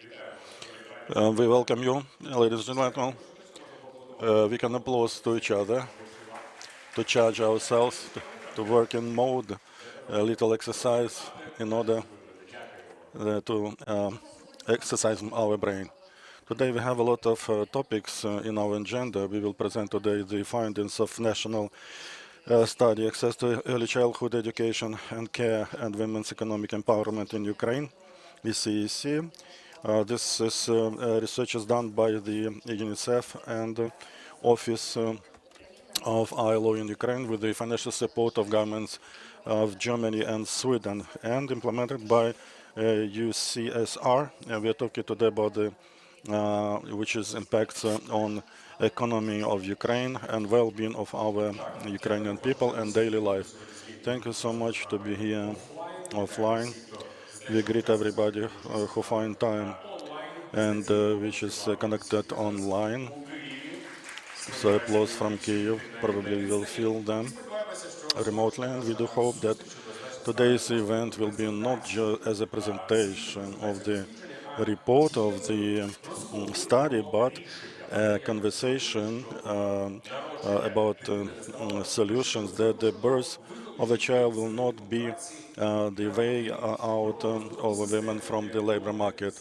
We welcome you, ladies and gentlemen. We can applaud to each other, to charge ourselves, to work in mode, a little exercise in order to exercise our brain. Today we have a lot of topics in our agenda. We will present today the findings of national study, access to early childhood education and care and women's economic empowerment in Ukraine, ECEC. This is research is done by the UNICEF and Office of ILO in Ukraine with the financial support of governments of Germany and Sweden and implemented by UCSR. We are talking today about the which is impacts on economy of Ukraine and well-being of our Ukrainian people and daily life. Thank you so much to be here offline. We greet everybody who find time and which is connected online. So applause from Kyiv. Probably you will feel them remotely, and we do hope that today's event will be not just as a presentation of the report of the study, but a conversation about solutions that the birth of a child will not be the way out of women from the labor market.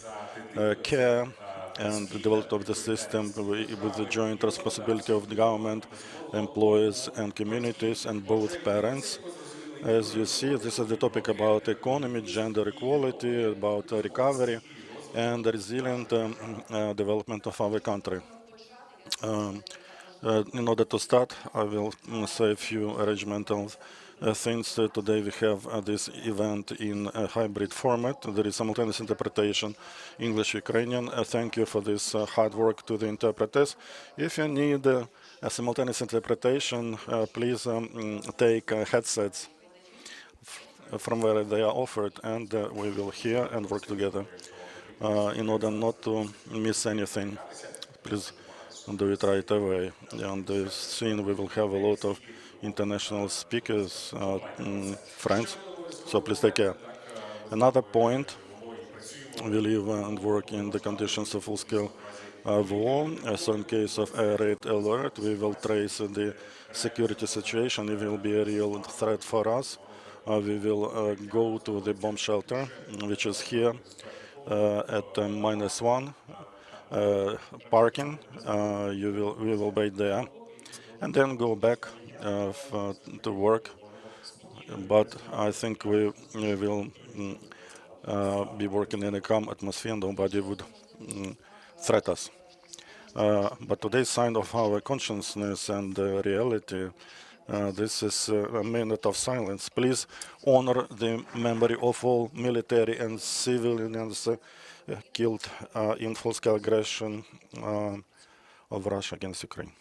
Care and the development of the system with the joint responsibility of the government, employers and communities and both parents. As you see, this is the topic about economy, gender equality, about recovery and the resilient development of our country. Um, in order to start, I will say a few regimental things. Today we have this event in a hybrid format. There is simultaneous interpretation, English-Ukrainian. Thank you for this hard work to the interpreters. If you need a simultaneous interpretation, please take headsets from where they are offered, and we will hear and work together in order not to miss anything. Please do it right away. On the scene, we will have a lot of international speakers, friends, so please take care. Another point, we live and work in the conditions of full-scale war. So in case of a red alert, we will trace the security situation. It will be a real threat for us. We will go to the bomb shelter, which is here at -1 parking. We will wait there and then go back to work. But I think we will be working in a calm atmosphere. Nobody would threat us. But today's sign of our consciousness and reality, this is a minute of silence. Please honor the memory of all military and civilians killed in full-scale aggression of Russia against Ukraine.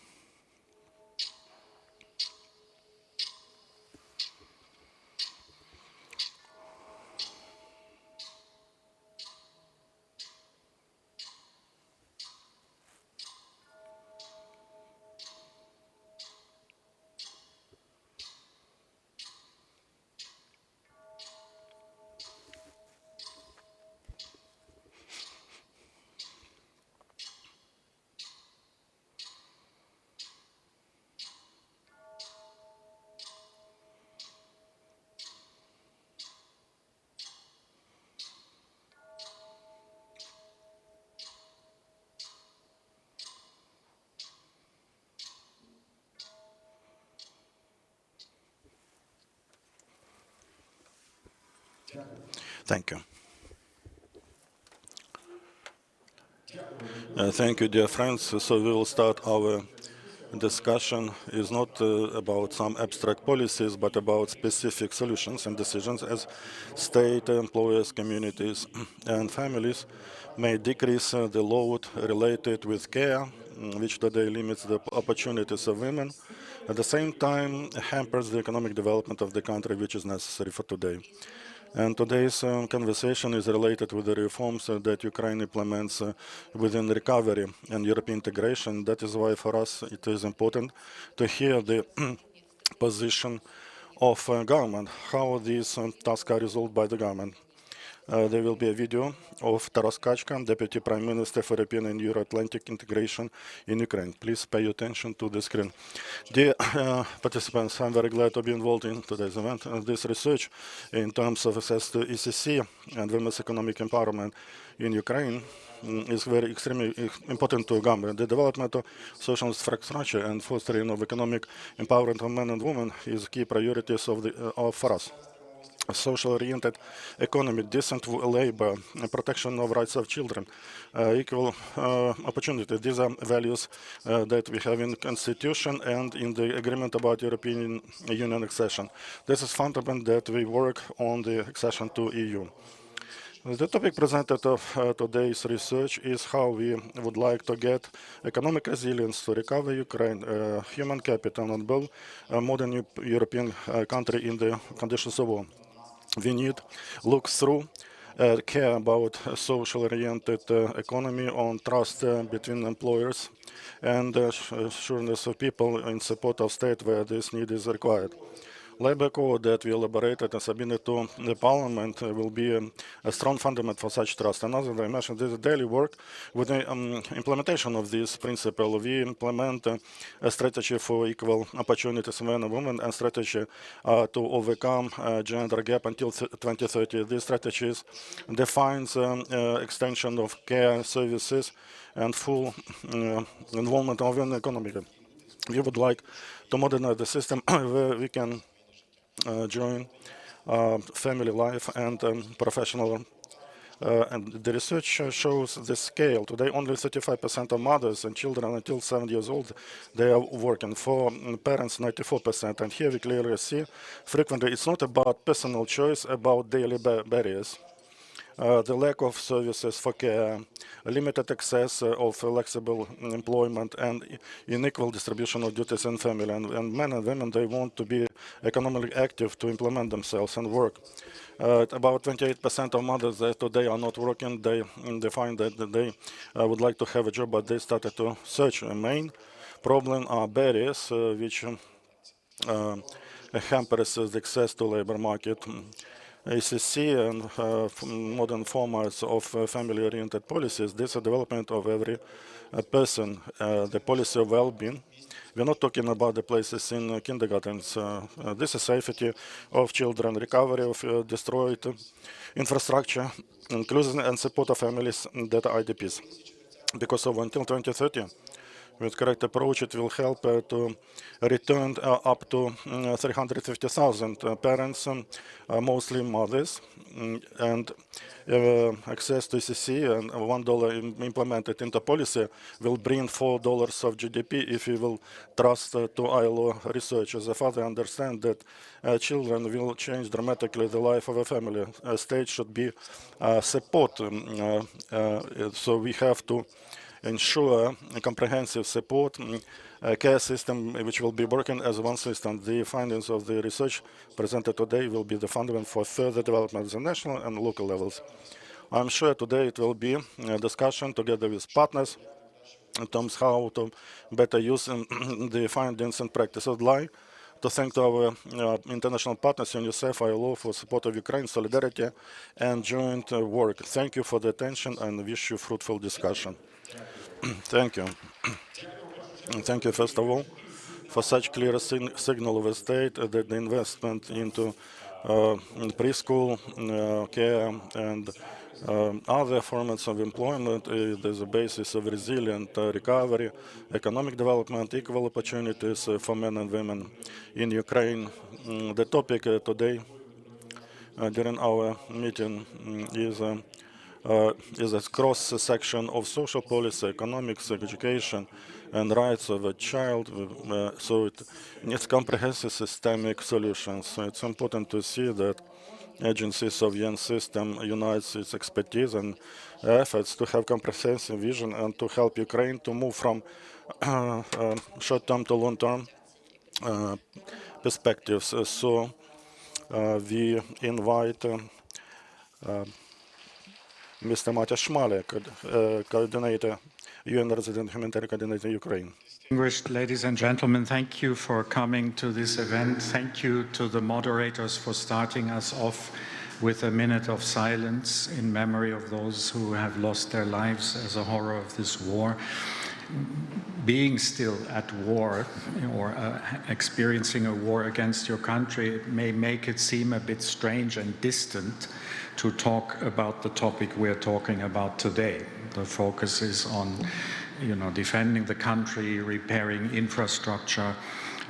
Thank you. Thank you, dear friends. So we will start our discussion. Is not about some abstract policies, but about specific solutions and decisions as state, employers, communities, and families may decrease the load related with care, which today limits the opportunities of women, at the same time hampers the economic development of the country, which is necessary for today. And today's conversation is related with the reforms that Ukraine implements within recovery and European integration. That is why for us it is important to hear the position of government, how these tasks are resolved by the government. There will be a video of Taras Kachka, Deputy Prime Minister for European and Euro-Atlantic integration in Ukraine. Please pay attention to the screen. Dear participants, I'm very glad to be involved in today's event. This research in terms of access to ECC and women's economic empowerment in Ukraine is very extremely important to government. The development of social infrastructure and fostering of economic empowerment of men and women is key priorities for us. A social-oriented economy, decent labor, protection of rights of children, equal opportunity. These are values that we have in Constitution and in the agreement about European Union accession. This is fundamental that we work on the accession to EU. The topic presented of today's research is how we would like to get economic resilience to recover Ukraine, human capital, and build a modern European country in the conditions of war. We need look through, care about a social-oriented economy on trust between employers and assurance of people in support of state where this need is required. Labor code that we elaborated and submitted to the Parliament will be a strong fundament for such trust. Another dimension is the daily work with the implementation of this principle. We implement a strategy for equal opportunities for men and women and strategy to overcome gender gap until 2030. These strategies defines extension of care services and full involvement of an economy. We would like to modernize the system where we can join family life and professional. And the research shows the scale. Today, only 35% of mothers and children until 7 years old, they are working. For parents, 94%. And here we clearly see, frequently, it's not about personal choice, about daily barriers. The lack of services for care, limited access of flexible employment, and unequal distribution of duties in family. And men and women, they want to be economically active to implement themselves and work. About 28% of mothers that today are not working, they find that they would like to have a job, but they started to search. The main problem are barriers which hampers the access to labor market. ACC and modern formats of family-oriented policies, this is a development of every person, the policy of well-being. We're not talking about the places in kindergartens. This is safety of children, recovery of destroyed infrastructure, inclusion and support of families that are IDPs. Because of until 2030, with correct approach, it will help to return up to 350,000 parents, mostly mothers, and access to CC and $1 implemented into policy will bring $4 of GDP if we will trust to ILO research. As a father, understand that children will change dramatically the life of a family. A state should be support. So we have to ensure a comprehensive support care system which will be working as one system. The findings of the research presented today will be the fundament for further development at the national and local levels. I'm sure today it will be a discussion together with partners in terms of how to better use the findings and practice. I'd like to thank our international partners, UNICEF, ILO, for support of Ukraine, solidarity, and joint work. Thank you for the attention and wish you fruitful discussion. Thank you. And thank you, first of all, for such clear signal of the state that the investment into preschool care and other formats of employment is the basis of resilient recovery, economic development, equal opportunities for men and women in Ukraine. The topic today during our meeting is a cross-section of social policy, economics, education, and rights of a child. So it needs comprehensive systemic solutions. So it's important to see that agencies of UN system unites its expertise and efforts to have comprehensive vision and to help Ukraine to move from short-term to long-term perspectives. So we invite Mr. Matias Shmale, coordinator, UN resident humanitarian coordinator, Ukraine. Distinguished ladies and gentlemen, thank you for coming to this event. Thank you to the moderators for starting us off with a minute of silence in memory of those who have lost their lives as a horror of this war. Being still at war or experiencing a war against your country may make it seem a bit strange and distant to talk about the topic we're talking about today. The focus is on, defending the country, repairing infrastructure,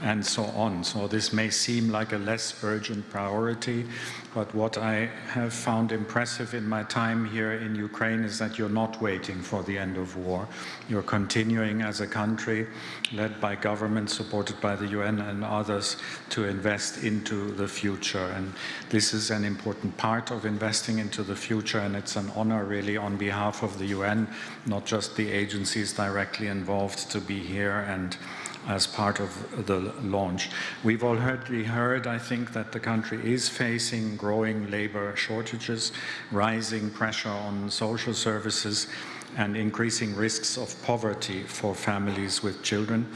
and so on. So this may seem like a less urgent priority, but what I have found impressive in my time here in Ukraine is that you're not waiting for the end of war. You're continuing as a country, led by government, supported by the UN and others, to invest into the future. And this is an important part of investing into the future, and it's an honor really on behalf of the UN, not just the agencies directly involved, to be here and as part of the launch. We've already heard, I think, that the country is facing growing labor shortages, rising pressure on social services, and increasing risks of poverty for families with children.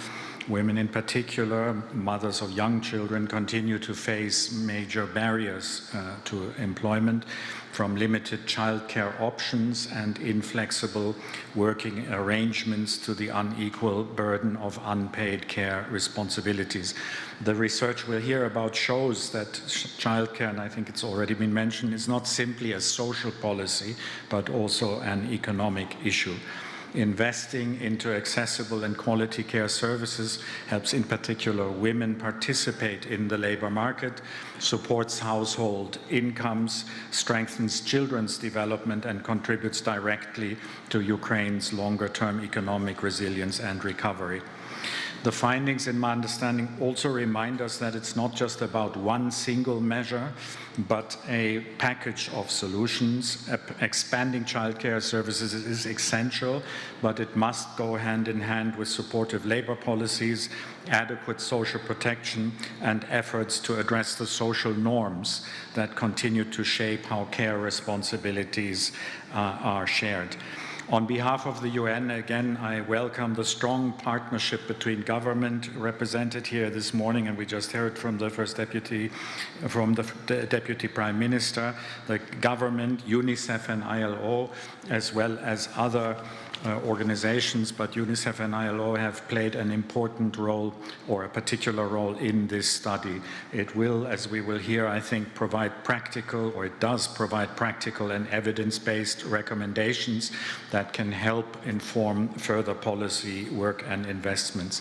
Women in particular, mothers of young children, continue to face major barriers to employment, from limited childcare options and inflexible working arrangements to the unequal burden of unpaid care responsibilities. The research we'll hear about shows that childcare, and I think it's already been mentioned, is not simply a social policy, but also an economic issue. Investing into accessible and quality care services helps in particular women participate in the labor market, supports household incomes, strengthens children's development, and contributes directly to Ukraine's longer-term economic resilience and recovery. The findings, in my understanding, also remind us that it's not just about one single measure, but a package of solutions. Expanding childcare services is essential, but it must go hand in hand with supportive labor policies, adequate social protection, and efforts to address the social norms that continue to shape how care responsibilities are shared. On behalf of the UN, again, I welcome the strong partnership between government represented here this morning, and we just heard from the Deputy Prime Minister, the government, UNICEF and ILO, as well as other organizations, but UNICEF and ILO have played an important role, or a particular role, in this study. It will, as we will hear, I think, provide practical, or it does provide practical and evidence-based recommendations that can help inform further policy work and investments.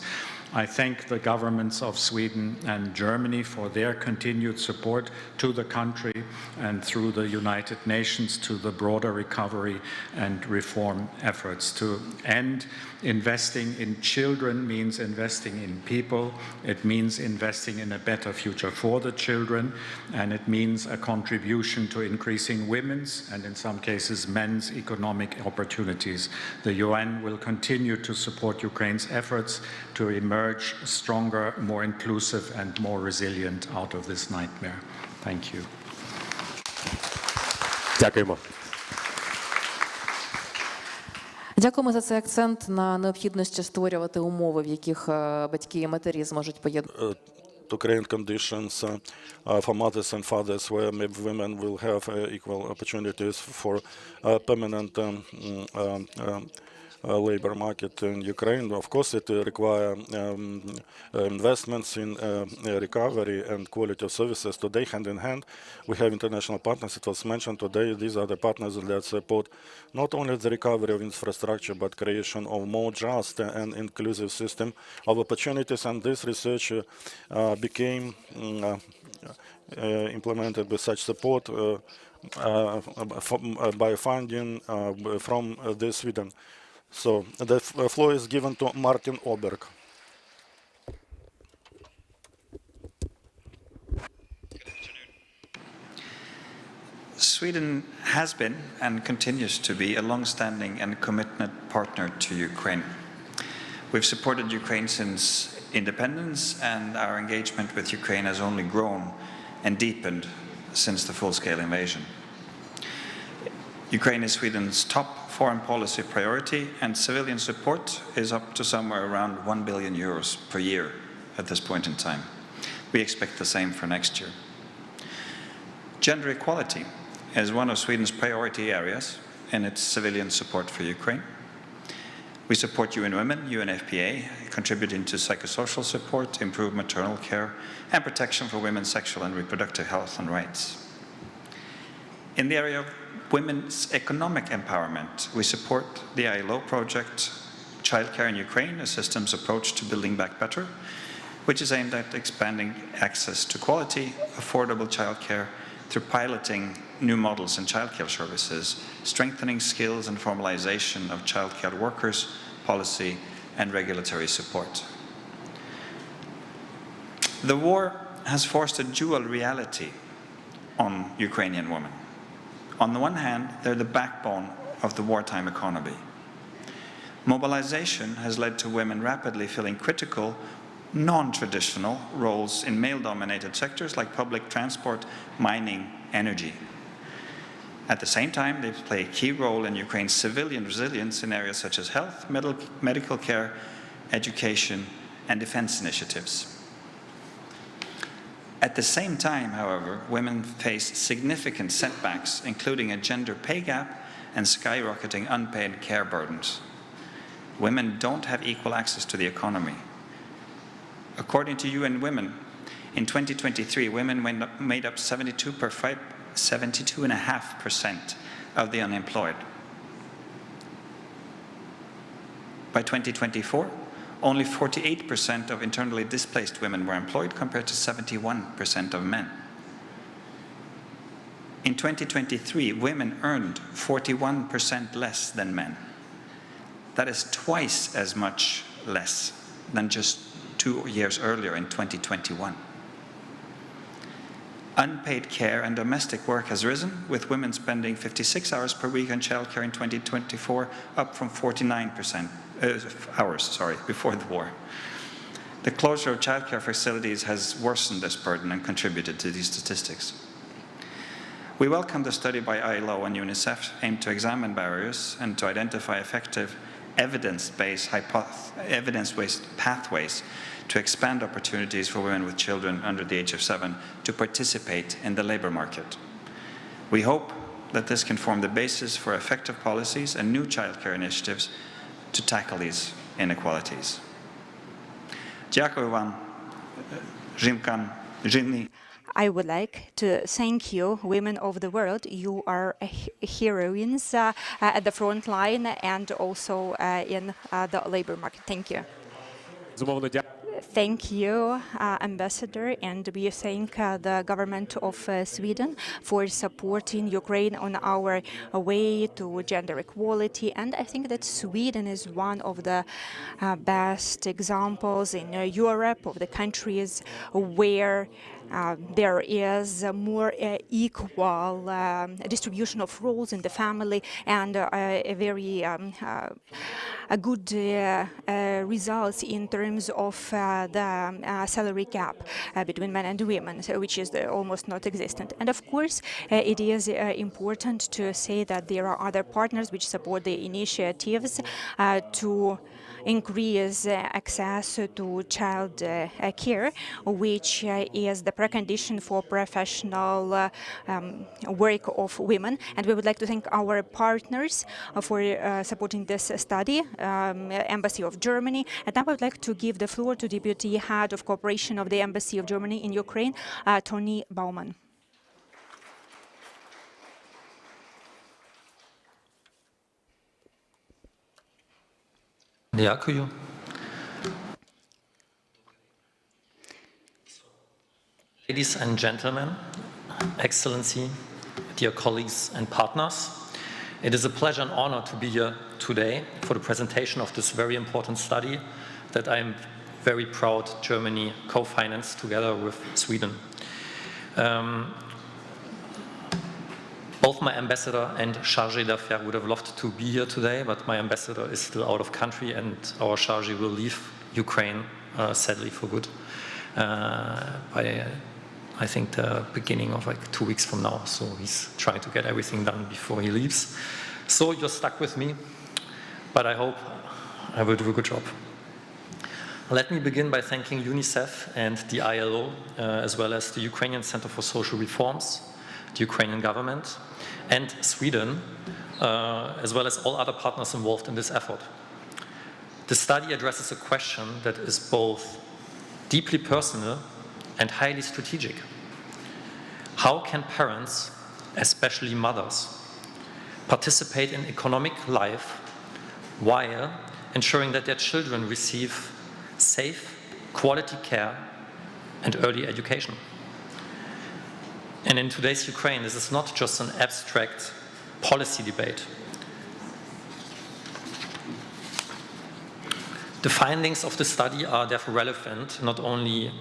I thank the governments of Sweden and Germany for their continued support to the country and through the United Nations to the broader recovery and reform efforts. To end, investing in children means investing in people. It means investing in a better future for the children, and it means a contribution to increasing women's and, in some cases, men's economic opportunities. The UN will continue to support Ukraine's efforts to emerge stronger, more inclusive, and more resilient out of this nightmare. Thank you. Дякуємо. Дякуємо за цей акцент на необхідності створювати умови, в яких батьки і матері зможуть поєднати. To create conditions for mothers and fathers where maybe women will have equal opportunities for permanent labor market in Ukraine. Of course, it requires investments in recovery and quality of services today, hand in hand. We have international partners. It was mentioned today. These are the partners that support not only the recovery of infrastructure, but creation of more just and inclusive system of opportunities. And this research became implemented with such support by funding from Sweden. So the floor is given to Martin Oberg. Sweden has been and continues to be a long-standing and committed partner to Ukraine. We've supported Ukraine since independence, and our engagement with Ukraine has only grown and deepened since the full-scale invasion. Ukraine is Sweden's top foreign policy priority, and civilian support is up to somewhere around 1 billion euros per year at this point in time. We expect the same for next year. Gender equality is one of Sweden's priority areas in its civilian support for Ukraine. We support UN Women, UNFPA, contributing to psychosocial support, improved maternal care, and protection for women's sexual and reproductive health and rights. In the area of women's economic empowerment, we support the ILO project, Childcare in Ukraine, a systems approach to building back better, which is aimed at expanding access to quality, affordable childcare through piloting new models in childcare services, strengthening skills and formalization of childcare workers, policy, and regulatory support. The war has forced a dual reality on Ukrainian women. On the one hand, they're the backbone of the wartime economy. Mobilization has led to women rapidly filling critical, non-traditional roles in male-dominated sectors like public transport, mining, energy. At the same time, they play a key role in Ukraine's civilian resilience in areas such as health, medical care, education, and defense initiatives. At the same time, however, women face significant setbacks, including a gender pay gap and skyrocketing unpaid care burdens. Women don't have equal access to the economy. According to UN Women, in 2023, women made up 72.5% of the unemployed. By 2024, only 48% of internally displaced women were employed compared to 71% of men. In 2023, women earned 41% less than men. That is twice as much less than just 2 years earlier in 2021. Unpaid care and domestic work has risen, with women spending 56 hours per week on childcare in 2024, up from 49% hours before the war. The closure of childcare facilities has worsened this burden and contributed to these statistics. We welcome the study by ILO and UNICEF aimed to examine barriers and to identify effective evidence-based pathways to expand opportunities for women with children under the age of 7 to participate in the labor market. We hope that this can form the basis for effective policies and new childcare initiatives to tackle these inequalities. Дякую вам, жінки. I would like to thank you, women of the world. You are heroines at the front line and also in the labor market. Thank you. Thank you, Ambassador, and we thank the government of Sweden for supporting Ukraine on our way to gender equality. And I think that Sweden is one of the best examples in Europe of the countries where there is a more equal distribution of roles in the family and a very good results in terms of the salary gap between men and women, which is almost not existent. And of course, it is important to say that there are other partners which support the initiatives to increase access to child care, which is the precondition for professional work of women. And we would like to thank our partners for supporting this study, Embassy of Germany. And now I would like to give the floor to Deputy Head of Cooperation of the Embassy of Germany in Ukraine, Tony Baumann. Дякую. Ladies and gentlemen, Excellency, dear colleagues and partners, it is a pleasure and honor to be here today for the presentation of this very important study that I am very proud Germany co-financed together with Sweden. Both my ambassador and chargé d'affaires would have loved to be here today, but my ambassador is still out of country and our chargé will leave Ukraine, sadly, for good, by, I think, the beginning of like 2 weeks from now. So he's trying to get everything done before he leaves. So you're stuck with me, but I hope I will do a good job. Let me begin by thanking UNICEF and the ILO, as well as the Ukrainian Center for Social Reforms, the Ukrainian government, and Sweden, as well as all other partners involved in this effort. The study addresses a question that is both deeply personal and highly strategic. How can parents, especially mothers, participate in economic life while ensuring that their children receive safe, quality care and early education? And in today's Ukraine, this is not just an abstract policy debate. The findings of the study are therefore relevant not only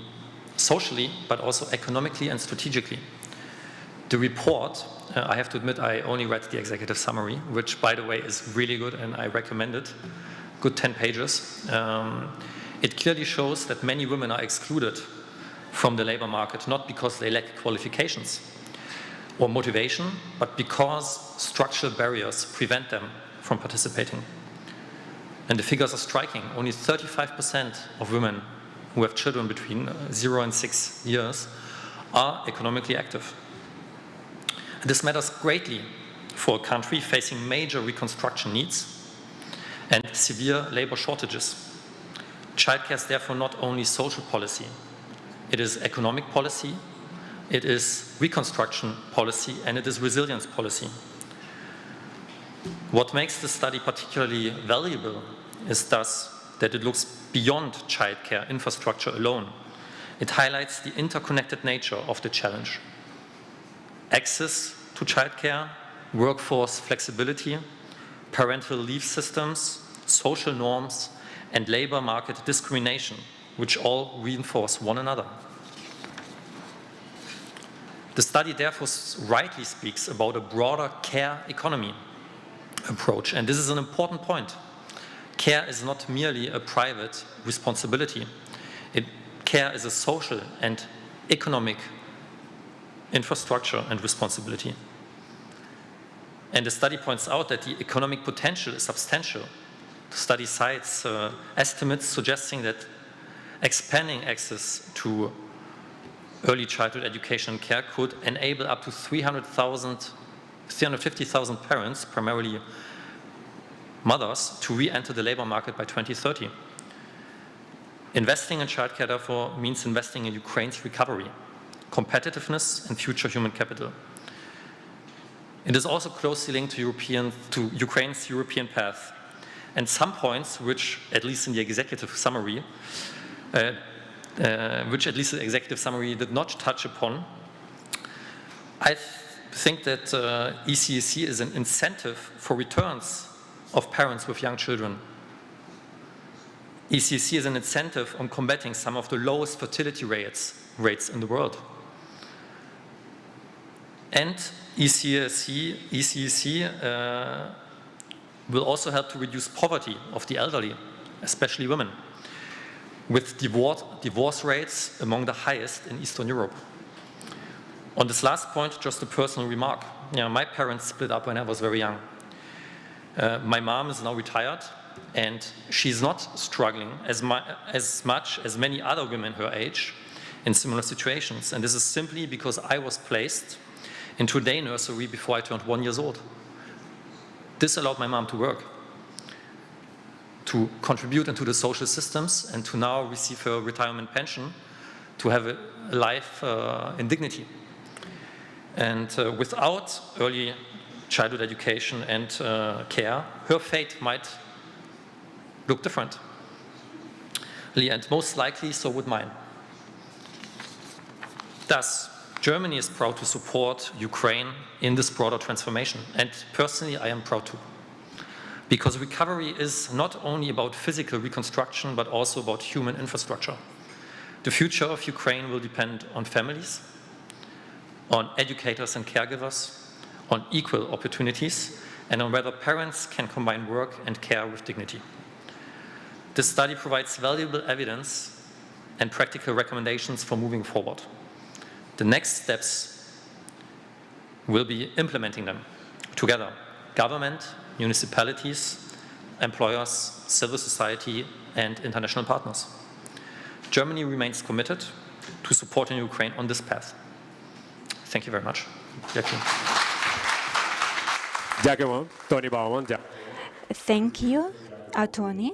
socially, but also economically and strategically. The report, I have to admit, I only read the executive summary, which, by the way, is really good and I recommend it. Good 10 pages. It clearly shows that many women are excluded from the labor market, not because they lack qualifications or motivation, but because structural barriers prevent them from participating. And the figures are striking. Only 35% of women who have children between 0 and 6 years are economically active. And this matters greatly for a country facing major reconstruction needs and severe labor shortages. Childcare is therefore not only social policy, it is economic policy, it is reconstruction policy, and it is resilience policy. What makes the study particularly valuable is thus that it looks beyond childcare infrastructure alone. It highlights the interconnected nature of the challenge. Access to childcare, workforce flexibility, parental leave systems, social norms, and labor market discrimination, which all reinforce one another. The study therefore rightly speaks about a broader care economy approach, and this is an important point. Care is not merely a private responsibility. Care is a social and economic infrastructure and responsibility. And the study points out that the economic potential is substantial. The study cites estimates suggesting that expanding access to early childhood education and care could enable up to 350,000 parents, primarily mothers, to re-enter the labor market by 2030. Investing in childcare, therefore, means investing in Ukraine's recovery, competitiveness, and future human capital. It is also closely linked to Ukraine's European path, and some points which, at least in the executive summary, did not touch upon. I think that ECEC is an incentive for returns of parents with young children. ECEC is an incentive on combating some of the lowest fertility rates in the world. And ECEC will also help to reduce poverty of the elderly, especially women, with divorce rates among the highest in Eastern Europe. On this last point, just a personal remark. My parents split up when I was very young. My mom is now retired, and she's not struggling as much as many other women her age in similar situations. And this is simply because I was placed into a day nursery before I turned 1 year old. This allowed my mom to work, to contribute into the social systems, and to now receive her retirement pension, to have a life in dignity. And without early childhood education and care, her fate might look different. And most likely, so would mine. Thus, Germany is proud to support Ukraine in this broader transformation. And personally, I am proud too. Because recovery is not only about physical reconstruction, but also about human infrastructure. The future of Ukraine will depend on families, on educators and caregivers, on equal opportunities, and on whether parents can combine work and care with dignity. This study provides valuable evidence and practical recommendations for moving forward. The next steps will be implementing them together. Government, municipalities, employers, civil society, and international partners. Germany remains committed to supporting Ukraine on this path. Thank you very much. Дякую. Дякуємо. Тоні Бауман. Thank you, Tony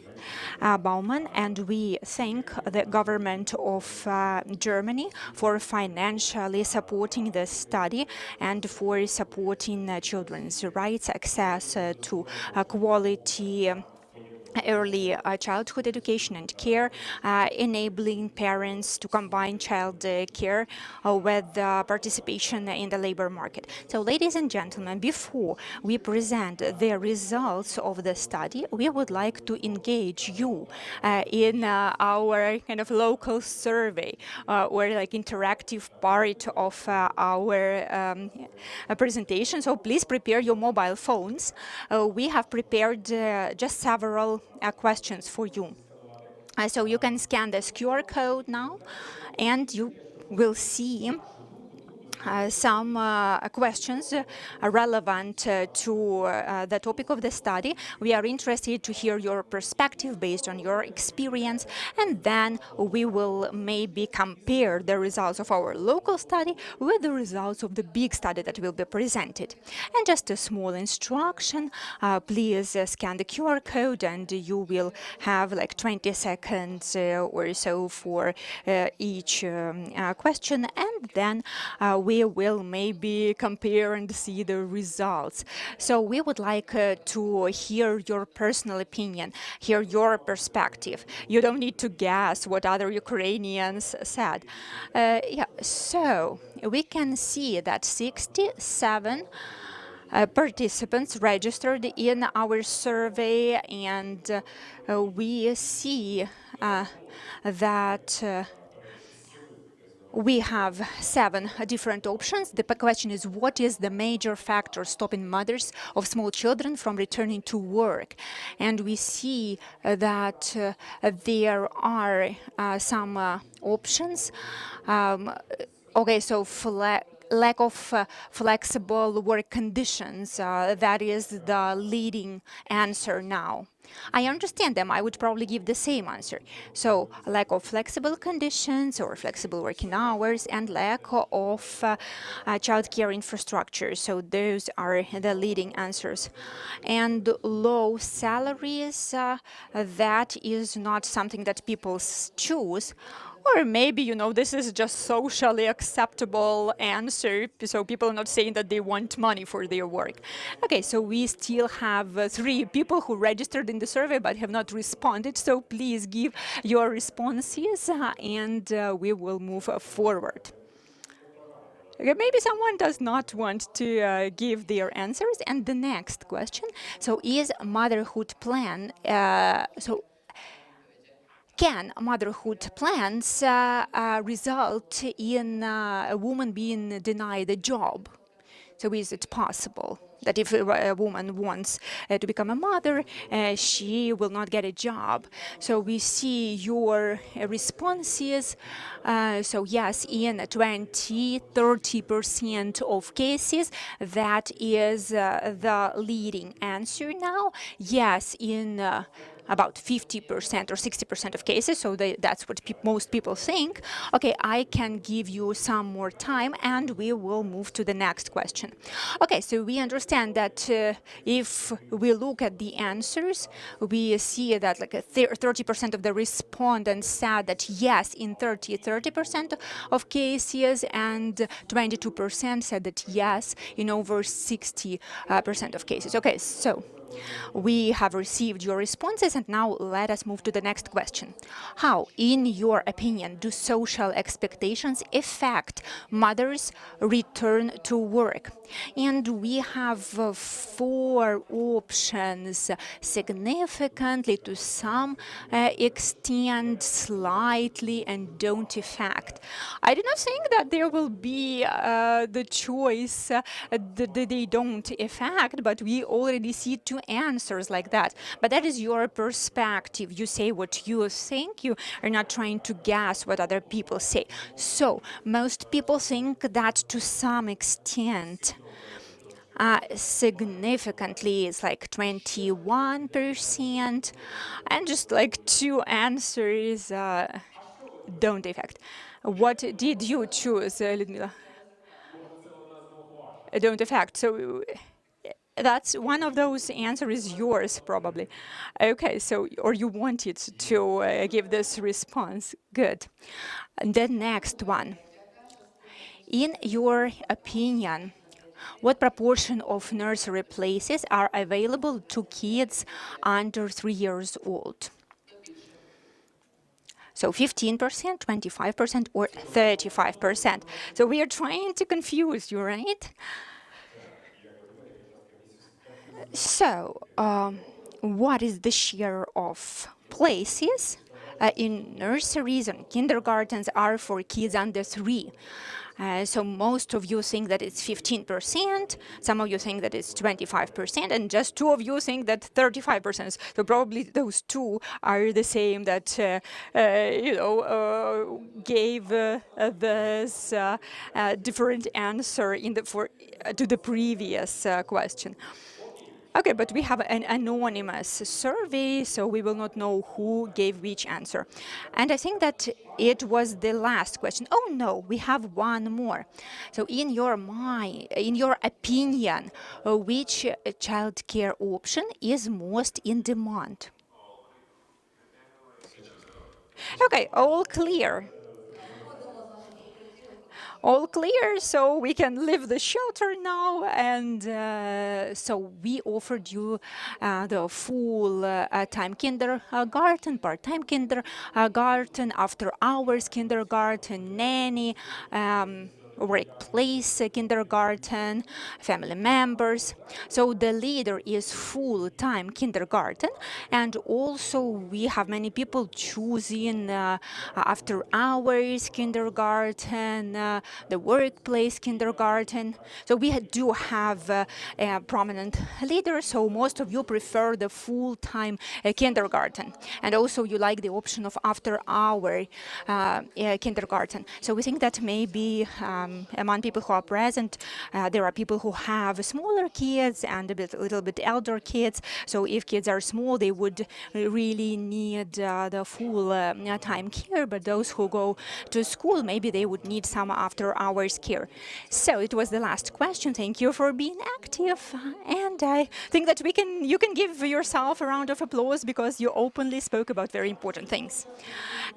Baumann, and we thank the government of Germany for financially supporting this study and for supporting children's rights, access to quality early childhood education and care, enabling parents to combine child care with participation in the labor market. So, ladies and gentlemen, before we present the results of the study, we would like to engage you in our kind of local survey or like interactive part of our presentation. So please prepare your mobile phones. We have prepared just several questions for you. So you can scan this QR code now, and you will see some questions relevant to the topic of the study. We are interested to hear your perspective based on your experience, and then we will maybe compare the results of our local study with the results of the big study that will be presented. And just a small instruction, please scan the QR code and you will have like 20 seconds or so for each question, and then we will maybe compare and see the results. So we would like to hear your personal opinion, hear your perspective. You don't need to guess what other Ukrainians said. So we can see that 67 participants registered in our survey, and we see that we have 7 different options. The question is, what is the major factor stopping mothers of small children from returning to work? And we see that there are some options. Okay, so lack of flexible work conditions, that is the leading answer now. I understand them. I would probably give the same answer. So lack of flexible conditions or flexible working hours, and lack of childcare infrastructure. So those are the leading answers. And low salaries, that is not something that people choose. Or maybe, this is just socially acceptable answer, so people are not saying that they want money for their work. Okay, so we still have 3 people who registered in the survey but have not responded, so please give your responses and we will move forward. Okay, maybe someone does not want to give their answers. And the next question, so is motherhood plan, can motherhood plans result in a woman being denied a job? So is it possible that if a woman wants to become a mother, she will not get a job? So we see your responses. So yes, in 20-30% of cases, that is the leading answer now. Yes, in about 50% or 60% of cases, so that's what most people think. Okay, I can give you some more time and we will move to the next question. Okay, so we understand that if we look at the answers, we see that like 30% of the respondents said that yes in 30% of cases, and 22% said that yes in over 60% of cases. Okay, so we have received your responses, and now let us move to the next question. How, in your opinion, do social expectations affect mothers' return to work? And we have 4 options: significantly, to some extent, slightly, and don't affect. I do not think that there will be the choice that they don't affect, but we already see 2 answers like that. But that is your perspective. You say what you think. You are not trying to guess what other people say. So most people think that to some extent, significantly, it's like 21%, and just like 2 answers don't affect. What did you choose, Ludmila? don't affect. So that's one of those answers is yours, probably. Okay, so, or you wanted to give this response. Good. And the next one. In your opinion, what proportion of nursery places are available to kids under 3 years old? So 15%, 25%, or 35%. So we are trying to confuse you, right? So, what is the share of places in nurseries and kindergartens are for kids under 3? So most of you think that it's 15%, some of you think that it's 25%, and just 2 of you think that 35%. So probably those 2 are the same that gave this different answer to the previous question. Okay, but we have an anonymous survey, so we will not know who gave which answer. And I think that it was the last question. Oh no, we have one more. So in your opinion, which childcare option is most in demand? Okay, all clear. All clear, so we can leave the shelter now. And so we offered you the full time kindergarten, part-time kindergarten, after hours kindergarten, nanny, workplace kindergarten, family members. So the leader is full-time kindergarten, and also we have many people choosing after hours kindergarten, the workplace kindergarten. So we do have a prominent leader, so most of you prefer the full-time kindergarten, and also you like the option of after-hour kindergarten. So we think that maybe among people who are present, there are people who have smaller kids and a little bit elder kids. So if kids are small, they would really need the full time care. But those who go to school, maybe they would need some after-hours care. So it was the last question. Thank you for being active, and I think that you can give yourself a round of applause because you openly spoke about very important things.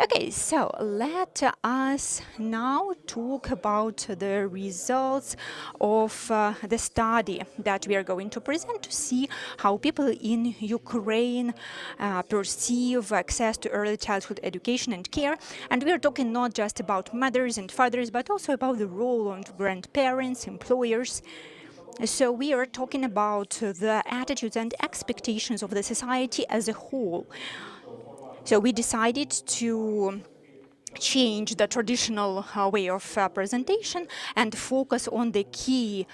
Okay, so let us now talk about the results of the study that we are going to present to see how people in Ukraine perceive access to early childhood education and care. And we are talking not just about mothers and fathers, but also about the role of grandparents, employers. So we are talking about the attitudes and expectations of the society as a whole. So we decided to change the traditional way of presentation and focus on the key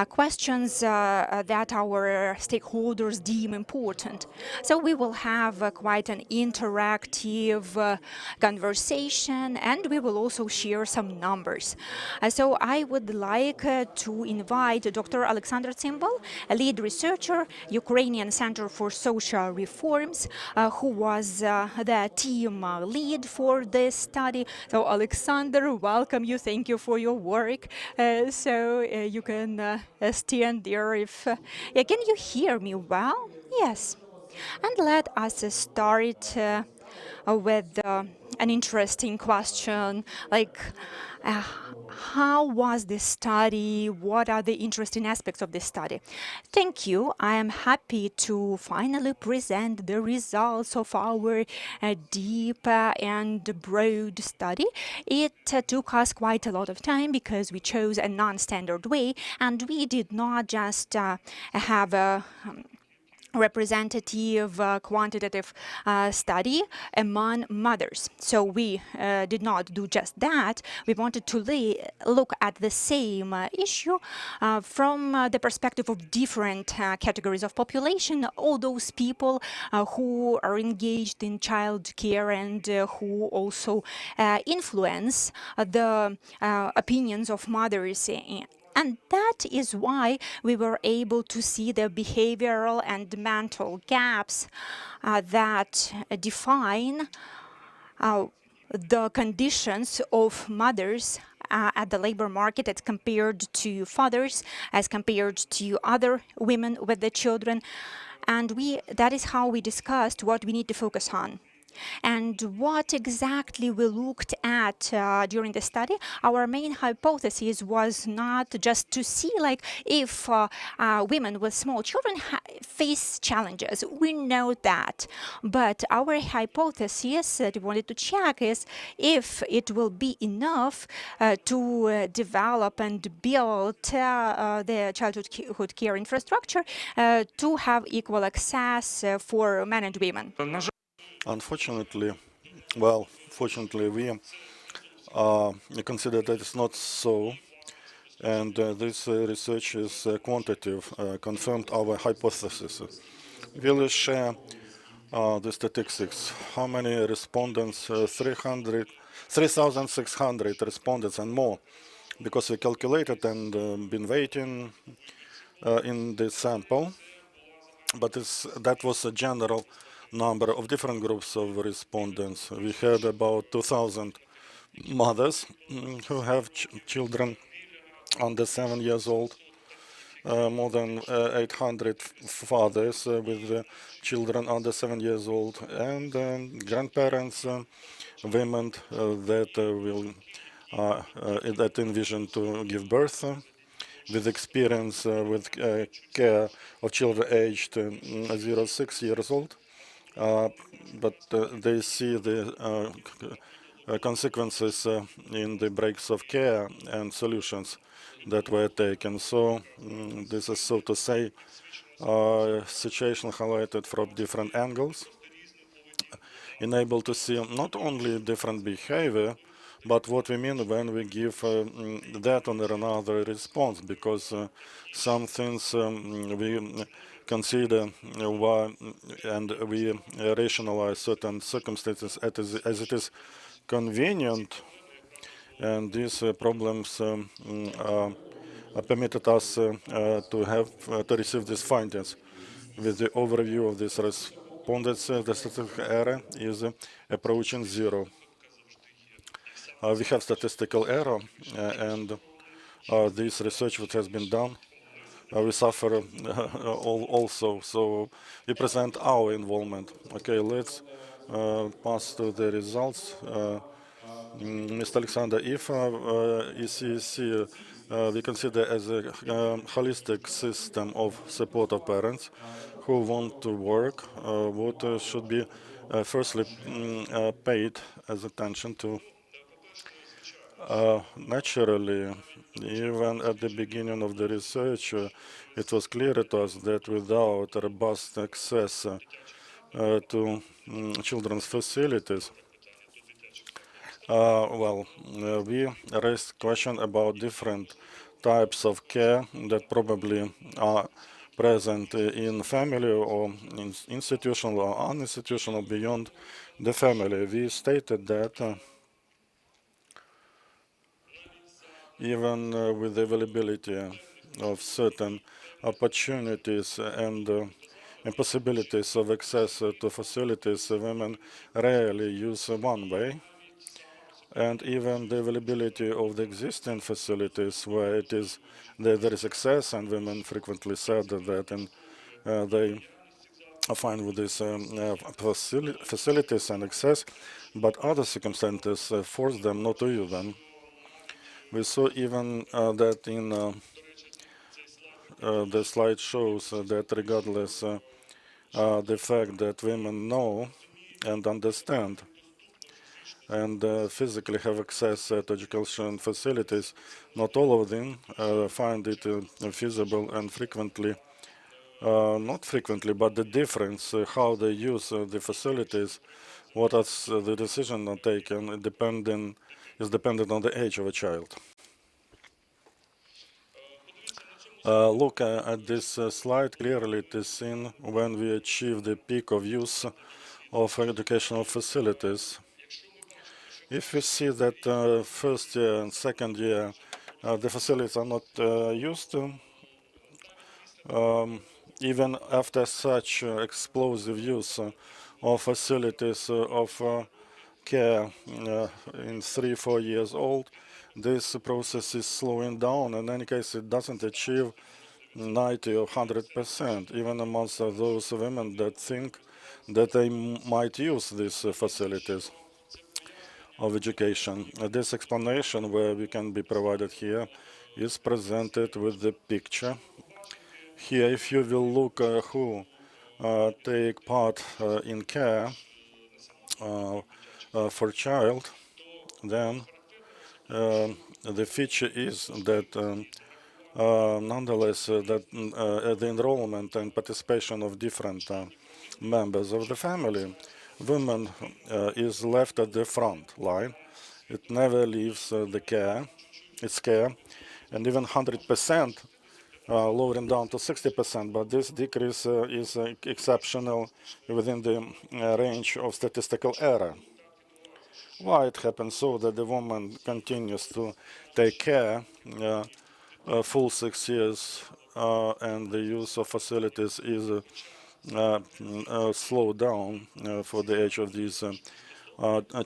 questions that our stakeholders deem important. So we will have quite an interactive conversation, and we will also share some numbers. So I would like to invite Dr. Alexander Tsimbal, a lead researcher, Ukrainian Center for Social Reforms, who was the team lead for this study. So Alexander, welcome you. Thank you for your work. You can stand there if... can you hear me well? Yes. And let us start with an interesting question, like how was this study? What are the interesting aspects of this study? Thank you. I am happy to finally present the results of our deep and broad study. It took us quite a lot of time because we chose a non-standard way, and we did not just have a representative quantitative study among mothers. So we did not do just that. We wanted to look at the same issue from the perspective of different categories of population, all those people who are engaged in child care and who also influence the opinions of mothers. And that is why we were able to see the behavioral and mental gaps that define the conditions of mothers at the labor market as compared to fathers, as compared to other women with the children. And that is how we discussed what we need to focus on. And what exactly we looked at during the study, our main hypothesis was not just to see like if women with small children face challenges. We know that. But our hypothesis that we wanted to check is if it will be enough to develop and build the childhood care infrastructure to have equal access for men and women. Unfortunately, fortunately, we consider that it's not so, and this research is quantitative, confirmed our hypothesis. We'll share the statistics. How many respondents? 3,600 respondents and more, because we calculated and been waiting in the sample. But that was a general number of different groups of respondents. We had about 2,000 mothers who have children under 7 years old, more than 800 fathers with children under 7 years old, and grandparents, women that envision to give birth, with experience with care of children aged 0 to 6 years old. But they see the consequences in the breaks of care and solutions that were taken. So this is, so to say, situation highlighted from different angles, enable to see not only different behavior, but what we mean when we give that or another response, because some things we consider why, and we rationalize certain circumstances as it is convenient, and these problems permitted us to receive these findings. With the overview of this respondents, the statistical error is approaching zero. We have statistical error, and this research which has been done, we suffer also. So we present our involvement. Okay, let's pass to the results. Mr. Alexander, if ECC we consider as a holistic system of support of parents who want to work, what should be firstly paid as attention to. Naturally, even at the beginning of the research, it was clear to us that without robust access to children's facilities, we raised question about different types of care that probably are present in family or in institutional or uninstitutional beyond the family. We stated that even with the availability of certain opportunities and possibilities of access to facilities, women rarely use one way. And even the availability of the existing facilities where there is access, and women frequently said that, and they are fine with these facilities and access, but other circumstances force them not to use them. We saw even that in the slide shows that regardless the fact that women know and understand and physically have access to education facilities, not all of them find it feasible, and frequently, not frequently, but the difference, how they use the facilities, what is the decision taken, is dependent on the age of a child. Look at this slide, clearly it is seen when we achieve the peak of use of educational facilities. If we see that first year and second year the facilities are not used, even after such explosive use of facilities of care in 3-4 years old, this process is slowing down. In any case, it doesn't achieve 90 or 100%, even amongst those women that think that they might use these facilities of education. This explanation where we can be provided here is presented with the picture. Here, if you will look who take part in care for child, then the feature is that nonetheless that the enrollment and participation of different members of the family, women is left at the front line. It never leaves its care, and even 100%, lowering down to 60%, but this decrease is exceptional within the range of statistical error. Why it happens so that the woman continues to take care full 6 years and the use of facilities is slowed down for the age of these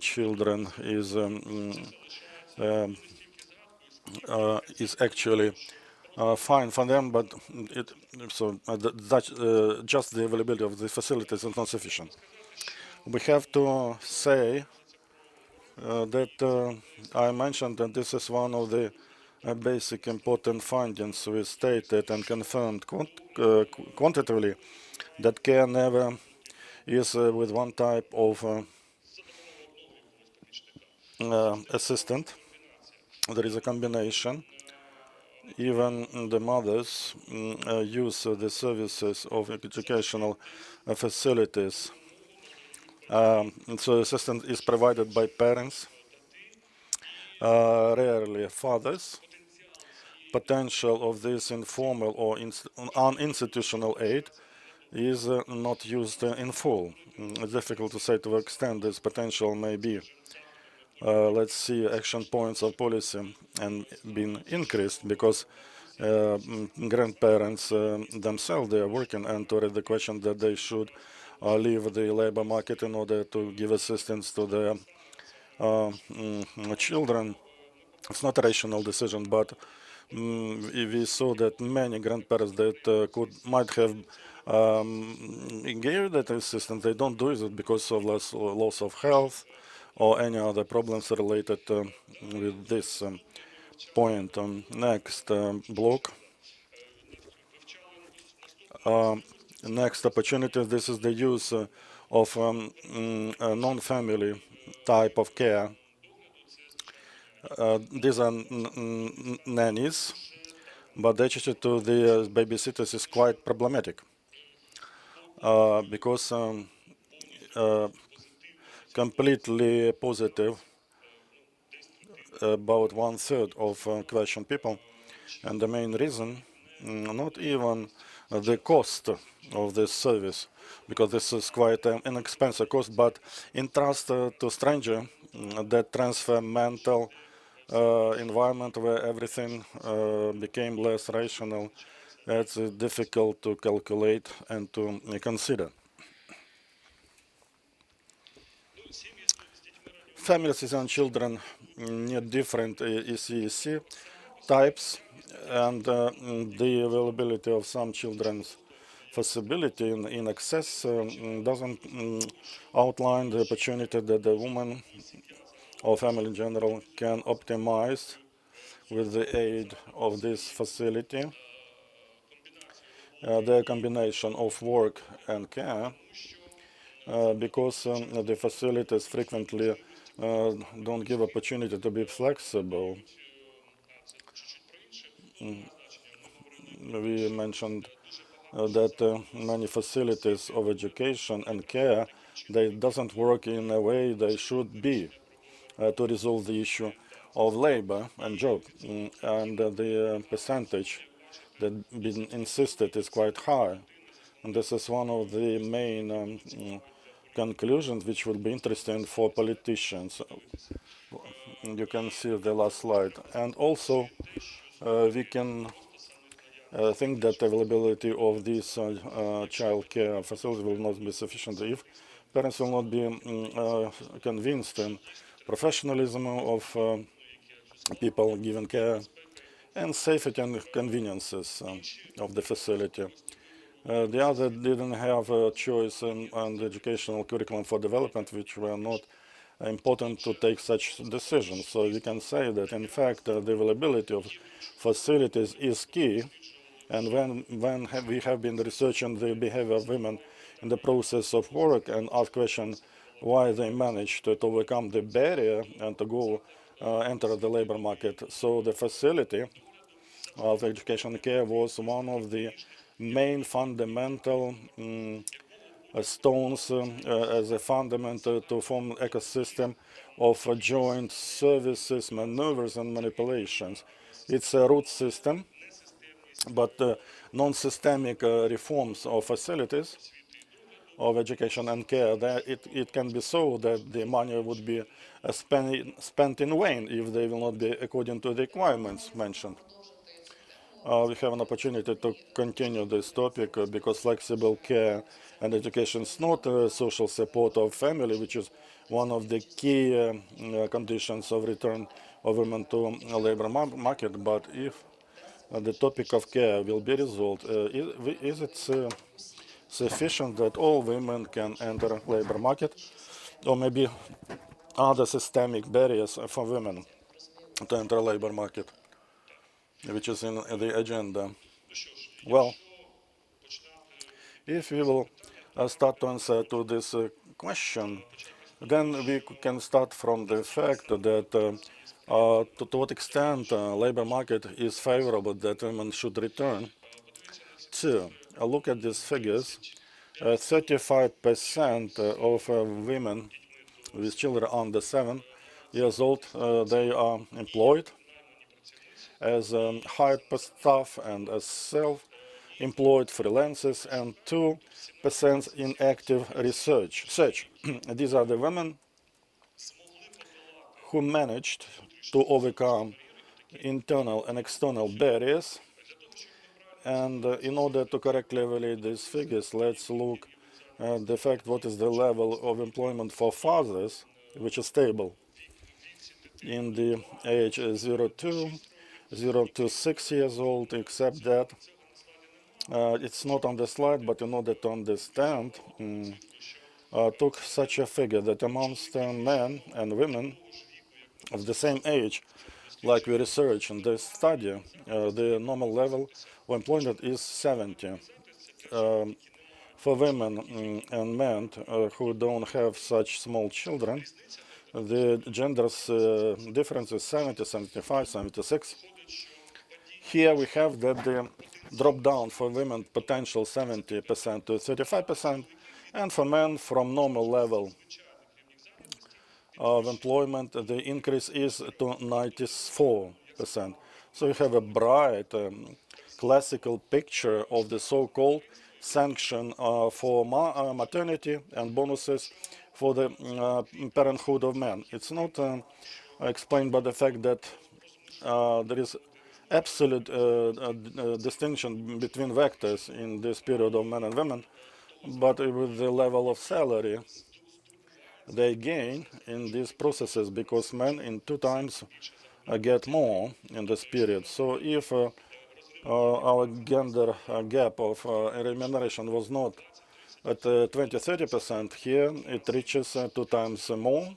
children is actually fine for them, but just the availability of the facilities is not sufficient. We have to say that I mentioned that this is one of the basic important findings we stated and confirmed quantitatively, that care never is with one type of assistant. There is a combination. Even the mothers use the services of educational facilities. So assistance is provided by parents, rarely fathers. Potential of this informal or uninstitutional aid is not used in full. It's difficult to say to what extent this potential may be. Let's see action points of policy and been increased because grandparents themselves, they are working, and to the question that they should leave the labor market in order to give assistance to their children. It's not a rational decision, but we saw that many grandparents that might have gave that assistance, they don't do it because of loss of health or any other problems related with this point. Next block. Next opportunity, this is the use of a non-family type of care. These are nannies, but the attitude to the babysitters is quite problematic because completely positive about 1/3 of question people, and the main reason, not even the cost of this service, because this is quite an inexpensive cost, but in trust to stranger, that transfer mental environment where everything became less rational. It's difficult to calculate and to consider. Families with young children need different ECEC types, and the availability of some children's feasibility in access doesn't outline the opportunity that the woman or family in general can optimize with the aid of this facility. The combination of work and care, because the facilities frequently don't give opportunity to be flexible. We mentioned that many facilities of education and care, they doesn't work in a way they should be to resolve the issue of labor and job. And the percentage that been insisted is quite high. And this is one of the main conclusions which will be interesting for politicians. You can see the last slide. And also we can think that availability of these child care facilities will not be sufficient if parents will not be convinced in professionalism of people given care, and safety and conveniences of the facility. The other didn't have a choice on the educational curriculum for development, which were not important to take such decisions. So we can say that, in fact, the availability of facilities is key. And when we have been researching the behavior of women in the process of work and ask question why they managed to overcome the barrier and to go enter the labor market. So the facility of education care was one of the main fundamental stones as a fundamental to form ecosystem of joint services, maneuvers, and manipulations. It's a root system, but non-systemic reforms of facilities of education and care, that it can be so that the money would be spent in vain if they will not be according to the requirements mentioned. We have an opportunity to continue this topic because flexible care and education is not social support of family, which is one of the key conditions of return of women to labor market. But if the topic of care will be resolved, is it sufficient that all women can enter labor market, or maybe other systemic barriers for women to enter labor market, which is in the agenda? Well, if we will start to answer to this question, then we can start from the fact that to what extent labor market is favorable that women should return to. Look at these figures. 35% of women with children under 7 years old, they are employed as hired staff and as self-employed freelancers, and 2% in active research. These are the women who managed to overcome internal and external barriers. And in order to correctly evaluate these figures, let's look at the fact what is the level of employment for fathers, which is stable in the age 0 to 6 years old, except that it's not on the slide, but in order to understand, took such a figure that amongst men and women of the same age, like we research in this study, the normal level of employment is 70. For women and men who don't have such small children, the genders difference is 70, 75, 76. Here we have that the drop down for women potential 70% to 35%, and for men from normal level of employment, the increase is to 94%. So you have a bright classical picture of the so-called sanction for maternity and bonuses for the parenthood of men. It's not explained by the fact that there is absolute distinction between vectors in this period of men and women, but with the level of salary they gain in these processes, because men in 2 times get more in this period. So if our gender gap of remuneration was not at 20-30%, here it reaches 2 times more,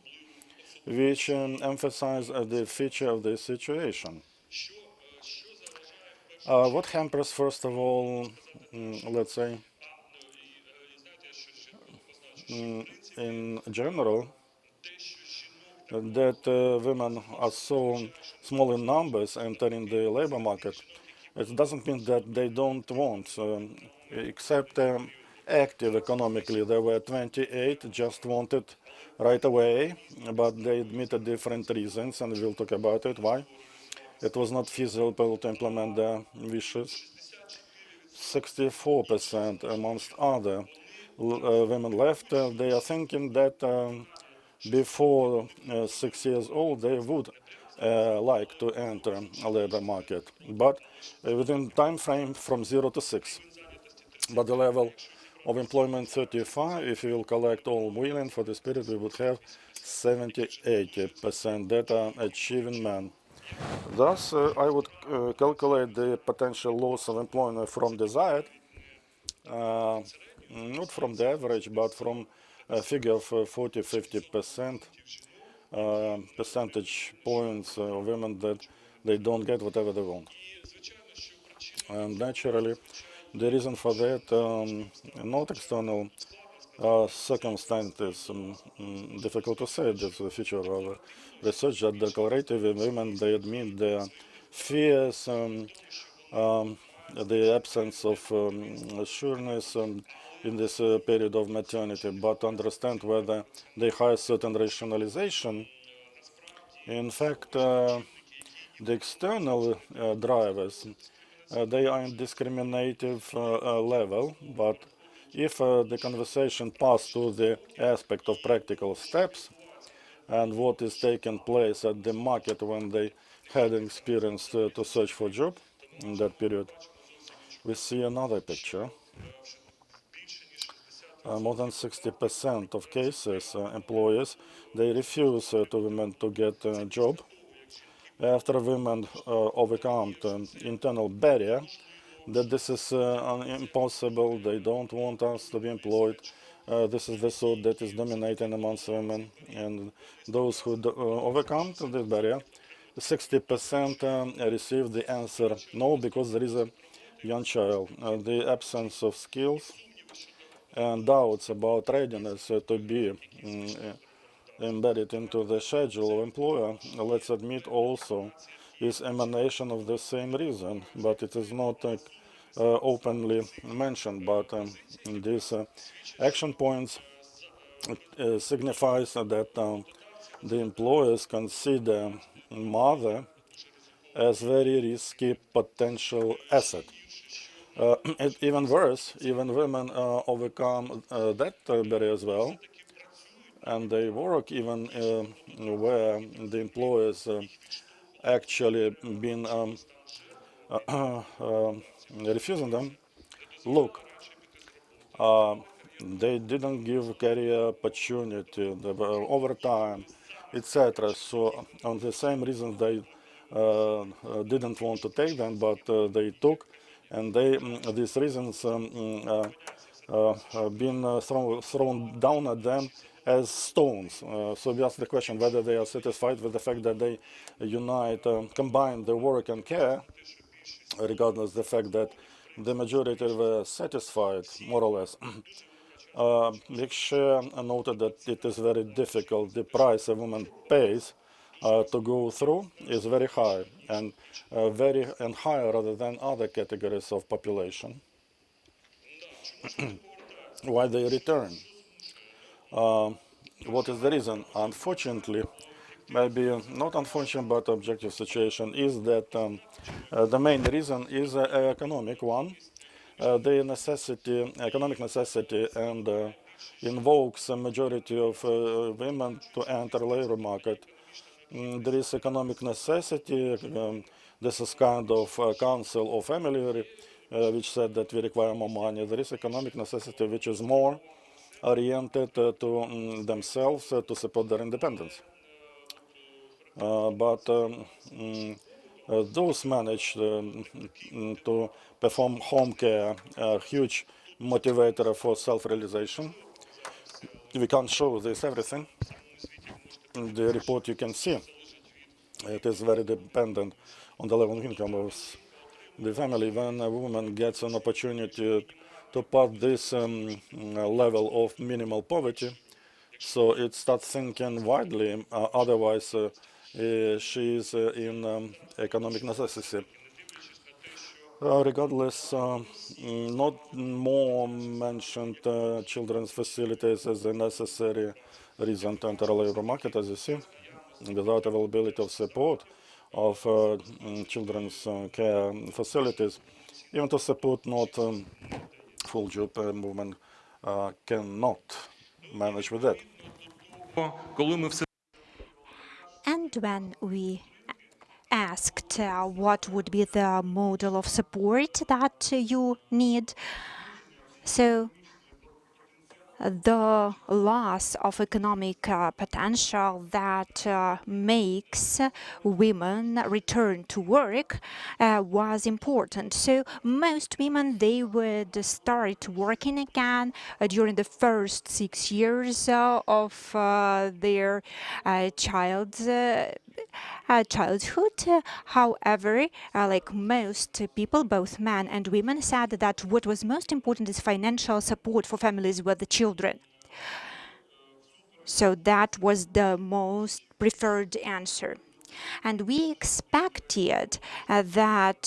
which emphasizes the feature of the situation. What hampers, first of all, let's say, in general, that women are so small in numbers entering the labor market? It doesn't mean that they don't want, except active economically. There were 28 just wanted right away, but they admitted different reasons, and we'll talk about it, why. It was not feasible to implement their wishes. 64% amongst other women left. They are thinking that before 6 years old they would like to enter a labor market, but within time frame from 0 to 6. But the level of employment 35, if we will collect all women for this period, we would have 70-80% that are achieving men. Thus, I would calculate the potential loss of employment from desired, not from the average, but from a figure of 40-50% percentage points of women that they don't get whatever they want. And naturally, the reason for that, not external circumstances, difficult to say, that's the future of research, that declarative women, they admit their fears, the absence of sureness in this period of maternity, but understand whether they have certain rationalization. In fact, the external drivers, they are in discriminative level, but if the conversation passed to the aspect of practical steps and what is taking place at the market when they had experience to search for job in that period, we see another picture. More than 60% of cases, employers, they refuse to women to get a job after women overcome the internal barrier that this is impossible, they don't want us to be employed. This is the thought that is dominating amongst women, and those who overcome this barrier, 60% receive the answer no, because there is a young child. The absence of skills and doubts about readiness to be embedded into the schedule of employer, let's admit also, is emanation of the same reason, but it is not openly mentioned. But these action points signifies that the employers consider mother as very risky potential asset. Even worse, even women overcome that barrier as well, and they work even where the employers actually been refusing them. Look, they didn't give career opportunity, they were overtime, etc. So on the same reason they didn't want to take them, but they took, and they these reasons been thrown down at them as stones. So we ask the question whether they are satisfied with the fact that they unite, combine the work and care, regardless the fact that the majority were satisfied, more or less. Mikshare noted that it is very difficult. The price a woman pays to go through is very high, and higher rather than other categories of population. Why they return? What is the reason? Unfortunately, maybe not unfortunate but objective situation is that the main reason is an economic one. The necessity, economic necessity, and invokes a majority of women to enter labor market. There is economic necessity. This is kind of council of family which said that we require more money. There is economic necessity which is more oriented to themselves to support their independence. But those manage to perform home care, a huge motivator for self-realization. We can't show this everything. In the report you can see it is very dependent on the level of income of the family. When a woman gets an opportunity to pass this level of minimal poverty, so it starts thinking widely, otherwise she is in economic necessity. Regardless, not more mentioned children's facilities as a necessary reason to enter a labor market, as you see, without availability of support of children's care facilities, even to support not full job movement cannot manage with that. And when we asked what would be the model of support that you need, so the loss of economic potential that makes women return to work was important. So most women, they would start working again during the first 6 years of their childhood. However, like most people, both men and women, said that what was most important is financial support for families with the children. So that was the most preferred answer. And we expected that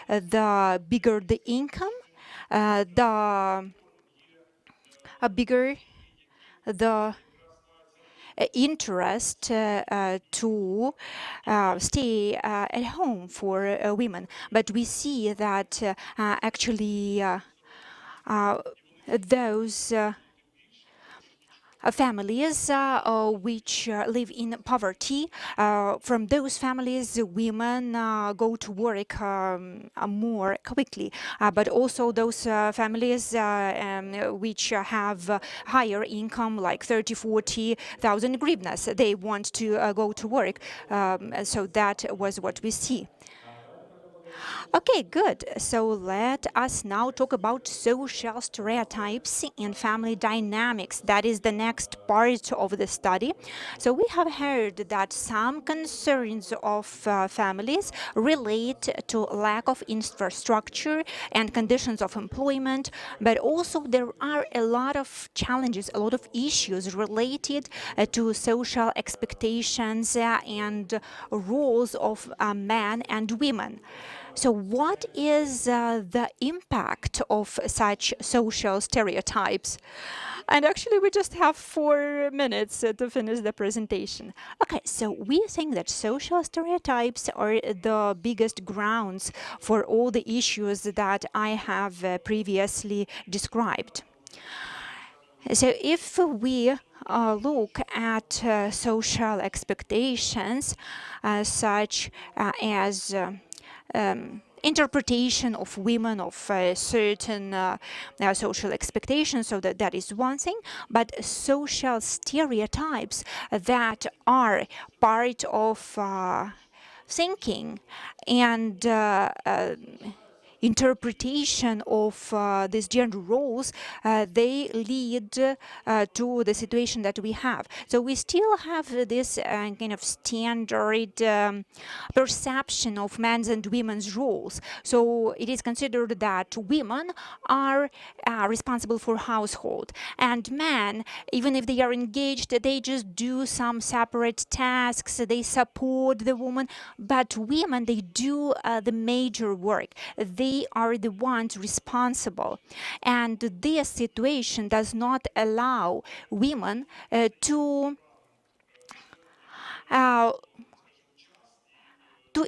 the bigger the income, the bigger the interest to stay at home for women. But we see that actually those families which live in poverty, from those families, women go to work more quickly. But also those families which have higher income, like 30,000-40,000 hryvnias, they want to go to work. So that was what we see. Okay, good. So let us now talk about social stereotypes and family dynamics. That is the next part of the study. So we have heard that some concerns of families relate to lack of infrastructure and conditions of employment, but also there are a lot of challenges, a lot of issues related to social expectations and roles of men and women. So what is the impact of such social stereotypes? And actually, we just have 4 minutes to finish the presentation. Okay, so we think that social stereotypes are the biggest grounds for all the issues that I have previously described. So if we look at social expectations such as interpretation of women of certain social expectations, so that is one thing, but social stereotypes that are part of thinking and interpretation of these gender roles, they lead to the situation that we have. So we still have this kind of standard perception of men's and women's roles. So it is considered that women are responsible for household, and men, even if they are engaged, they just do some separate tasks, they support the woman, but women, they do the major work. They are the ones responsible. And this situation does not allow women to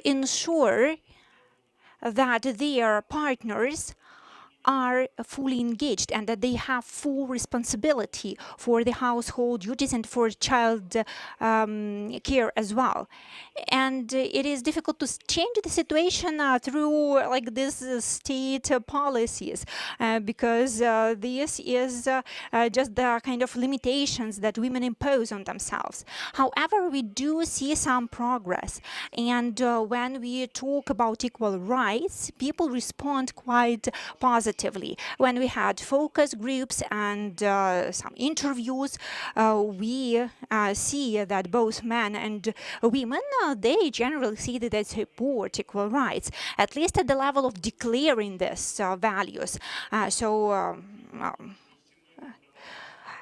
ensure that their partners are fully engaged and that they have full responsibility for the household duties and for child care as well. And it is difficult to change the situation through like this state policies because this is just the kind of limitations that women impose on themselves. However, we do see some progress, and when we talk about equal rights, people respond quite positively. When we had focus groups and some interviews, we see that both men and women, they generally see that they support equal rights, at least at the level of declaring these values.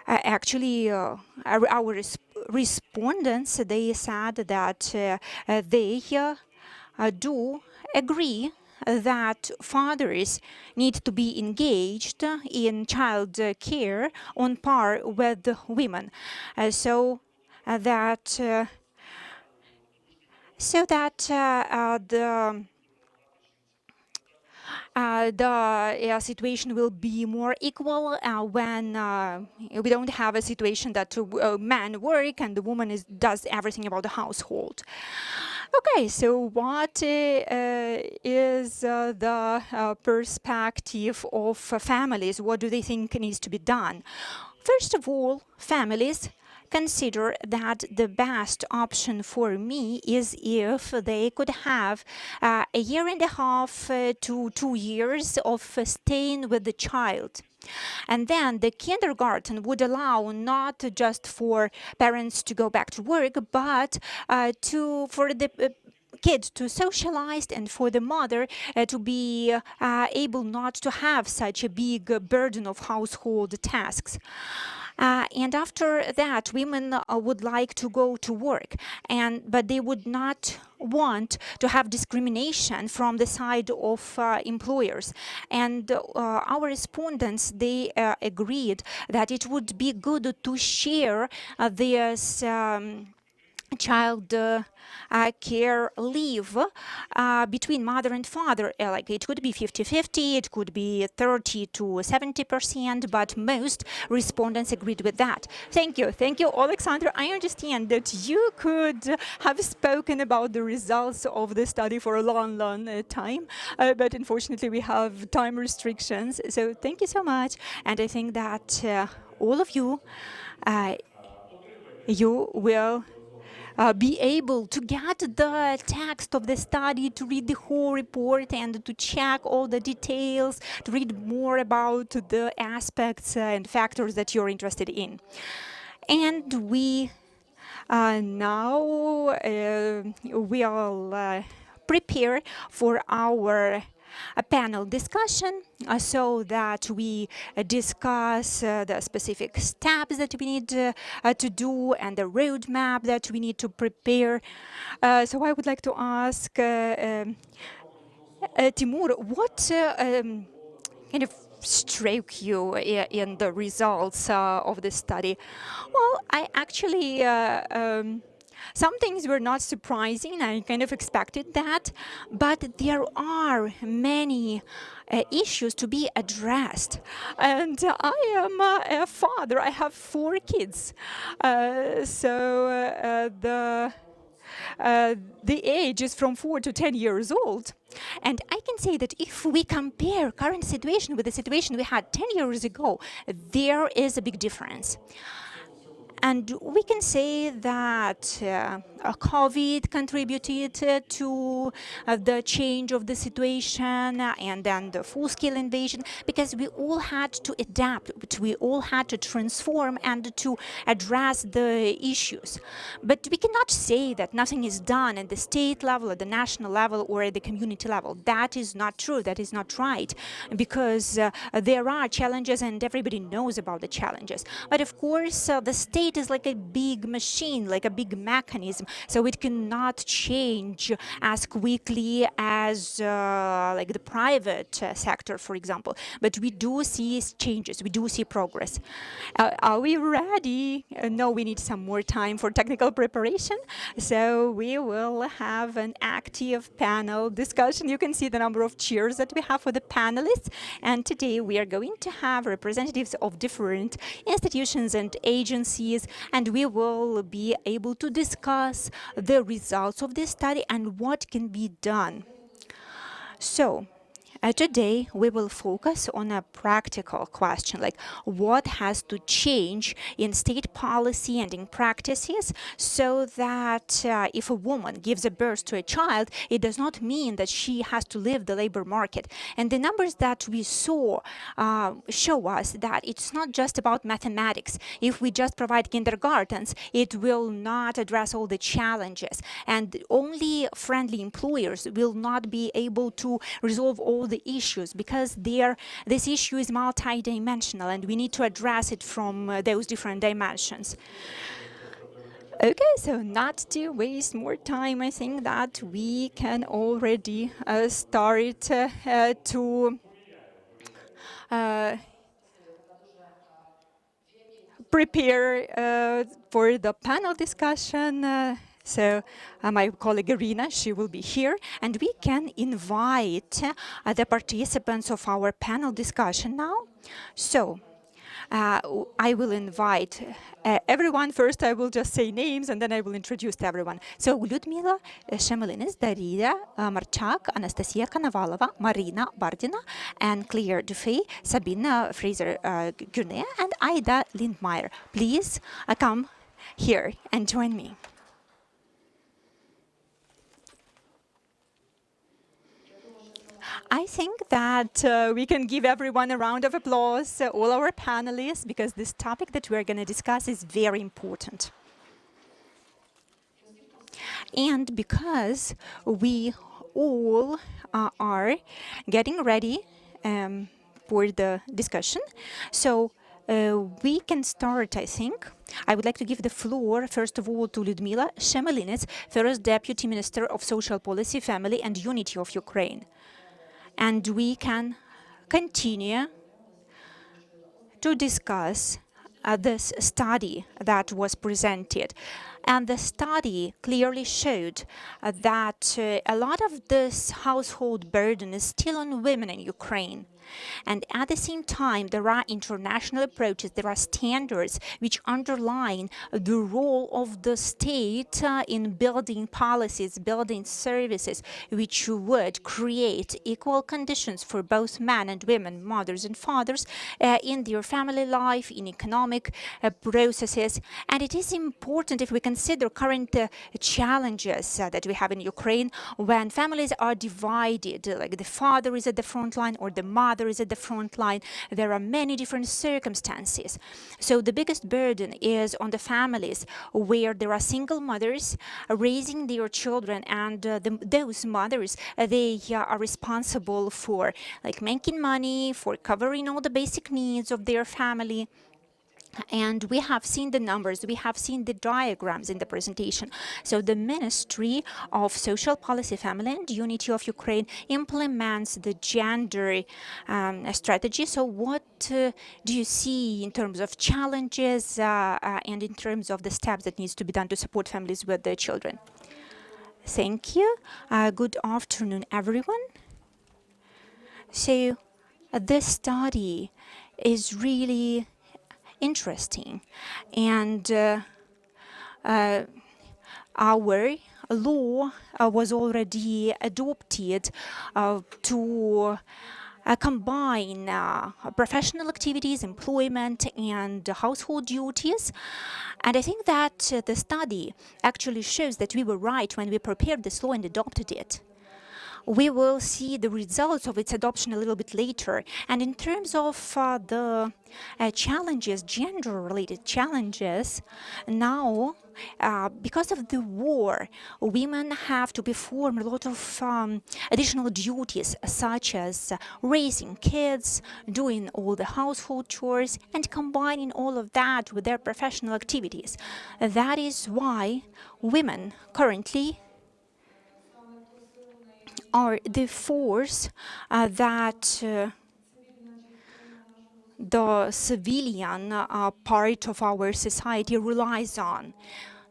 Actually, our respondents, they said that they do agree that fathers need to be engaged in child care on par with women, so that the situation will be more equal when we don't have a situation that men work and the woman does everything about the household. Okay, so what is the perspective of families? What do they think needs to be done? First of all, families consider that the best option for me is if they could have a year and a half to 2 years of staying with the child. And then the kindergarten would allow not just for parents to go back to work, but for the kids to socialize and for the mother to be able not to have such a big burden of household tasks. And after that, women would like to go to work, but they would not want to have discrimination from the side of employers. And our respondents, they agreed that it would be good to share this child care leave between mother and father. Like it could be 50-50, it could be 30 to 70%, but most respondents agreed with that. Thank you, Alexander. I understand that you could have spoken about the results of the study for a long time, but unfortunately we have time restrictions. So thank you so much, and I think that all of you, you will be able to get the text of the study, to read the whole report and to check all the details, to read more about the aspects and factors that you're interested in. And we now will prepare for our a panel discussion so that we discuss the specific steps that we need to do and the roadmap that we need to prepare. So I would like to ask Timur, what kind of struck you in the results of the study? Well, I actually some things were not surprising. I kind of expected that, but there are many issues to be addressed. And I am a father. I have 4 kids. The age is from 4 to 10 years old. And I can say that if we compare current situation with the situation we had 10 years ago, there is a big difference. And we can say that COVID contributed to the change of the situation and then the full-scale invasion, because we all had to adapt, we all had to transform and to address the issues. But we cannot say that nothing is done at the state level, at the national level, or at the community level. That is not true, that is not right, because there are challenges and everybody knows about the challenges. But of course, the state is like a big machine, like a big mechanism, so it cannot change as quickly as like the private sector, for example. But we do see changes, we do see progress. Are we ready? No, we need some more time for technical preparation. So we will have an active panel discussion. You can see the number of chairs that we have for the panelists. And today we are going to have representatives of different institutions and agencies, and we will be able to discuss the results of this study and what can be done. So, today we will focus on a practical question, like what has to change in state policy and in practices so that if a woman gives a birth to a child, it does not mean that she has to leave the labor market. And the numbers that we saw show us that it's not just about mathematics. If we just provide kindergartens, it will not address all the challenges, and only friendly employers will not be able to resolve all the issues, because this issue is multi-dimensional and we need to address it from those different dimensions. Okay, so not to waste more time, I think that we can already start to prepare for the panel discussion. So my colleague Irina, she will be here, and we can invite the participants of our panel discussion now. So I will invite everyone. First, I will just say names, and then I will introduce everyone. So, Lyudmila Shemelinis, Daria Marchak, Anastasia Konovalova, Marina Bardina, and Claire Dufay, Sabina Fraser-Gurnet, and Aida Lindmeyer. Please come here and join me. I think that we can give everyone a round of applause, all our panelists, because this topic that we're going to discuss is very important. And because we all are getting ready for the discussion, so we can start, I think. I would like to give the floor, first of all, to Lyudmila Shemelinis, First Deputy Minister of Social Policy, Family and Unity of Ukraine. And we can continue to discuss this study that was presented. And the study clearly showed that a lot of this household burden is still on women in Ukraine. And at the same time, there are international approaches, there are standards which underline the role of the state in building policies, building services, which would create equal conditions for both men and women, mothers and fathers, in their family life, in economic processes. And it is important if we consider current challenges that we have in Ukraine when families are divided, like the father is at the front line or the mother is at the front line. There are many different circumstances. So the biggest burden is on the families where there are single mothers raising their children, and those mothers, they are responsible for making money, for covering all the basic needs of their family. And we have seen the numbers, we have seen the diagrams in the presentation. So the Ministry of Social Policy, Family and Unity of Ukraine implements the gender strategy. So what do you see in terms of challenges and in terms of the steps that needs to be done to support families with their children? Thank you. Good afternoon, everyone. So this study is really interesting, and our law was already adopted to combine professional activities, employment, and household duties. And I think that the study actually shows that we were right when we prepared this law and adopted it. We will see the results of its adoption a little bit later. And in terms of the challenges, gender-related challenges, now, because of the war, women have to perform a lot of additional duties, such as raising kids, doing all the household chores, and combining all of that with their professional activities. That is why women currently are the force that the civilian part of our society relies on.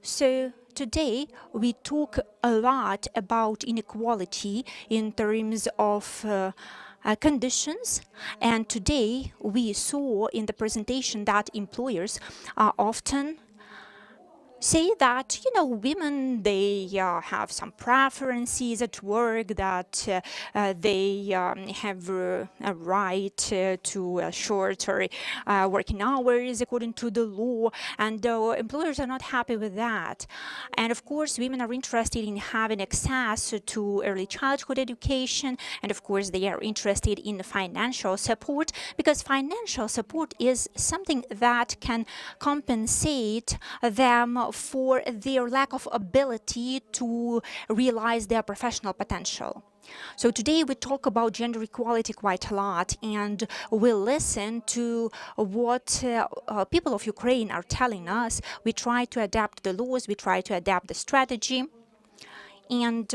So today we talk a lot about inequality in terms of conditions, and today we saw in the presentation that employers often say that, women, they have some preferences at work, that they have a right to shorter working hours according to the law, and employers are not happy with that. And of course, women are interested in having access to early childhood education, and of course, they are interested in financial support, because financial support is something that can compensate them for their lack of ability to realize their professional potential. So today we talk about gender equality quite a lot, and we'll listen to what people of Ukraine are telling us. We try to adapt the laws, we try to adapt the strategy, and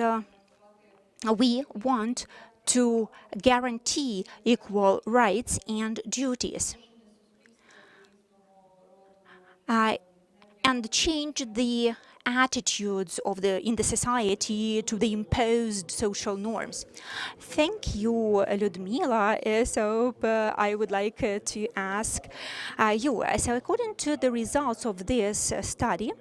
we want to guarantee equal rights and duties. And change the attitudes in the society to the imposed social norms. Thank you, Ludmila. So I would like to ask you. So according to the results of this study,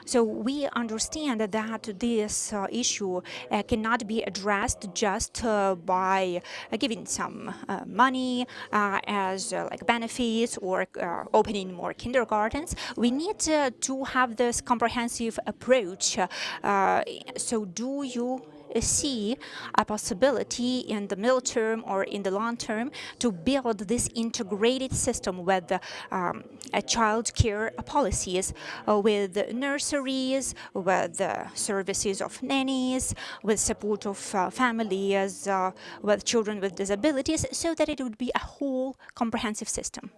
so we understand that this issue cannot be addressed just by giving some money as like benefits or opening more kindergartens. We need to have this comprehensive approach. So do you see a possibility in the middle term or in the long term to build this integrated system with child care policies, with nurseries, with services of nannies, with support of families with children with disabilities, so that it would be a whole comprehensive system?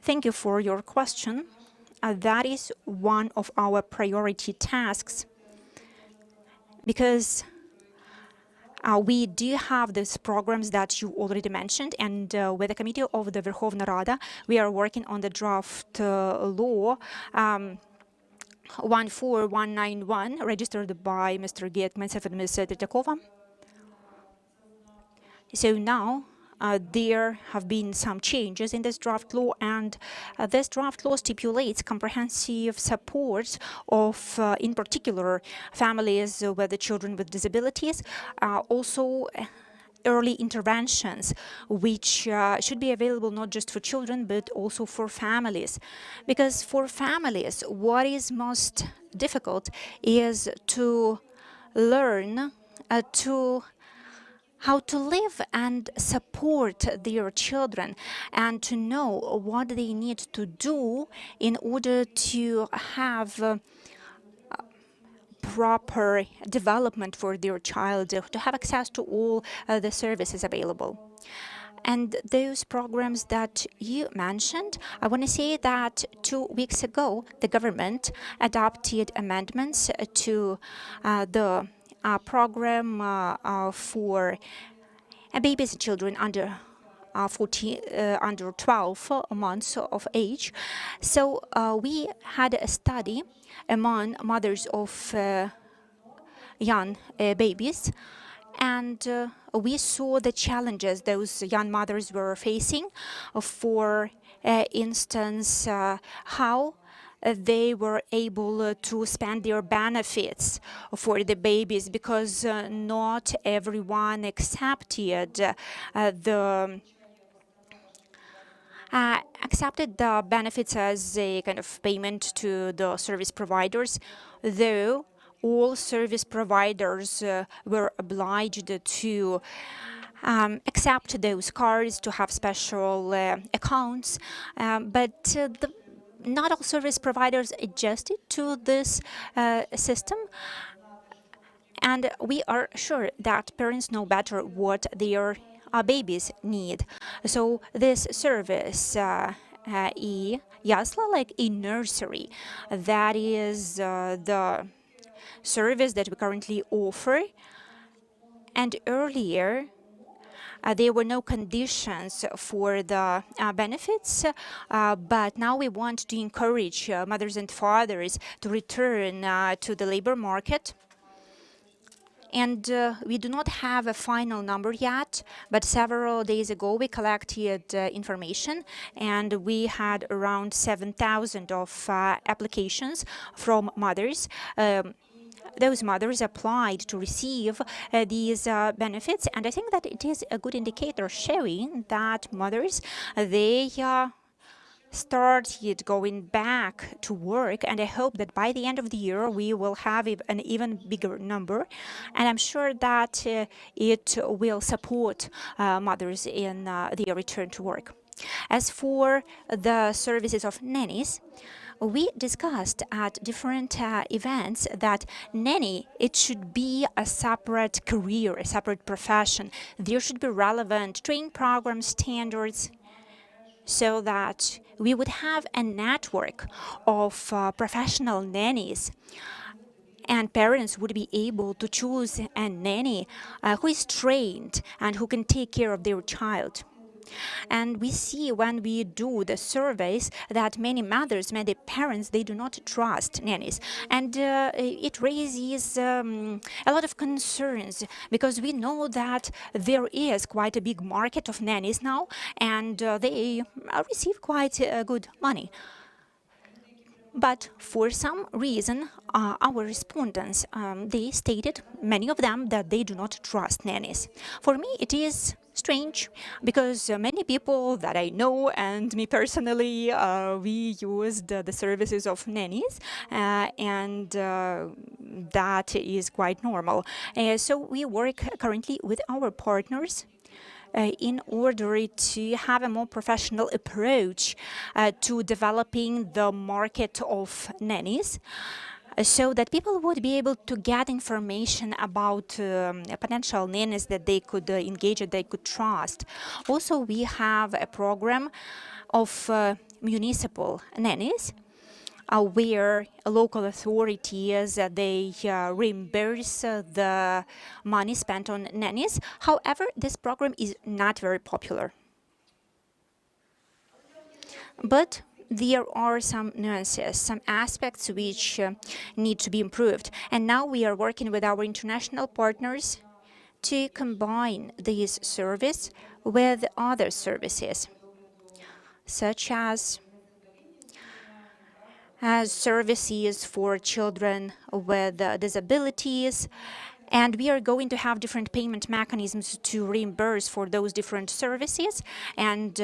Thank you for your question. That is one of our priority tasks, because we do have these programs that you already mentioned, and with the committee of the Verkhovna Rada, we are working on the draft law 14191, registered by Mr. Getmantsev and Ms. Tretyakova. So now there have been some changes in this draft law, and this draft law stipulates comprehensive support of, in particular, families with the children with disabilities, also early interventions, which should be available not just for children, but also for families. Because for families, what is most difficult is to learn how to live and support their children, and to know what they need to do in order to have proper development for their child, to have access to all the services available. And those programs that you mentioned, I want to say that 2 weeks ago, the government adopted amendments to the program for babies and children under 12 months of age. So we had a study among mothers of young babies, and we saw the challenges those young mothers were facing. For instance, how they were able to spend their benefits for the babies, because not everyone accepted the benefits as a kind of payment to the service providers, though all service providers were obliged to accept those cards, to have special accounts, but not all service providers adjusted to this system. And we are sure that parents know better what their babies need. So this service, Yasla, like a nursery, that is the service that we currently offer. And earlier, there were no conditions for the benefits, but now we want to encourage mothers and fathers to return to the labor market. And we do not have a final number yet, but several days ago we collected information, and we had around 7,000 of applications from mothers. Those mothers applied to receive these benefits, and I think that it is a good indicator showing that mothers, they started going back to work, and I hope that by the end of the year we will have an even bigger number, and I'm sure that it will support mothers in their return to work. As for the services of nannies, we discussed at different events that nanny, it should be a separate career, a separate profession. There should be relevant training programs, standards, so that we would have a network of professional nannies, and parents would be able to choose a nanny who is trained and who can take care of their child. And we see when we do the surveys that many mothers, many parents, they do not trust nannies. And it raises a lot of concerns because we know that there is quite a big market of nannies now, and they receive quite good money. But for some reason, our respondents, they stated, many of them, that they do not trust nannies. For me, it is strange because many people that I know and me personally, we used the services of nannies, and that is quite normal. So we work currently with our partners in order to have a more professional approach to developing the market of nannies, so that people would be able to get information about potential nannies that they could engage and they could trust. Also, we have a program of municipal nannies where local authorities they reimburse the money spent on nannies. However, this program is not very popular. But there are some nuances, some aspects which need to be improved. And now we are working with our international partners to combine this service with other services, such as services for children with disabilities. And we are going to have different payment mechanisms to reimburse for those different services and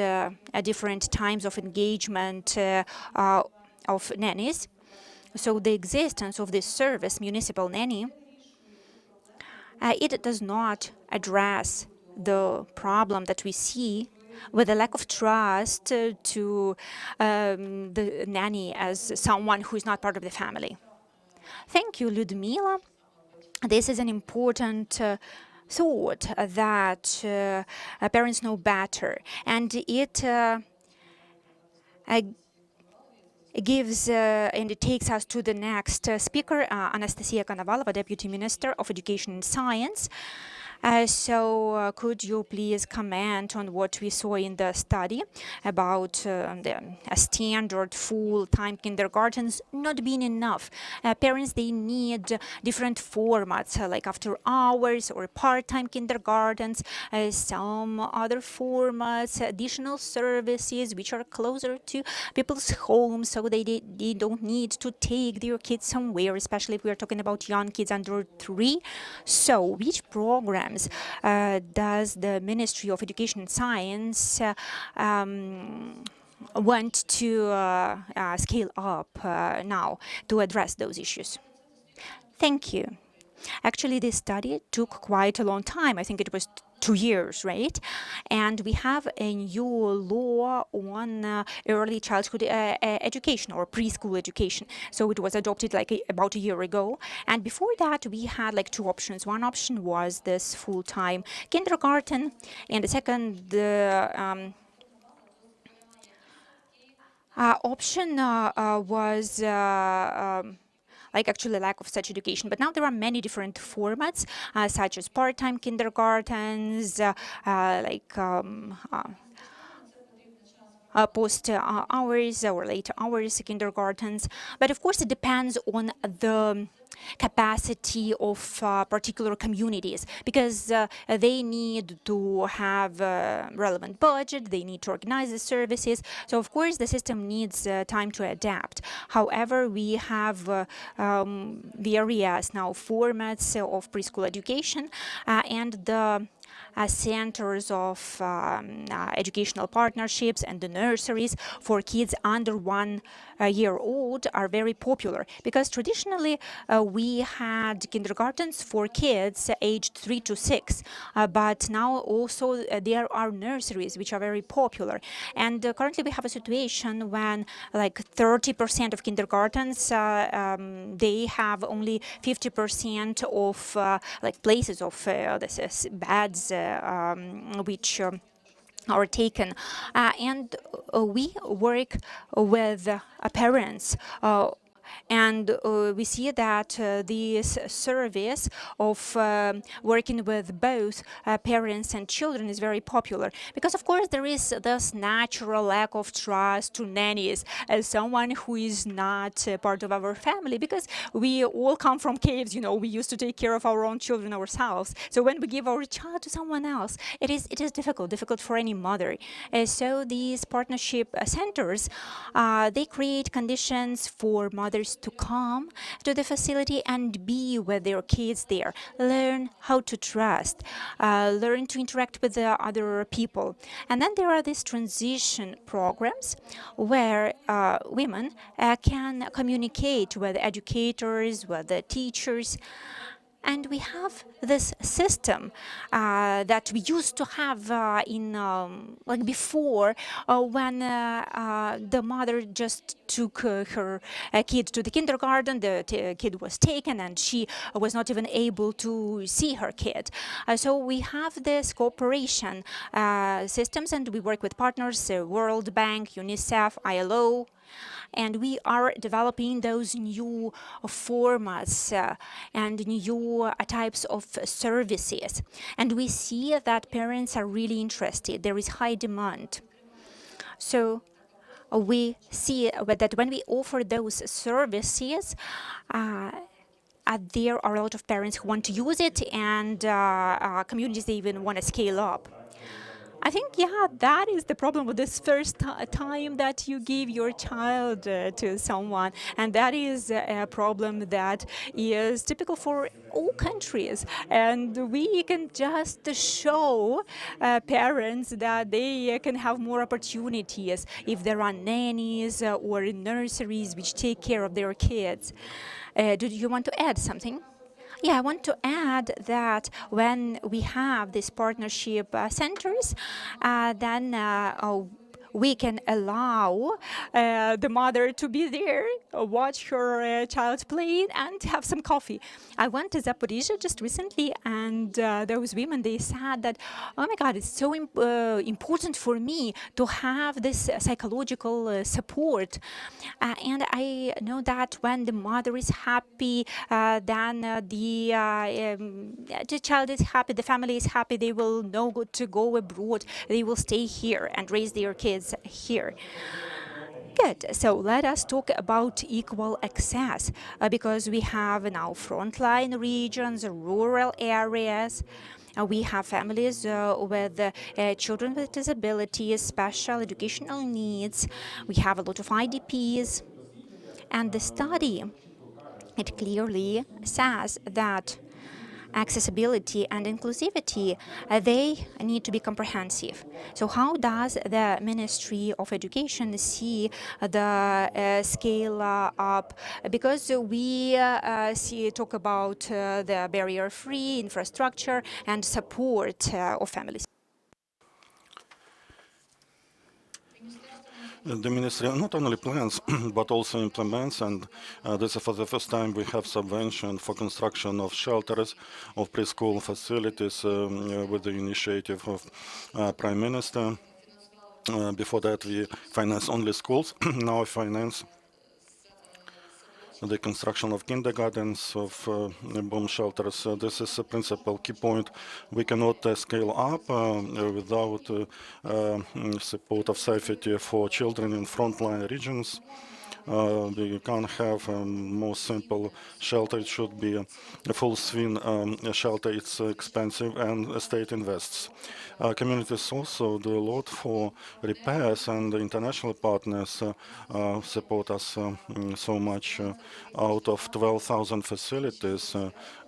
different times of engagement of nannies. So the existence of this service, municipal nanny, it does not address the problem that we see with a lack of trust to the nanny as someone who is not part of the family. Thank you, Ludmila. This is an important thought that parents know better, and it gives and it takes us to the next speaker, Anastasia Konovalova, Deputy Minister of Education and Science. So could you please comment on what we saw in the study about the standard full-time kindergartens not being enough? Parents, they need different formats, like after hours or part-time kindergartens, some other formats, additional services which are closer to people's homes, so they don't need to take their kids somewhere, especially if we are talking about young kids under 3. So which programs does the Ministry of Education and Science want to scale up now to address those issues? Thank you. Actually, this study took quite a long time. I think it was 2 years, right? And we have a new law on early childhood education or preschool education. So it was adopted like about a year ago. And before that, we had like 2 options. One option was this full-time kindergarten, and the second option was like actually lack of such education. But now there are many different formats, such as part-time kindergartens, post hours or late hours kindergartens. But of course, it depends on the capacity of particular communities, because they need to have relevant budget, they need to organize the services. So of course the system needs time to adapt. However, we have various now formats of preschool education, and the centers of educational partnerships and the nurseries for kids under 1 year old are very popular, because traditionally we had kindergartens for kids aged 3 to 6, but now also there are nurseries which are very popular. And currently we have a situation when like 30% of kindergartens they have only 50% of like places of this beds which are taken, and we work with parents And we see that this service of working with both parents and children is very popular because, of course, there is this natural lack of trust to nannies as someone who is not part of our family, because we all come from caves. We used to take care of our own children ourselves. So when we give our child to someone else, it is difficult for any mother. So these partnership centers, they create conditions for mothers to come to the facility and be with their kids there, learn how to trust, learn to interact with the other people. And then there are these transition programs where women can communicate with educators, with the teachers. And we have this system that we used to have in like before, when the mother just took her kid to the kindergarten. The kid was taken, and she was not even able to see her kid. So we have this cooperation systems, and we work with partners, World Bank, UNICEF, ILO. And we are developing those new formats and new types of services. And we see that parents are really interested. There is high demand. So we see that when we offer those services, there are a lot of parents who want to use it, and communities, they even want to scale up. I think, yeah, that is the problem with this first time that you give your child to someone. And that is a problem that is typical for all countries. And we can just show parents that they can have more opportunities if there are nannies or nurseries which take care of their kids. Do you want to add something? Yeah, I want to add that when we have these partnership centers, then we can allow the mother to be there, watch her child play, and have some coffee. I went to Zaporizhzhia just recently, and those women, they said that, oh my God, it's so important for me to have this psychological support. And I know that when the mother is happy, then the child is happy, the family is happy, they will know to go abroad, they will stay here and raise their kids here. Good. So let us talk about equal access, because we have now frontline regions, rural areas. We have families with children with disabilities, special educational needs. We have a lot of IDPs. And the study, it clearly says that accessibility and inclusivity, they need to be comprehensive. So how does the Ministry of Education see the scale up? Because we talk about the barrier-free infrastructure and support of families. The ministry not only plans but also implements, and this is for the first time we have subvention for construction of shelters, of preschool facilities with the initiative of Prime Minister. Before that we finance only schools. Now we finance the construction of kindergartens, of bomb shelters. This is a principal key point. We cannot scale up without support of safety for children in frontline regions. We can't have a more simple shelter. It should be a full swing shelter. It's expensive, and the state invests. Communities also do a lot for repairs, and the international partners support us so much. Out of 12,000 facilities,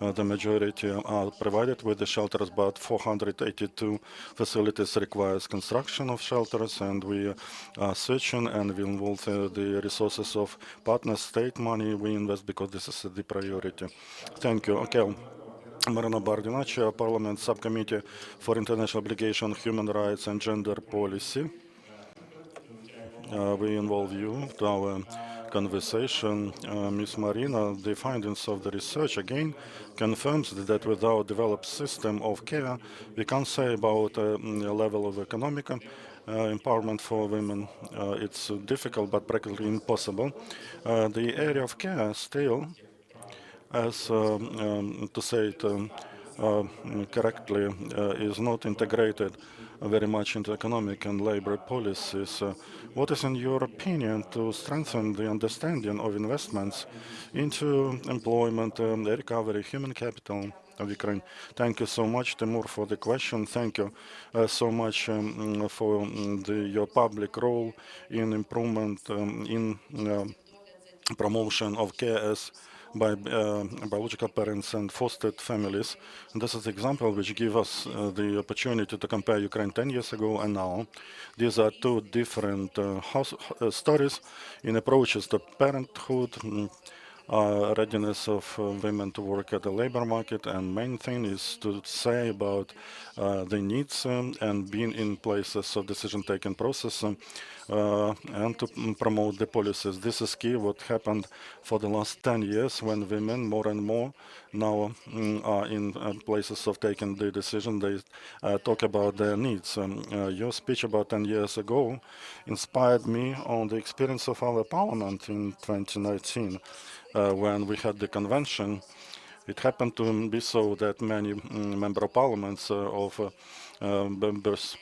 the majority are provided with the shelters, but 482 facilities requires construction of shelters, and we are searching, and we involve the resources of partner state money we invest, because this is the priority. Thank you. Okay. Marina Bardina, Chair, Parliament Subcommittee for International Obligation, Human Rights and Gender Policy. We involve you to our conversation. Ms. Marina, the findings of the research again confirms that without developed system of care, we can't say about a level of economic empowerment for women. It's difficult but practically impossible. The area of care still, as to say it correctly, is not integrated very much into economic and labor policies. What is, in your opinion, to strengthen the understanding of investments into employment, the recovery, human capital of Ukraine? Thank you so much, Timur, for the question. Thank you so much for your public role in improvement in promotion of care as by biological parents and fostered families. And this is an example which gives us the opportunity to compare Ukraine 10 years ago and now. These are two different stories in approaches to parenthood, readiness of women to work at the labor market, and main thing is to say about the needs and being in places of decision-taking process and to promote the policies. This is key what happened for the last 10 years when women more and more now are in places of taking the decision. They talk about their needs. Your speech about 10 years ago inspired me on the experience of our parliament in 2019. When we had the convention, it happened to be so that many member of parliaments of members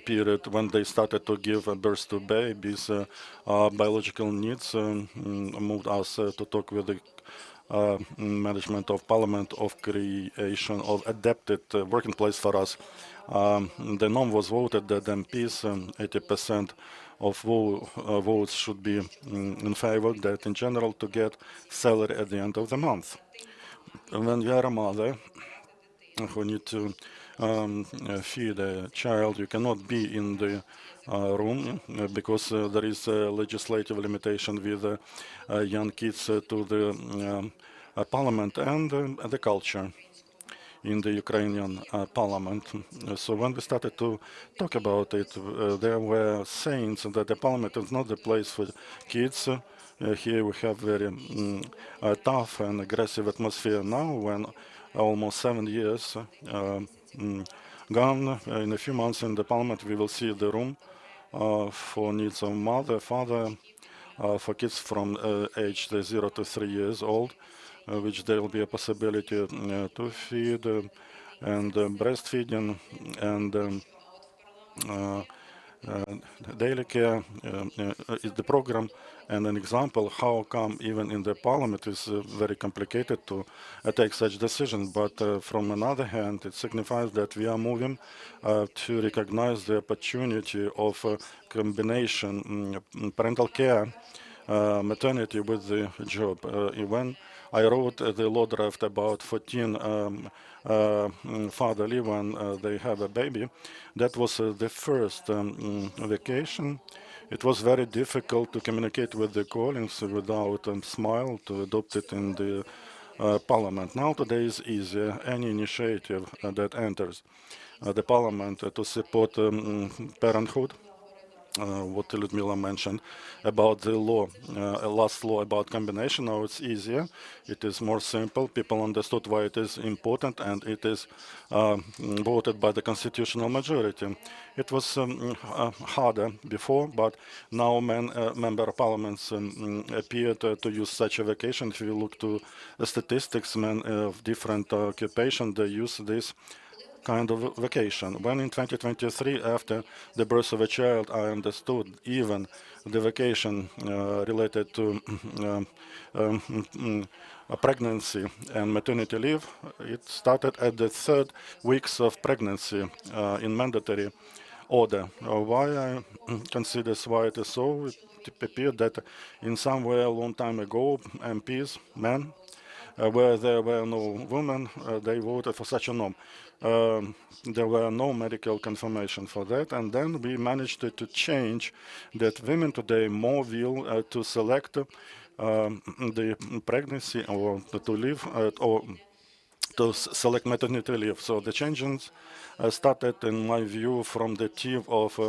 period when they started to give birth to babies, biological needs moved us to talk with the management of parliament of creation of adapted working place for us. The norm was voted that MPs, 80% of votes should be in favor that in general to get salary at the end of the month. When you are a mother who need to feed a child, you cannot be in the room because there is a legislative limitation with young kids to the parliament and the culture in the Ukrainian parliament. So when we started to talk about it, there were sayings that the parliament is not the place for kids. Here we have very tough and aggressive atmosphere now when almost 7 years gone. In a few months in the parliament we will see the room for needs of mother, father, for kids from age 0 to 3 years old, which there will be a possibility to feed and breastfeeding and daily care is the program and an example how come even in the parliament is very complicated to take such decisions. But from another hand, it signifies that we are moving to recognize the opportunity of combination parental care, maternity with the job. When I wrote the law draft about 14 father leave when they have a baby, that was the first vacation. It was very difficult to communicate with the colleagues without smile to adopt it in the parliament. Now today is easier. Any initiative that enters the parliament to support parenthood, what Lyudmila mentioned about the law, last law about combination. Now it's easier, it is more simple. People understood why it is important, and it is voted by the constitutional majority. It was harder before, but now member of parliaments appeared to use such a vacation. If you look to the statistics, men of different occupation, they use this kind of vacation. When in 2023, after the birth of a child, I understood even the vacation related to a pregnancy and maternity leave, it started at the 3rd weeks of pregnancy in mandatory order. Why I consider why it is so? It appeared that in somewhere a long time ago, MPs, men, where there were no women, they voted for such a norm. There were no medical confirmation for that, and then we managed to change that women today more will to select the pregnancy or to live or to select maternity leave. So the changes started, in my view, from the team of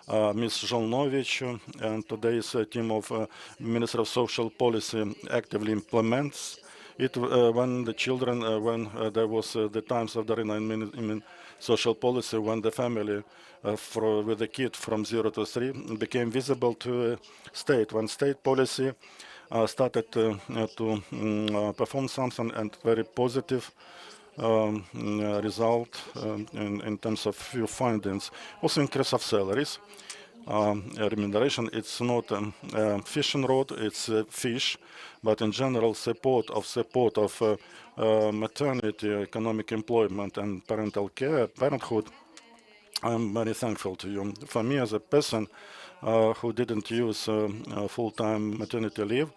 Ms. Zholnovich, and today's team of Minister of Social Policy actively implements it when the children, when there was the times of the social policy when the family with a kid from 0 to 3 became visible to state, when state policy started to perform something and very positive result in terms of few findings. Also increase of salaries. Remuneration, it's not a fishing rod, it's a fish, but in general support of maternity, economic employment and parental care, parenthood, I'm very thankful to you. For me as a person who didn't use full-time maternity leave,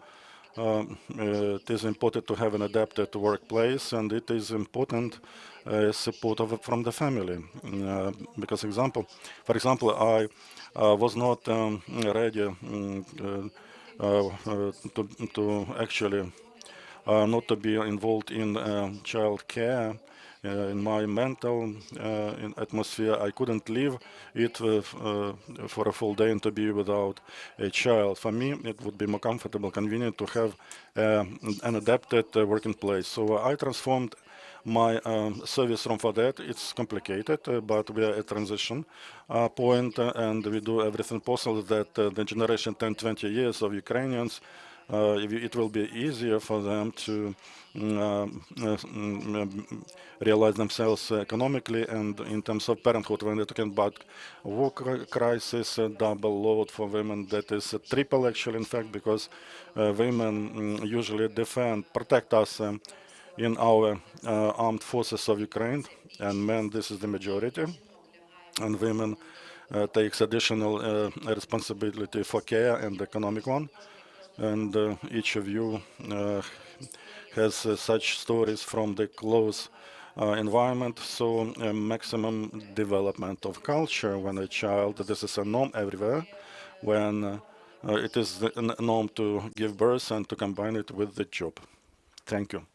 it is important to have an adapted workplace, and it is important support from the family. Because, for example, I was not ready to actually not to be involved in child care. In my mental atmosphere, I couldn't live it for a full day and to be without a child. For me, it would be more comfortable, convenient to have an adapted working place. So I transformed my service room for that. It's complicated, but we are at transition point, and we do everything possible that the generation 10, 20 years of Ukrainians, it will be easier for them to realize themselves economically and in terms of parenthood. When we're talking about work crisis, double load for women, that is a triple actually, in fact, because women usually protect us in our armed forces of Ukraine, and men, this is the majority, and women takes additional responsibility for care and economic one. And each of you has such stories from the close environment. So maximum development of culture when a child, this is a norm everywhere, when it is the norm to give birth and to combine it with the job. Thank you.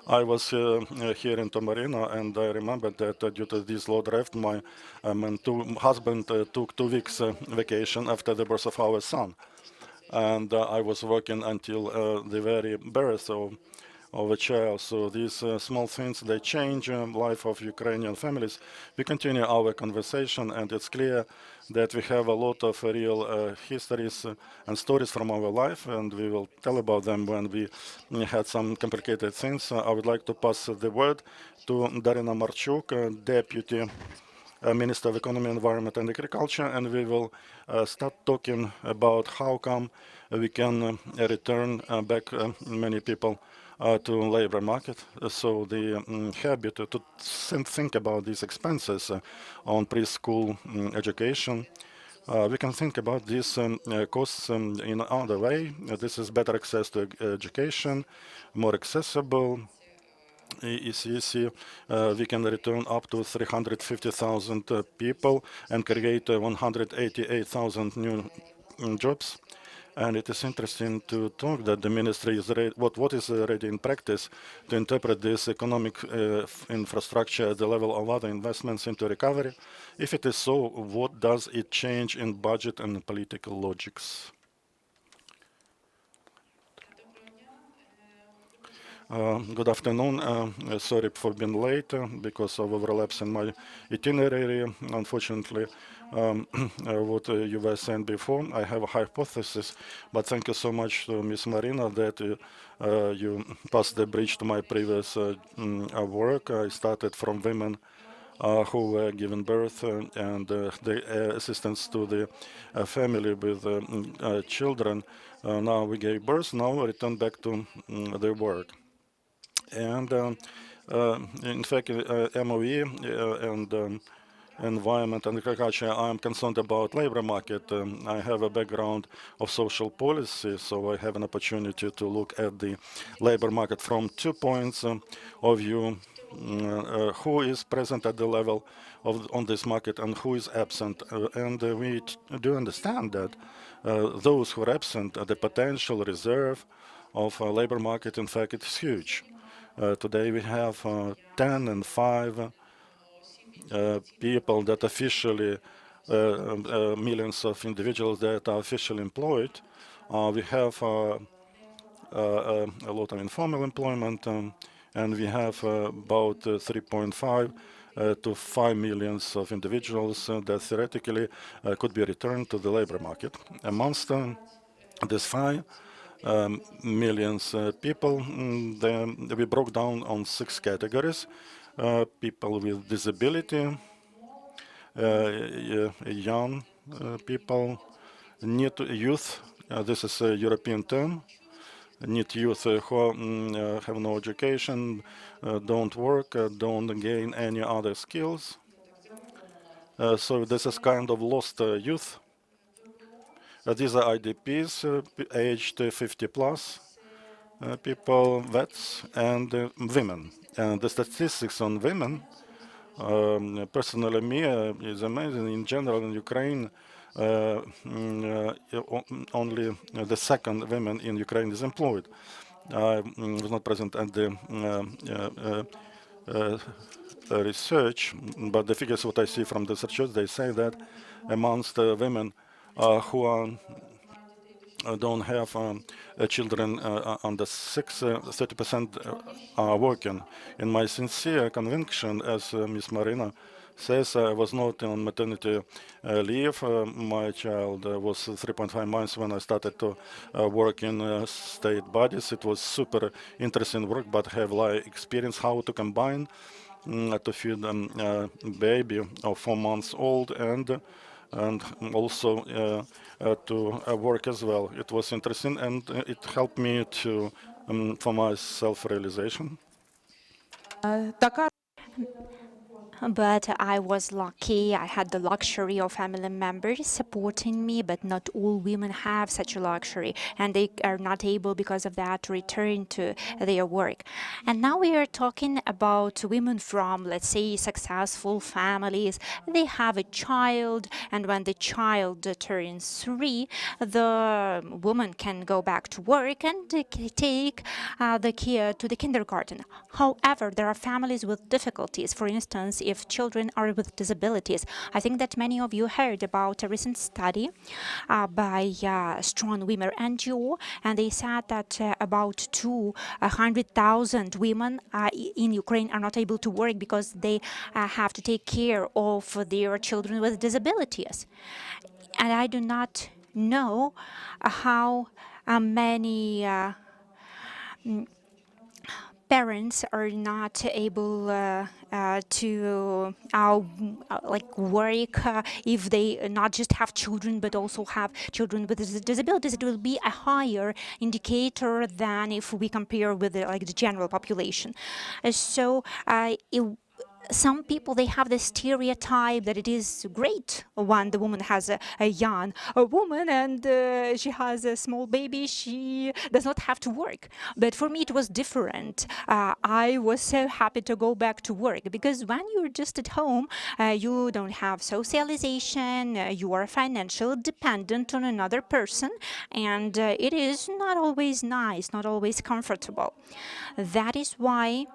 I was here in Tomarino, and I remember that due to this low draft, my husband took 2 weeks vacation after the birth of our son. And I was working until the very birth of a child. So these small things, they change life of Ukrainian families. We continue our conversation, and it's clear that we have a lot of real histories and stories from our life, and we will tell about them when we had some complicated things. I would like to pass the word to Darina Marchuk, Deputy Minister of Economy, Environment and Agriculture, and we will start talking about how come we can return back many people to labor market. So the habit to think about these expenses on preschool education, we can think about these costs in other way. This is better access to education, more accessible. ECC, we can return up to 350,000 people and create 188,000 new jobs. And it is interesting to talk that the ministry is what is already in practice to interpret this economic infrastructure at the level of other investments into recovery. If it is so, what does it change in budget and political logics? Good afternoon. Sorry for being late because of overlaps in my itinerary. Unfortunately, what you were saying before, I have a hypothesis, but thank you so much to Ms. Marina that you passed the bridge to my previous work. I started from women who were giving birth and the assistance to the family with children. Now we gave birth, now we return back to their work. And in fact, MOE and environment and agriculture, I'm concerned about labor market. I have a background of social policy, so I have an opportunity to look at the labor market from 2 points of view. Who is present at the level on this market and who is absent. And we do understand that those who are absent, the potential reserve of a labor market, in fact, it's huge. Today we have 10 and 5 people that officially, millions of individuals that are officially employed. We have a lot of informal employment, and we have about 3.5 to 5 million of individuals that theoretically could be returned to the labor market. Amongst these 5 millions people, we broke down on 6 categories: people with disability, young people, need youth. This is a European term. Need youth who have no education, don't work, don't gain any other skills. So this is kind of lost youth. These are IDPs, aged 50 plus, people, vets, and women. And the statistics on women, personally, me, is amazing. In general, in Ukraine, only the second women in Ukraine is employed. I was not present at the research, but the figures what I see from the researchers, they say that amongst women who don't have children under 6, 30% are working. In my sincere conviction, as Ms. Marina says, I was not on maternity leave. My child was 3.5 months when I started to work in state bodies. It was super interesting work, but have like experience how to combine to feed a baby of 4 months old and also to work as well. It was interesting, and it helped me to for my self-realization. Така But I was lucky. I had the luxury of family members supporting me, but not all women have such a luxury, and they are not able because of that to return to their work. And now we are talking about women from, let's say, successful families. They have a child, and when the child turns 3, the woman can go back to work and take the kid to the kindergarten. However, there are families with difficulties. For instance, if children are with disabilities. I think that many of you heard about a recent study by Strong Women NGO, and they said that about 200,000 women in Ukraine are not able to work because they have to take care of their children with disabilities. And I do not know how many parents are not able to like work if they not just have children but also have children with disabilities. It will be a higher indicator than if we compare with the general population. Some people, they have the stereotype that it is great when the woman has a young woman and she has a small baby, she does not have to work. But for me it was different. I was so happy to go back to work because when you're just at home, you don't have socialization, you are financially dependent on another person, and it is not always nice, not always comfortable. That is why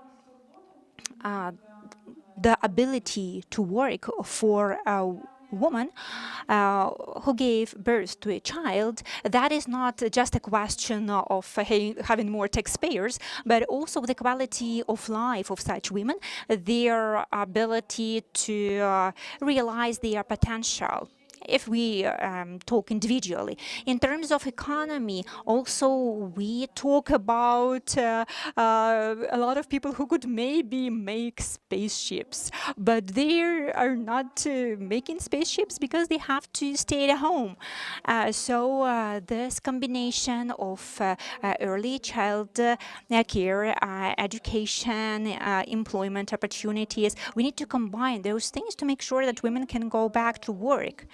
the ability to work for a woman who gave birth to a child, that is not just a question of having more taxpayers, but also the quality of life of such women, their ability to realize their potential. If we talk individually. In terms of economy, also we talk about a lot of people who could maybe make spaceships, but they are not making spaceships because they have to stay at home. So this combination of early child care, education, employment opportunities, we need to combine those things to make sure that women can go back to work.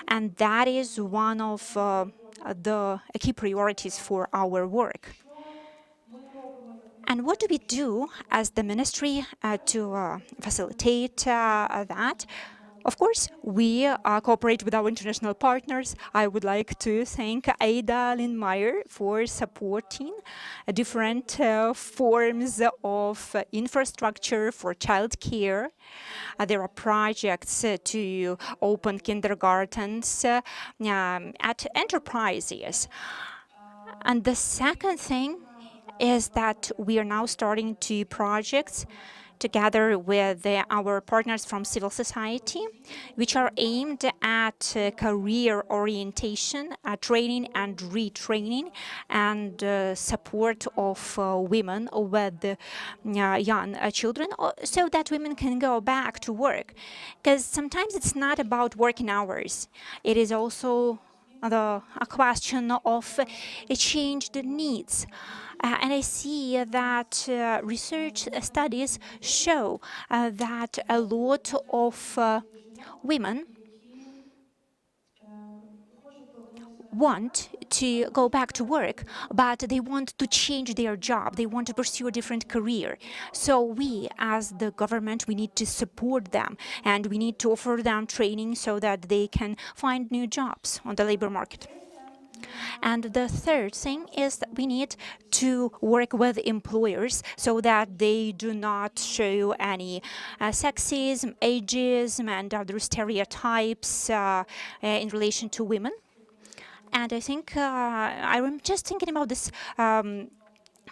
And that is one of the key priorities for our work. And what do we do as the ministry to facilitate that? Of course, we cooperate with our international partners. I would like to thank Ada Lindmeyer for supporting different forms of infrastructure for childcare. There are projects to open kindergartens at enterprises. And the second thing is that we are now starting to projects together with our partners from civil society, which are aimed at career orientation, training and retraining, and support of women with young children, so that women can go back to work. Because sometimes it's not about working hours. It is also a question of changed needs. And I see that research studies show that a lot of women want to go back to work, but they want to change their job. They want to pursue a different career. So we, as the government, we need to support them, and we need to offer them training so that they can find new jobs on the labor market. And the third thing is that we need to work with employers so that they do not show any sexism, ageism, and other stereotypes in relation to women. And I think I'm just thinking about this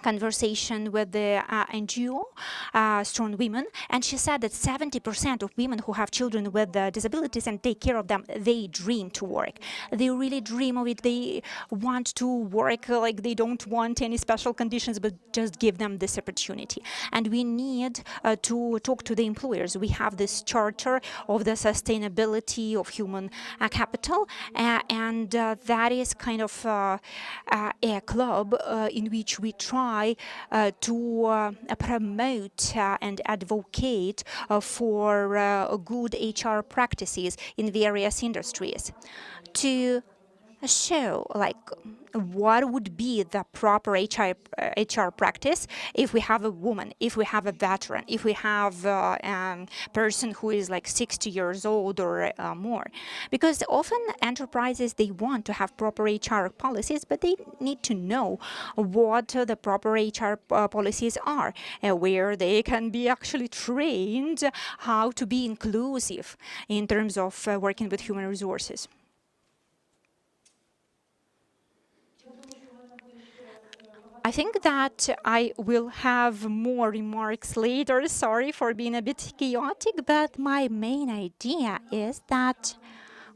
conversation with the NGO, Strong Women, and she said that 70% of women who have children with disabilities and take care of them, they dream to work. They really dream of it. They want to work, like they don't want any special conditions, but just give them this opportunity. And we need to talk to the employers. We have this charter of the sustainability of human capital, and that is kind of a club in which we try to promote and advocate for good HR practices in various industries, to show like what would be the proper HR practice if we have a woman, if we have a veteran, if we have a person who is like 60 years old or more. Because often enterprises, they want to have proper HR policies, but they need to know what the proper HR policies are, where they can be actually trained how to be inclusive in terms of working with human resources. I think that I will have more remarks later. Sorry for being a bit chaotic, but my main idea is that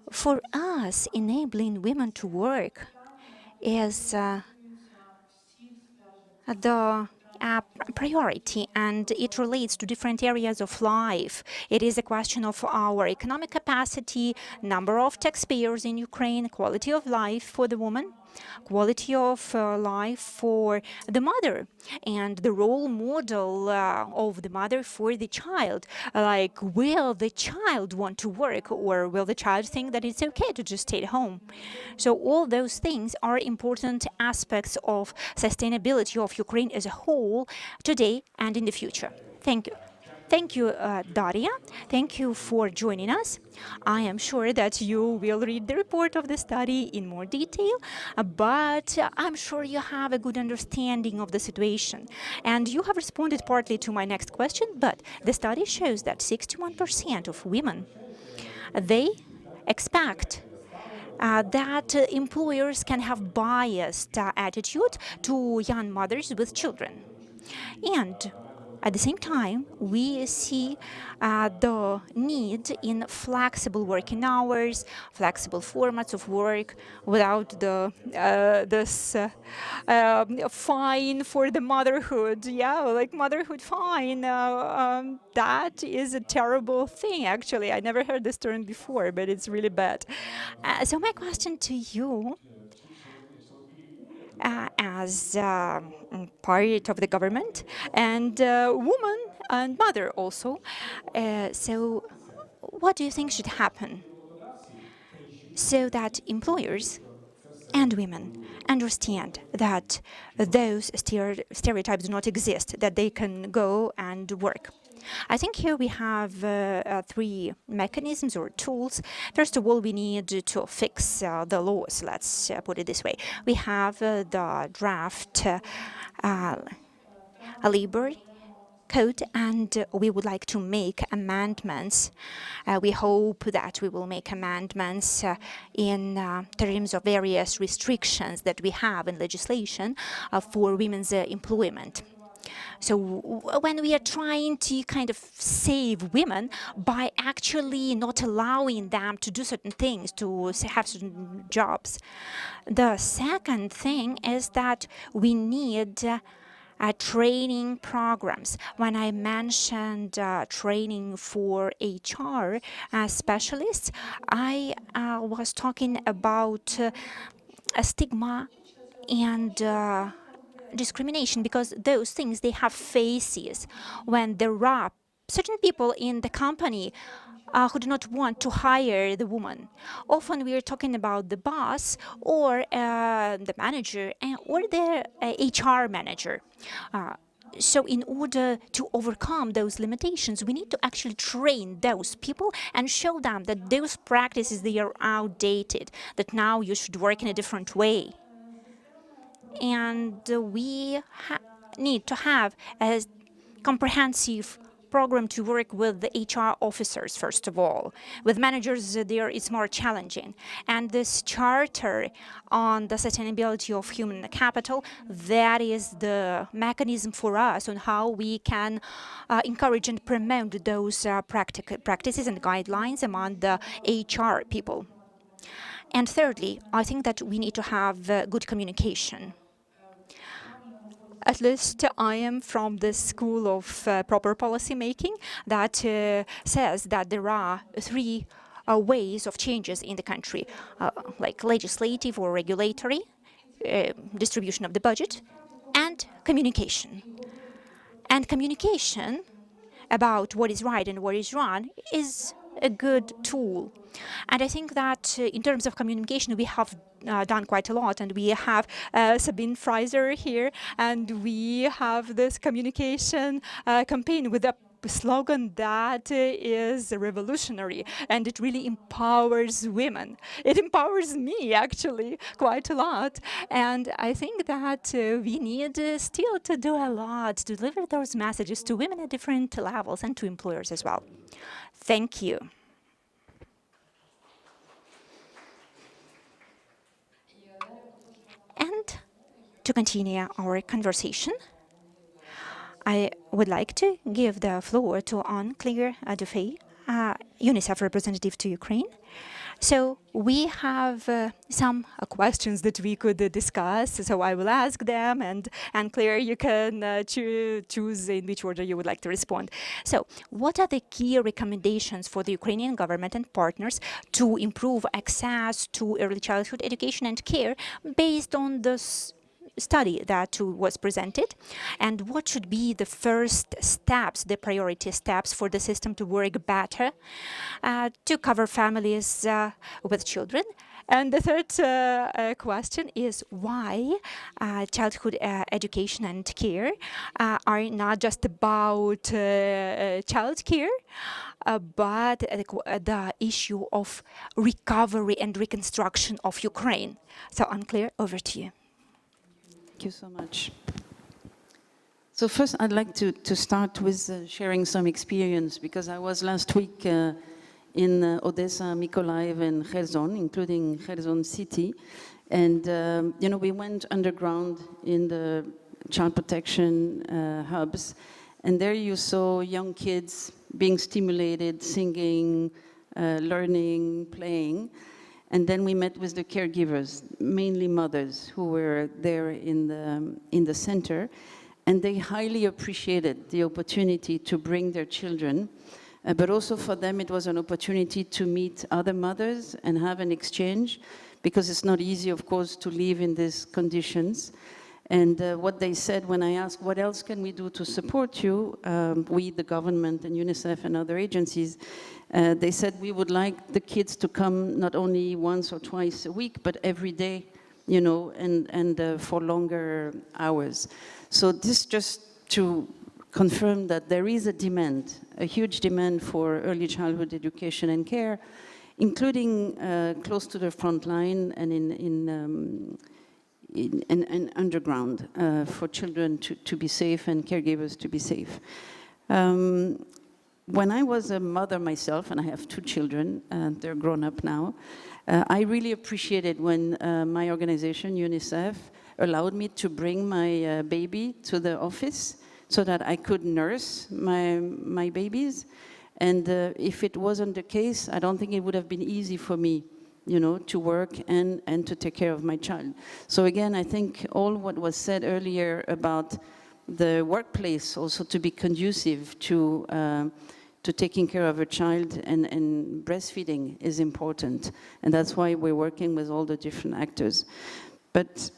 for us, enabling women to work is the priority, and it relates to different areas of life. It is a question of our economic capacity, number of taxpayers in Ukraine, quality of life for the woman, quality of life for the mother, and the role model of the mother for the child. Like, will the child want to work, or will the child think that it's okay to just stay at home? So all those things are important aspects of sustainability of Ukraine as a whole today and in the future. Thank you. Thank you, Daria. Thank you for joining us. I am sure that you will read the report of the study in more detail, but I'm sure you have a good understanding of the situation. And you have responded partly to my next question, but the study shows that 61% of women, they expect that employers can have biased attitude to young mothers with children. And at the same time, we see the need in flexible working hours, flexible formats of work, without this fine for the motherhood. Yeah, like motherhood fine. That is a terrible thing, actually. I never heard this term before, but it's really bad. So my question to you, as part of the government and woman and mother also. So what do you think should happen so that employers and women understand that those stereotypes do not exist, that they can go and work? I think here we have three mechanisms or tools. First of all, we need to fix the laws, let's put it this way. We have the draft labor code, and we would like to make amendments. We hope that we will make amendments in terms of various restrictions that we have in legislation for women's employment. So when we are trying to kind of save women by actually not allowing them to do certain things, to have certain jobs. The second thing is that we need training programs. When I mentioned training for HR specialists, I was talking about a stigma and discrimination, because those things, they have faces. When there are certain people in the company who do not want to hire the woman, often we are talking about the boss or the manager or the HR manager. So in order to overcome those limitations, we need to actually train those people and show them that those practices, they are outdated, that now you should work in a different way. And we need to have a comprehensive program to work with the HR officers, first of all. With managers, there it's more challenging. And this charter on the sustainability of human capital, that is the mechanism for us on how we can encourage and promote those practices and guidelines among the HR people. And thirdly, I think that we need to have good communication. At least I am from the school of proper policy making that says that there are three ways of changes in the country, like legislative or regulatory, distribution of the budget, and communication. And communication about what is right and what is wrong is a good tool. And I think that in terms of communication, we have done quite a lot, and we have Sabine Fraser here, and we have this communication campaign with a slogan that is revolutionary, and it really empowers women. It empowers me, actually, quite a lot. And I think that we need still to do a lot to deliver those messages to women at different levels and to employers as well. Thank you. And to continue our conversation, I would like to give the floor to Anne-Claire Dufay, UNICEF representative to Ukraine. So we have some questions that we could discuss, so I will ask them, and Claire, you can choose in which order you would like to respond. So what are the key recommendations for the Ukrainian government and partners to improve access to early childhood education and care based on this study that was presented, and what should be the first steps, the priority steps for the system to work better to cover families with children? And the third question is why childhood education and care are not just about child care, but the issue of recovery and reconstruction of Ukraine. So, Anne-Claire, over to you. Thank you so much. So first, I'd like to start with sharing some experience, because I was last week in Odessa, Mykolaiv, and Kherson, including Kherson city. And, you know, we went underground in the child protection hubs. And there you saw young kids being stimulated, singing, learning, playing. And then we met with the caregivers, mainly mothers, who were there in the center. And they highly appreciated the opportunity to bring their children. But also for them, it was an opportunity to meet other mothers and have an exchange, because it's not easy, of course, to live in these conditions. And what they said when I asked, what else can we do to support you, we, the government and UNICEF and other agencies, they said we would like the kids to come not only once or twice a week, but every day, you know, and for longer hours. So this just to confirm that there is a demand, a huge demand for early childhood education and care, including close to the front line and in underground for children to be safe and caregivers to be safe. When I was a mother myself, and I have 2 children, and they're grown up now, I really appreciated when my organization, UNICEF, allowed me to bring my baby to the office so that I could nurse my babies. And if it wasn't the case, I don't think it would have been easy for me, you know, to work and to take care of my child. So again, I think all what was said earlier about the workplace also to be conducive to taking care of a child and breastfeeding is important. And that's why we're working with all the different actors. But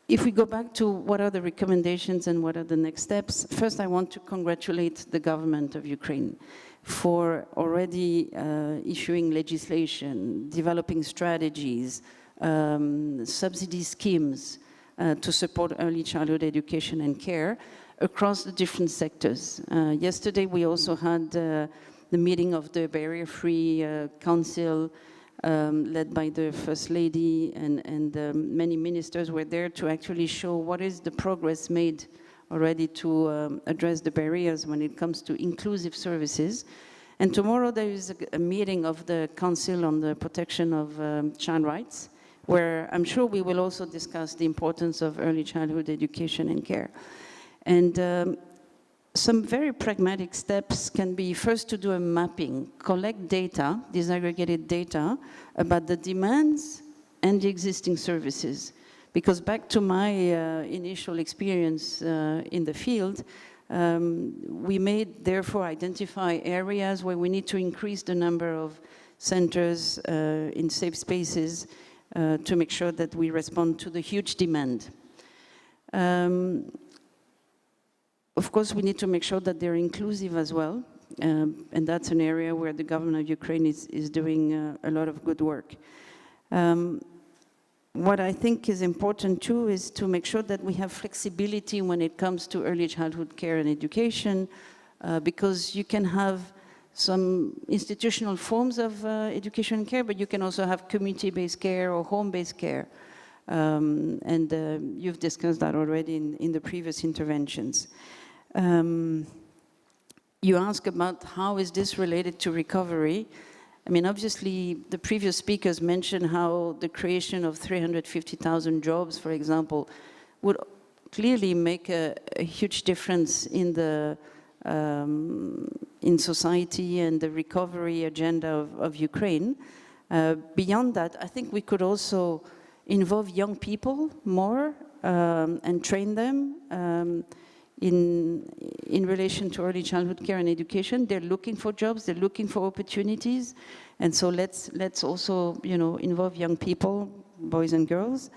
if we go back to what are the recommendations and what are the next steps, first I want to congratulate the government of Ukraine for already issuing legislation, developing strategies, subsidy schemes to support early childhood education and care across the different sectors. Yesterday we also had the meeting of the Barrier-Free Council led by the First Lady, and many ministers were there to actually show what is the progress made already to address the barriers when it comes to inclusive services. And tomorrow there is a meeting of the Council on the Protection of Child Rights, where I'm sure we will also discuss the importance of early childhood education and care. And some very pragmatic steps can be first to do a mapping, collect data, disaggregated data, about the demands and the existing services. Because back to my initial experience in the field, we may therefore identify areas where we need to increase the number of centers in safe spaces to make sure that we respond to the huge demand. Of course, we need to make sure that they're inclusive as well, and that's an area where the government of Ukraine is doing a lot of good work. What I think is important too is to make sure that we have flexibility when it comes to early childhood care and education, because you can have some institutional forms of education and care, but you can also have community-based care or home-based care. And you've discussed that already in the previous interventions. You ask about how is this related to recovery. I mean, obviously, the previous speakers mentioned how the creation of 350,000 jobs, for example, would clearly make a huge difference in the in society and the recovery agenda of Ukraine. Beyond that, I think we could also involve young people more and train them in relation to early childhood care and education. They're looking for jobs, they're looking for opportunities, and so let's also, you know, involve young people, boys and girls.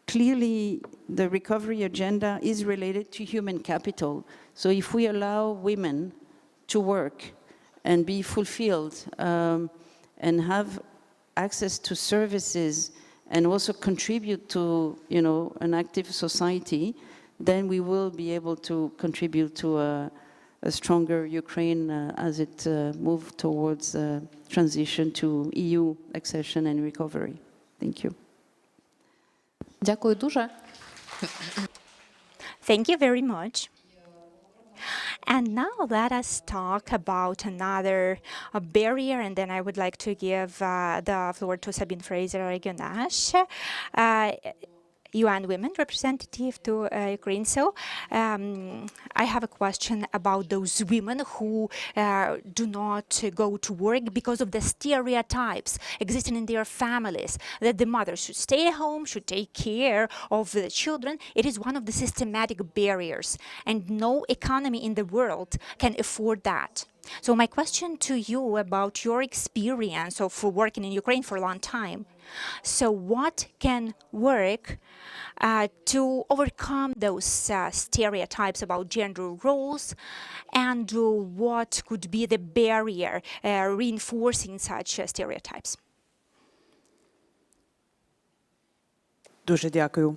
Clearly, the recovery agenda is related to human capital. So if we allow women to work and be fulfilled and have access to services and also contribute to, you know, an active society, then we will be able to contribute to a stronger Ukraine as it moves towards transition to EU accession and recovery. Thank you. Дякую дуже. Thank you very much. And now let us talk about another barrier, and then I would like to give the floor to Sabine Fraser-Reguenache, UN Women representative to Ukraine. So I have a question about those women who do not go to work because of the stereotypes existing in their families, that the mother should stay at home, should take care of the children. It is one of the systematic barriers, and no economy in the world can afford that. So my question to you about your experience of working in Ukraine for a long time. So what can work to overcome those stereotypes about gender roles, and what could be the barrier reinforcing such stereotypes? Дуже дякую.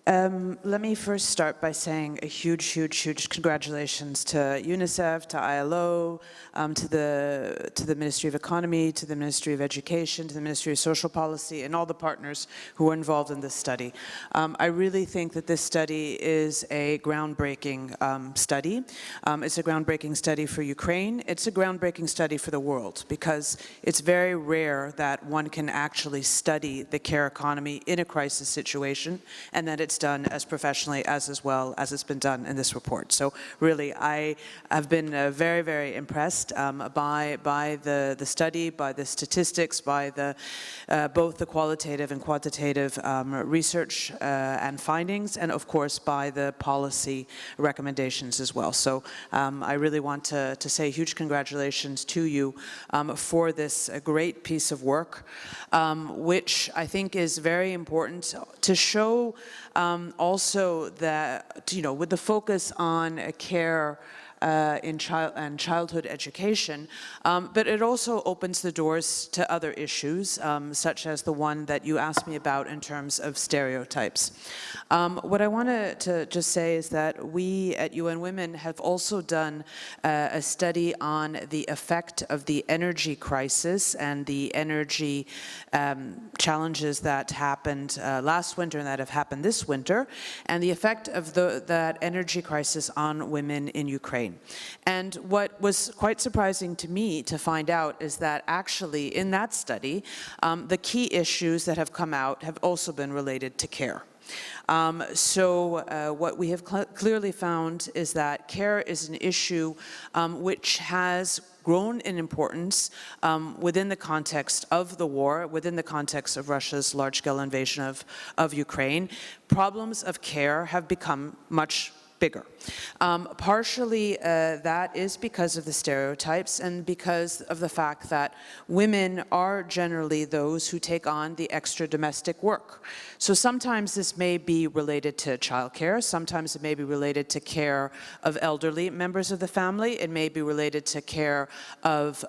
Let me first start by saying a huge congratulations to UNICEF, to ILO, to the Ministry of Economy, to the Ministry of Education, to the Ministry of Social Policy, and all the partners who were involved in this study. I really think that this study is a groundbreaking study. It's a groundbreaking study for Ukraine. It's a groundbreaking study for the world, because it's very rare that one can actually study the care economy in a crisis situation, and that it's done as professionally as well as it's been done in this report. So really, I have been very impressed by the study, by the statistics, by both the qualitative and quantitative research and findings, and of course by the policy recommendations as well. So I really want to say huge congratulations to you for this great piece of work, which I think is very important to show also that, with the focus on care in childhood education, but it also opens the doors to other issues, such as the one that you asked me about in terms of stereotypes. What I want to just say is that we at UN Women have also done a study on the effect of the energy crisis and the energy challenges that happened last winter and that have happened this winter, and the effect of that energy crisis on women in Ukraine. And what was quite surprising to me to find out is that actually in that study, the key issues that have come out have also been related to care. So what we have clearly found is that care is an issue which has grown in importance within the context of the war, within the context of Russia's large-scale invasion of Ukraine. Problems of care have become much bigger. Partially that is because of the stereotypes and because of the fact that women are generally those who take on the extra domestic work. So sometimes this may be related to childcare, sometimes it may be related to care of elderly members of the family, it may be related to care of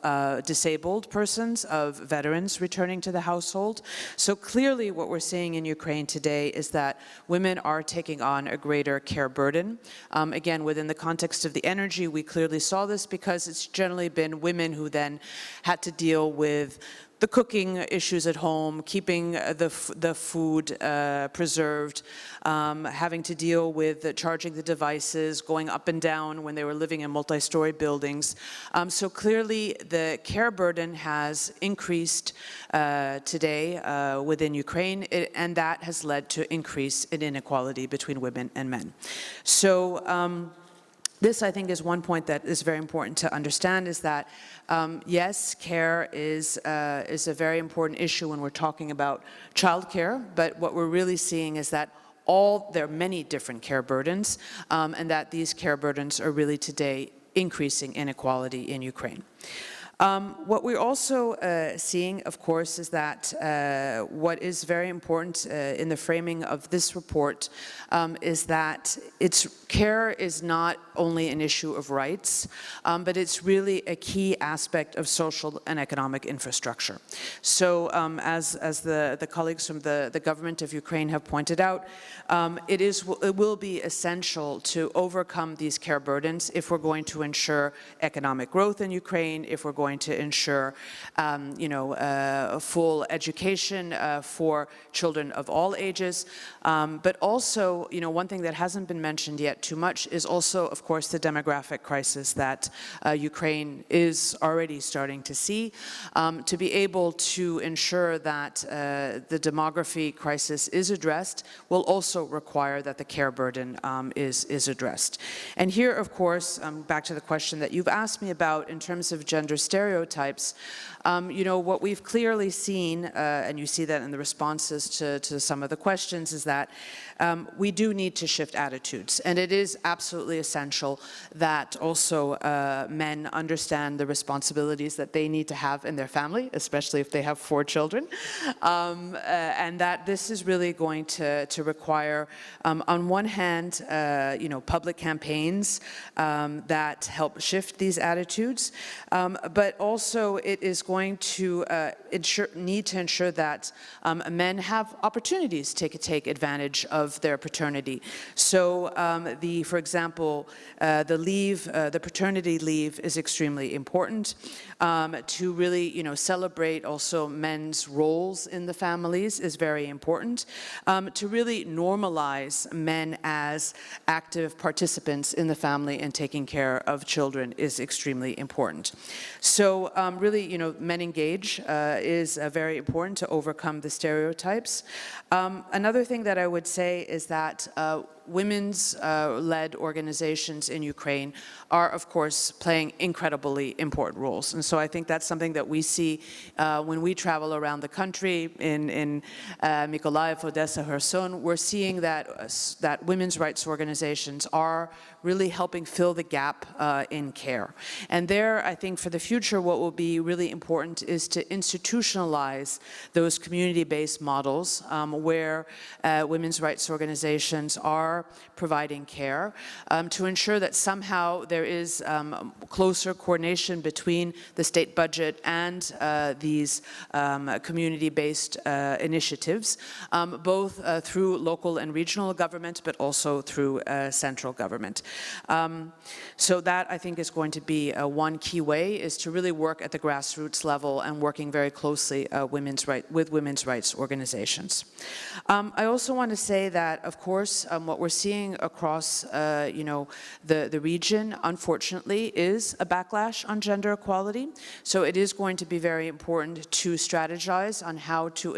disabled persons, of veterans returning to the household. So clearly what we're seeing in Ukraine today is that women are taking on a greater care burden. Again, within the context of the energy, we clearly saw this because it's generally been women who then had to deal with the cooking issues at home, keeping the food preserved, having to deal with charging the devices, going up and down when they were living in multi-story buildings. So clearly the care burden has increased today within Ukraine, and that has led to increase in inequality between women and men. So this, I think, is one point that is very important to understand, is that, yes, care is a very important issue when we're talking about childcare, but what we're really seeing is that there are many different care burdens, and that these care burdens are really today increasing inequality in Ukraine. What we're also seeing, of course, is that what is very important in the framing of this report is that care is not only an issue of rights, but it's really a key aspect of social and economic infrastructure. So as the colleagues from the government of Ukraine have pointed out, it will be essential to overcome these care burdens if we're going to ensure economic growth in Ukraine, if we're going to ensure full education for children of all ages. But also, one thing that hasn't been mentioned yet too much is also, of course, the demographic crisis that Ukraine is already starting to see. To be able to ensure that the demography crisis is addressed will also require that the care burden is addressed. And here, of course, back to the question that you've asked me about in terms of gender stereotypes, what we've clearly seen, and you see that in the responses to some of the questions, is that we do need to shift attitudes. And it is absolutely essential that also men understand the responsibilities that they need to have in their family, especially if they have 4 children, and that this is really going to require, on one hand, public campaigns that help shift these attitudes, but but also it is going to need to ensure that men have opportunities to take advantage of their paternity. So for example, the paternity leave is extremely important to really, celebrate also men's roles in the families is very important. To really normalize men as active participants in the family and taking care of children is extremely important. So really, men engage is very important to overcome the stereotypes. Another thing that I would say is that women's led organizations in Ukraine are, of course, playing incredibly important roles. And so I think that's something that we see when we travel around the country in Mykolaiv, Odessa, Kherson. We're seeing that women's rights organizations are really helping fill the gap in care. And there, I think for the future, what will be really important is to institutionalize those community-based models where women's rights organizations are providing care to ensure that somehow there is closer coordination between the state budget and these community-based initiatives, both through local and regional government, but also through central government. So that, I think, is going to be one key way, is to really work at the grassroots level and working very closely with women's rights organizations. I also want to say that, of course, what we're seeing across, the region, unfortunately, is a backlash on gender equality. So it is going to be very important to strategize on how to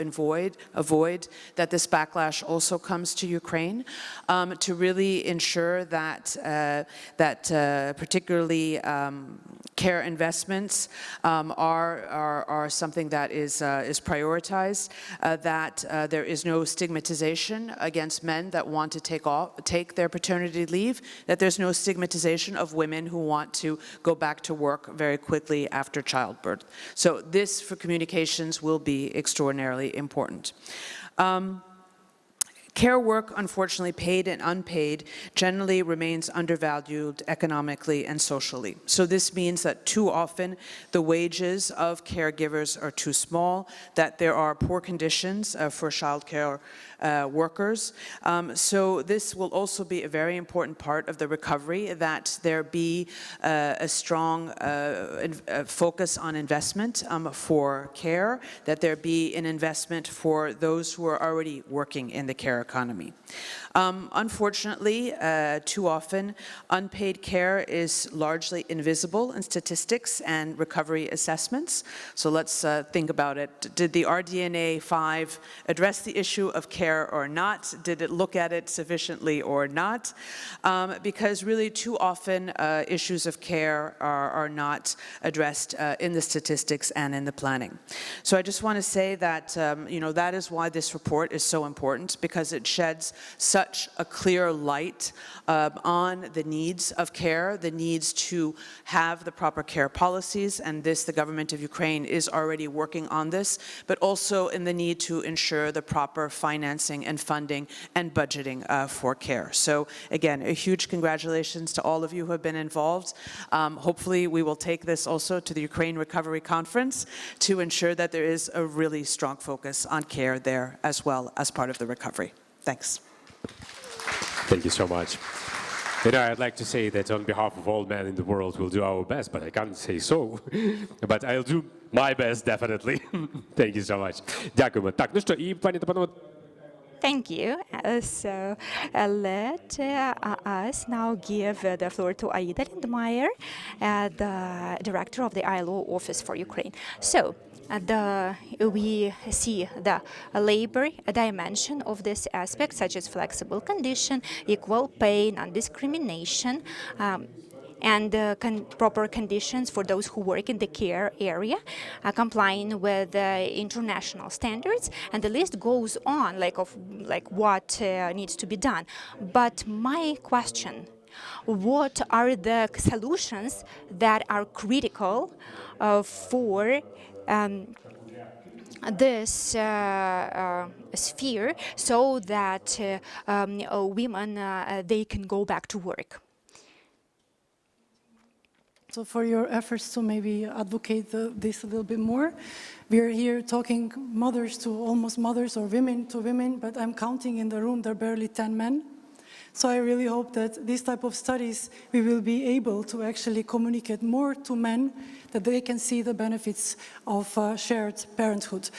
avoid that this backlash also comes to Ukraine, to really ensure that particularly care investments are something that is prioritized, that there is no stigmatization against men that want to take their paternity leave, that there's no stigmatization of women who want to go back to work very quickly after childbirth. So this, for communications, will be extraordinarily important. Care work, unfortunately, paid and unpaid, generally remains undervalued economically and socially. So this means that too often the wages of caregivers are too small, that there are poor conditions for childcare workers. So this will also be a very important part of the recovery, that there be a strong focus on investment for care, that there be an investment for those who are already working in the care economy. Unfortunately, too often, unpaid care is largely invisible in statistics and recovery assessments. So let's think about it. Did the RDNA 5 address the issue of care or not? Did it look at it sufficiently or not? Because really, too often, issues of care are not addressed in the statistics and in the planning. So I just want to say that, that is why this report is so important, because it sheds such a clear light on the needs of care, the needs to have the proper care policies, and the government of Ukraine is already working on this, but also in the need to ensure the proper financing and funding and budgeting for care. So again, a huge congratulations to all of you who have been involved. Hopefully we will take this also to the Ukraine Recovery Conference to ensure that there is a really strong focus on care there as well as part of the recovery. Thanks. Thank you so much. I'd like to say that on behalf of all men in the world, we'll do our best, but I can't say so. But I'll do my best, definitely. Thank you so much. Дякуємо. Так, ну що, і пані та панове. Thank you. So let us now give the floor to Aida Lindmeyer, the director of the ILO Office for Ukraine. So we see the labor dimension of this aspect, such as flexible condition, equal pay, non-discrimination, and proper conditions for those who work in the care area, complying with international standards, and the list goes on, like what needs to be done. But my question: what are the solutions that are critical for this sphere, so that women they can go back to work? So for your efforts to maybe advocate this a little bit more. We're here talking mothers to almost mothers or women to women, but I'm counting in the room there are barely 10 men. So I really hope that this type of studies, we will be able to actually communicate more to men, that they can see the benefits of shared parenthood.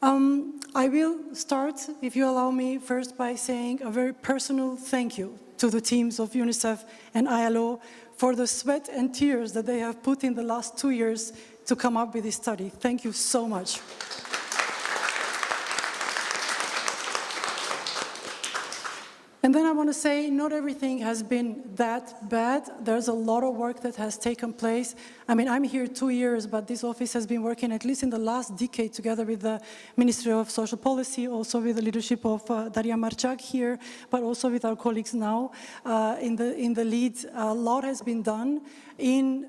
I will start, if you allow me, first by saying a very personal thank you to the teams of UNICEF and ILO for the sweat and tears that they have put in the last 2 years to come up with this study. Thank you so much. And then I want to say, not everything has been that bad. There's a lot of work that has taken place. I mean, I'm here 2 years, but this office has been working at least in the last decade together with the Ministry of Social Policy, also with the leadership of Daria Marchak here, but also with our colleagues now in the lead. A lot has been done in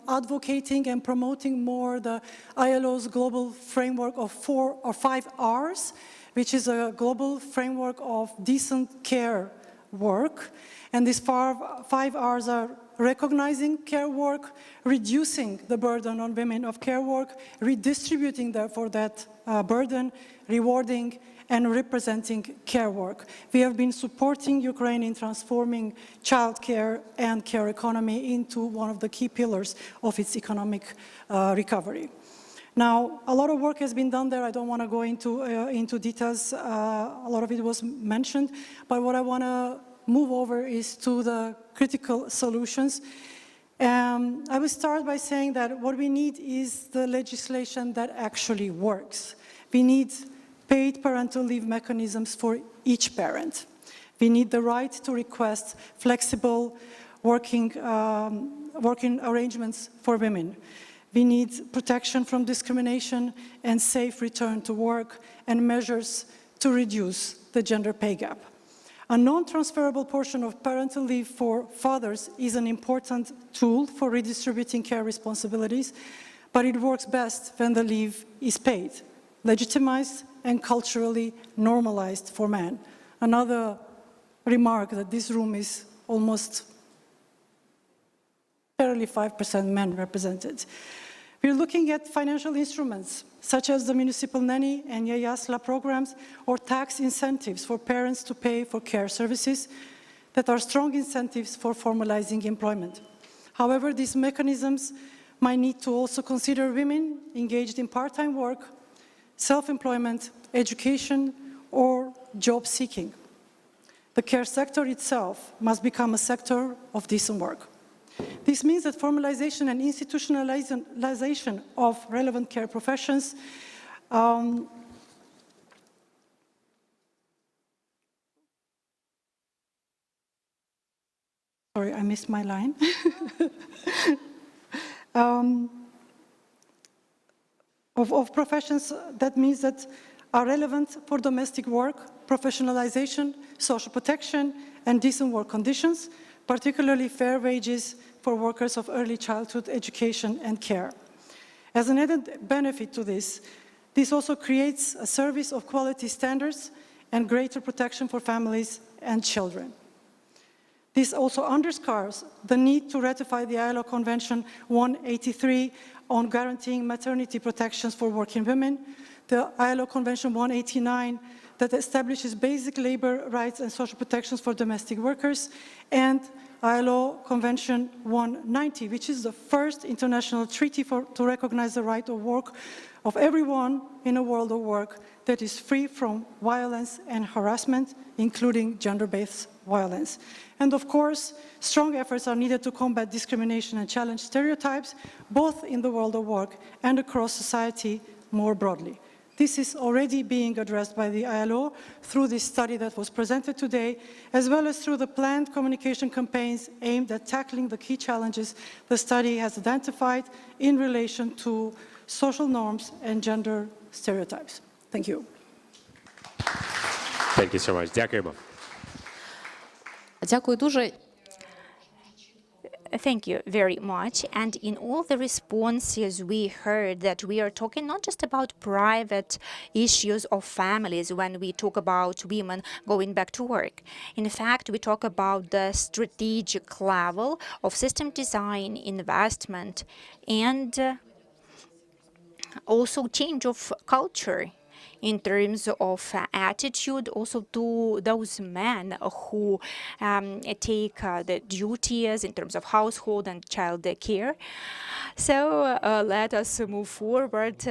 advocating and promoting more the ILO's global framework of 4 or 5 R's, which is a global framework of decent care work. And these 5 R's are recognizing care work, reducing the burden on women of care work, redistributing therefore that burden, rewarding and representing care work. We have been supporting Ukraine in transforming childcare and care economy into one of the key pillars of its economic recovery. Now, a lot of work has been done there. I don't want to go into details. A lot of it was mentioned. But what I want to move over is to the critical solutions. I will start by saying that what we need is the legislation that actually works. We need paid parental leave mechanisms for each parent. We need the right to request flexible working arrangements for women. We need protection from discrimination and safe return to work and measures to reduce the gender pay gap. A non-transferable portion of parental leave for fathers is an important tool for redistributing care responsibilities, but it works best when the leave is paid, legitimized and culturally normalized for men. Another remark that this room is almost barely 5% men represented. We're looking at financial instruments, such as the municipal nanny and Yayasla programs, or tax incentives for parents to pay for care services that are strong incentives for formalizing employment. However, these mechanisms might need to also consider women engaged in part-time work, self-employment, education, or job seeking. The care sector itself must become a sector of decent work. This means that formalization and institutionalization of relevant care professions sorry, I missed my line. of professions, that means that are relevant for domestic work, professionalization, social protection, and decent work conditions, particularly fair wages for workers of early childhood education and care. As an added benefit to this also creates a service of quality standards and greater protection for families and children. This also underscores the need to ratify the ILO Convention 183 on guaranteeing maternity protections for working women, the ILO Convention 189 that establishes basic labor rights and social protections for domestic workers, and ILO Convention 190, which is the first international treaty to recognize the right of work of everyone in a world of work that is free from violence and harassment, including gender-based violence. And of course, strong efforts are needed to combat discrimination and challenge stereotypes, both in the world of work and across society more broadly. This is already being addressed by the ILO through this study that was presented today, as well as through the planned communication campaigns aimed at tackling the key challenges the study has identified in relation to social norms and gender stereotypes. Thank you. Thank you so much. Дякуємо. Дякую дуже. Thank you very much. And in all the responses, we heard that we are talking not just about private issues of families when we talk about women going back to work. In fact, we talk about the strategic level of system design, investment, and also change of culture in terms of attitude also to those men who take the duties in terms of household and child care. So let us move forward.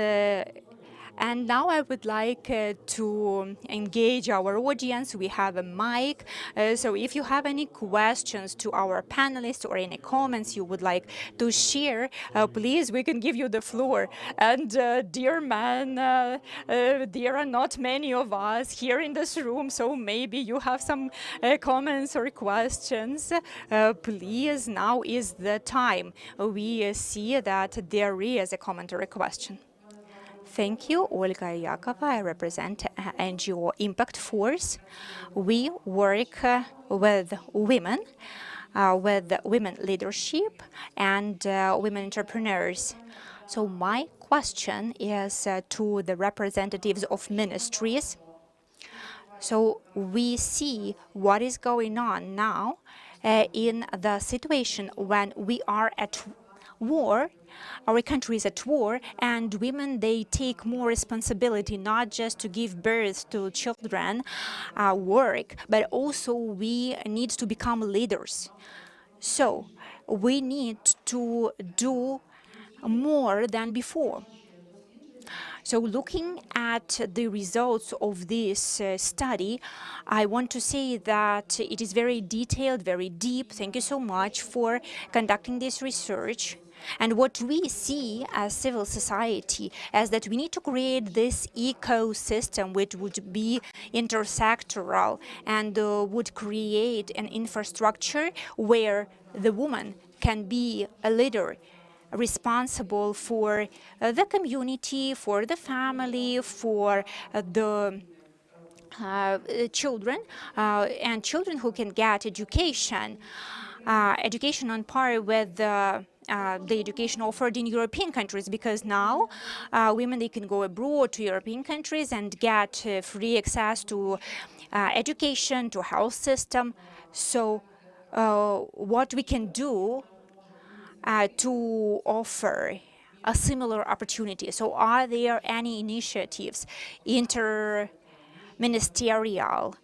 And now I would like to engage our audience. We have a mic. So if you have any questions to our panelists or any comments you would like to share, please, we can give you the floor. And dear man, there are not many of us here in this room, so maybe you have some comments or questions. Please, now is the time. We see that there is a comment or a question. Thank you, Olga Yakova. I represent NGO Impact Force. We work with women leadership and women entrepreneurs. So my question is to the representatives of ministries. So we see what is going on now in the situation when we are at war. Our country is at war, and women, they take more responsibility, not just to give birth to children, work, but also we need to become leaders. So we need to do more than before. So looking at the results of this study, I want to say that it is very detailed, very deep. Thank you so much for conducting this research. And what we see as civil society is that we need to create this ecosystem which would be intersectoral and would create an infrastructure where the woman can be a leader, responsible for the community, for the family, for the children, and children who can get education on par with the education offered in European countries, because now women, they can go abroad to European countries and get free access to education, to health system. So what we can do to offer a similar opportunity. So are there any initiatives, interministerial,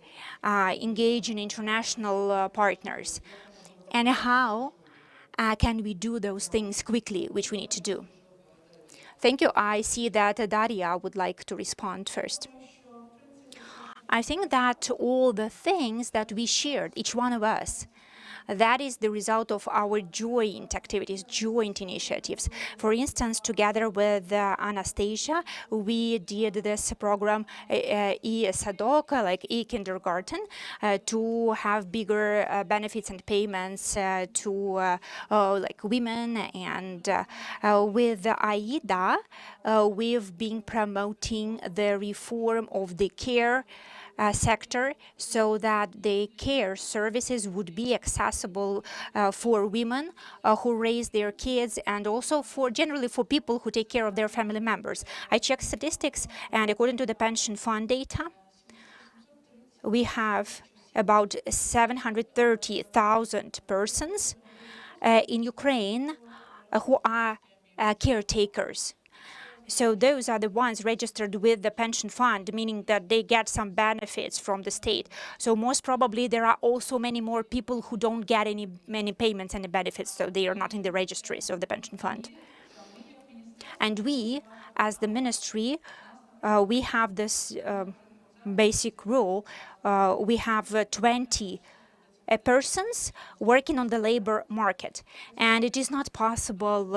engaging international partners? And how can we do those things quickly, which we need to do? Thank you. I see that Daria would like to respond first. I think that all the things that we shared, each one of us, that is the result of our joint activities, joint initiatives. For instance, together with Anastasia, we did this program, e-Sadok, like e-kindergarten, to have bigger benefits and payments to like women. And with AIDA, we've been promoting the reform of the care sector so that the care services would be accessible for women who raise their kids, and also for generally for people who take care of their family members. I checked statistics, and according to the pension fund data, we have about 730,000 persons in Ukraine who are caretakers. So those are the ones registered with the pension fund, meaning that they get some benefits from the state. So most probably there are also many more people who don't get many payments and benefits, so they are not in the registries of the pension fund. And we, as the ministry, we have this basic rule. We have 20 persons working on the labor market, and it is not possible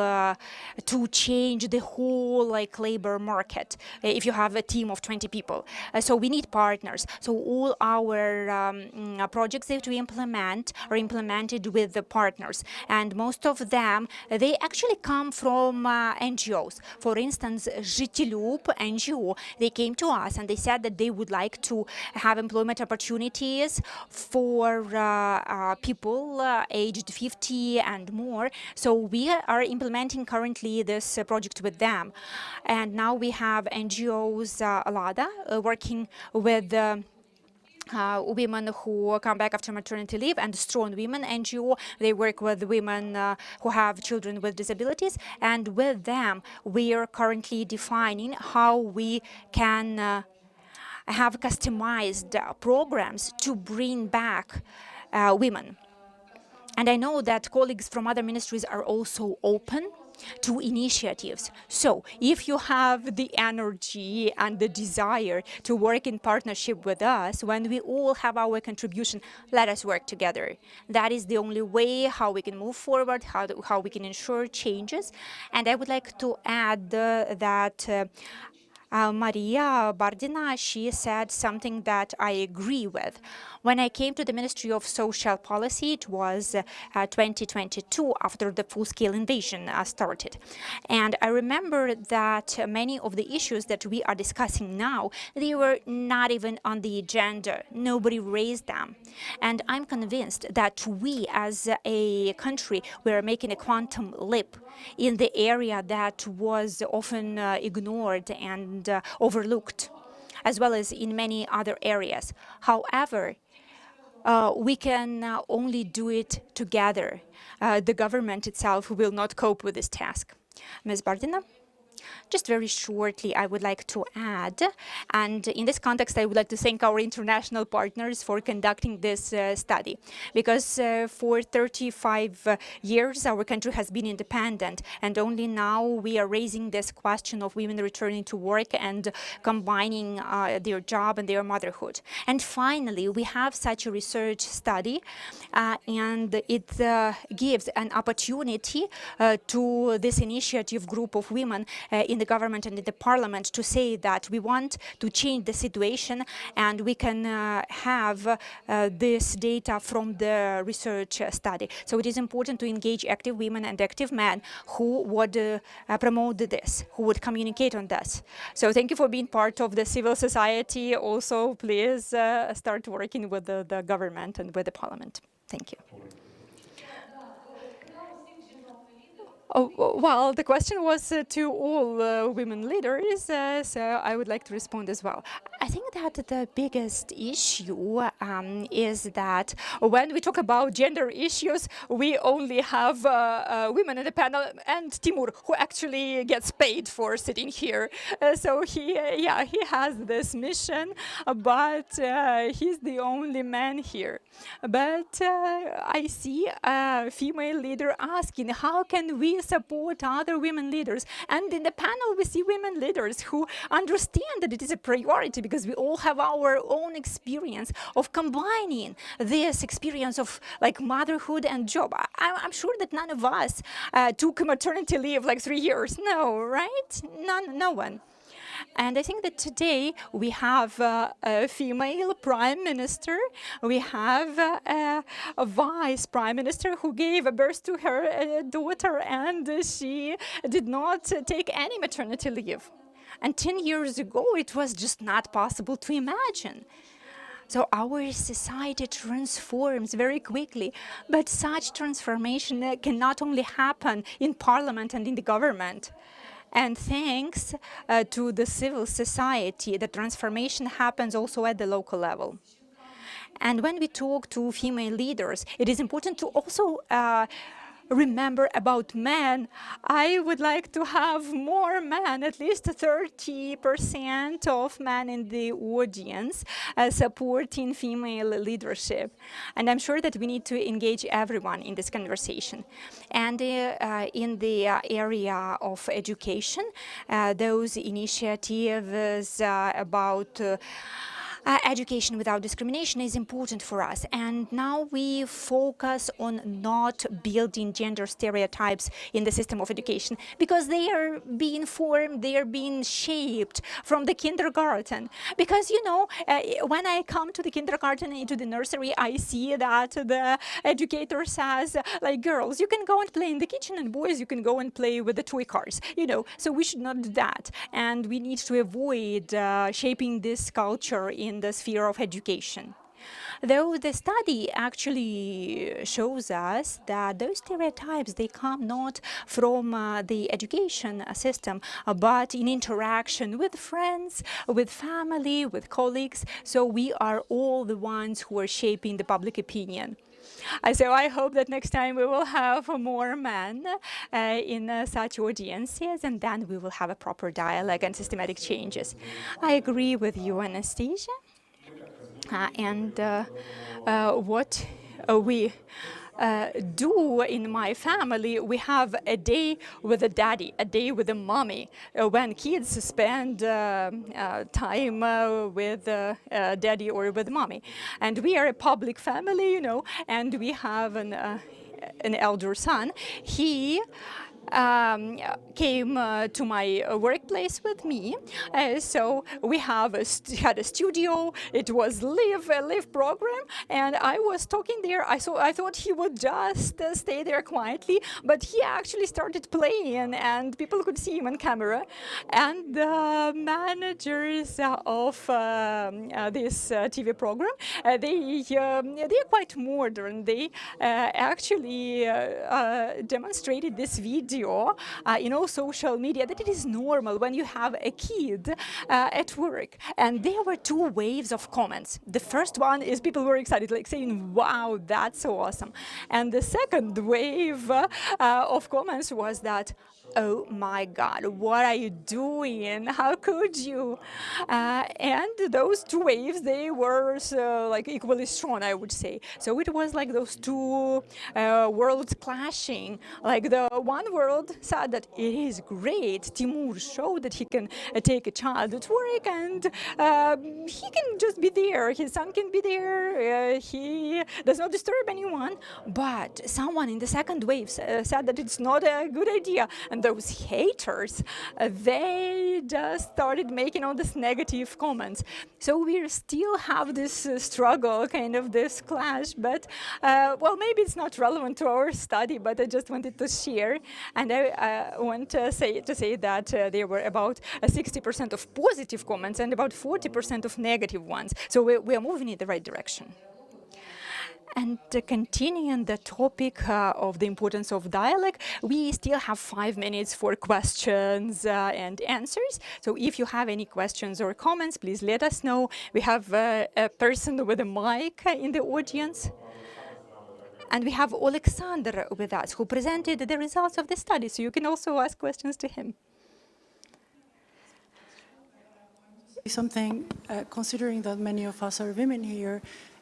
to change the whole labor market if you have a team of 20 people. So we need partners. So all our projects that we implement are implemented with the partners, and most of them, they actually come from NGOs. For instance, Жителюб NGO, they came to us and they said that they would like to have employment opportunities for people aged 50 and more. So we are implementing currently this project with them. And now we have NGOs, LADA, working with women who come back after maternity leave, and Strong Women NGO. They work with women who have children with disabilities, and with them we are currently defining how we can have customized programs to bring back women. And I know that colleagues from other ministries are also open to initiatives. So if you have the energy and the desire to work in partnership with us, when we all have our contribution, let us work together. That is the only way how we can move forward, how we can ensure changes. And I would like to add that Maria Bardina, she said something that I agree with. When I came to the Ministry of Social Policy, it was 2022, after the full-scale invasion started. And I remember that many of the issues that we are discussing now, they were not even on the agenda. Nobody raised them. And I'm convinced that we, as a country, we are making a quantum leap in the area that was often ignored and overlooked, as well as in many other areas. However, we can only do it together. The government itself will not cope with this task. Ms. Bardina? Just very shortly, I would like to add, and in this context, I would like to thank our international partners for conducting this study, because for 35 years, our country has been independent, and only now we are raising this question of women returning to work and combining their job and their motherhood. And finally, we have such a research study, and it gives an opportunity to this initiative group of women in the government and in the parliament to say that we want to change the situation, and we can have this data from the research study. So it is important to engage active women and active men who would promote this, who would communicate on this. So thank you for being part of the civil society. Also, please start working with the government and with the parliament. Thank you. Oh, well, the question was to all women leaders, so I would like to respond as well. I think that the biggest issue is that when we talk about gender issues, we only have women in the panel and Timur, who actually gets paid for sitting here. So he has this mission, but he's the only man here. But I see a female leader asking, how can we support other women leaders? And in the panel, we see women leaders who understand that it is a priority, because we all have our own experience of combining this experience of like motherhood and job. I'm sure that none of us took maternity leave like 3 years. No, right? No one. And I think that today we have a female prime minister, we have a vice prime minister who gave birth to her daughter, and she did not take any maternity leave. And 10 years ago, it was just not possible to imagine. So our society transforms very quickly, but such transformation can not only happen in parliament and in the government. And thanks to the civil society, the transformation happens also at the local level. And when we talk to female leaders, it is important to also remember about men. I would like to have more men, at least 30% of men in the audience supporting female leadership. And I'm sure that we need to engage everyone in this conversation. And in the area of education, those initiatives about education without discrimination is important for us. And now we focus on not building gender stereotypes in the system of education, because they are being formed, they are being shaped from the kindergarten. Because, you know, when I come to the kindergarten, into the nursery, I see that the educator says, like, girls, you can go and play in the kitchen, and boys, you can go and play with the toy cars, you know. So we should not do that. And we need to avoid shaping this culture in the sphere of education. Though the study actually shows us that those stereotypes, they come not from the education system, but in interaction with friends, with family, with colleagues. So we are all the ones who are shaping the public opinion. So I hope that next time we will have more men in such audiences, and then we will have a proper dialogue and systematic changes. I agree with you, Anastasia. What we do in my family, we have a day with a daddy, a day with a mommy, when kids spend time with daddy or with mommy. And we are a public family, you know, and we have an elder son. He came to my workplace with me, so we had a studio. It was a live program, and I was talking there. I thought he would just stay there quietly, but he actually started playing, and people could see him on camera. And the managers of this TV program, they're quite modern. They actually demonstrated this video in all social media, that it is normal when you have a kid at work. And there were two waves of comments. The first one is people were excited, like saying, wow, that's so awesome. And the second wave of comments was that, oh my God, what are you doing? How could you? And those two waves, they were like equally strong, I would say. So it was like those two worlds clashing. Like the one world said that it is great. Timur showed that he can take a child at work, and he can just be there. His son can be there. He does not disturb anyone. But someone in the second wave said that it's not a good idea. And those haters, they just started making all these negative comments. So we still have this struggle, kind of this clash, but well, maybe it's not relevant to our study, but I just wanted to share. And I want to say that there were about 60% of positive comments and about 40% of negative ones. So we are moving in the right direction. And continuing the topic of the importance of dialogue, we still have 5 minutes for questions and answers. So if you have any questions or comments, please let us know. We have a person with a mic in the audience. And we have Alexander with us, who presented the results of the study. So you can also ask questions to him. Something, considering that many of us are women here,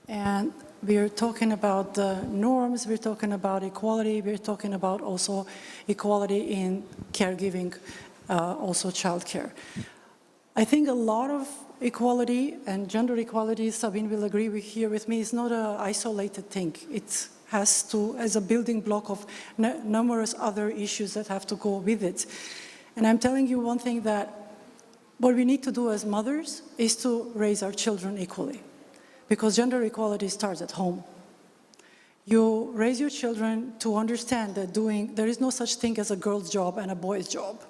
and we're talking about the norms, we're talking about equality, we're talking about also equality in caregiving, also childcare. I think a lot of equality and gender equality, Sabine will agree here with me, is not an isolated thing. It has to, as a building block of numerous other issues that have to go with it. And I'm telling you one thing, that what we need to do as mothers is to raise our children equally. Because gender equality starts at home. You raise your children to understand that there is no such thing as a girl's job and a boy's job.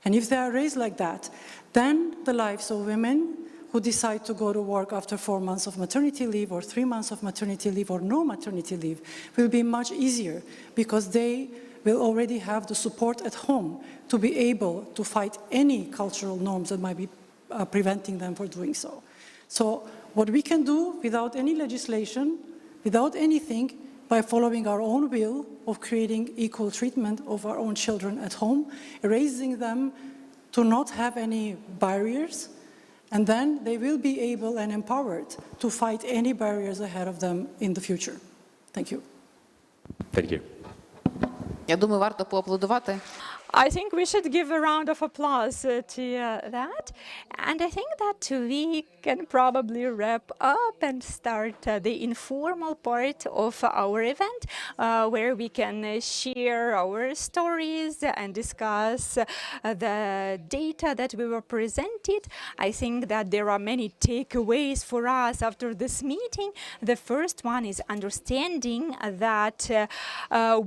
And if they are raised like that, then the lives of women who decide to go to work after 4 months of maternity leave or 3 months of maternity leave or no maternity leave will be much easier, because they will already have the support at home to be able to fight any cultural norms that might be preventing them from doing so. So what we can do without any legislation, without anything, by following our own will of creating equal treatment of our own children at home, raising them to not have any barriers, and then they will be able and empowered to fight any barriers ahead of them in the future. Thank you. Thank you. Я думаю, варто поаплодувати. I think we should give a round of applause to that. And I think that we can probably wrap up and start the informal part of our event, where we can share our stories and discuss the data that we were presented. I think that there are many takeaways for us after this meeting. The first one is understanding that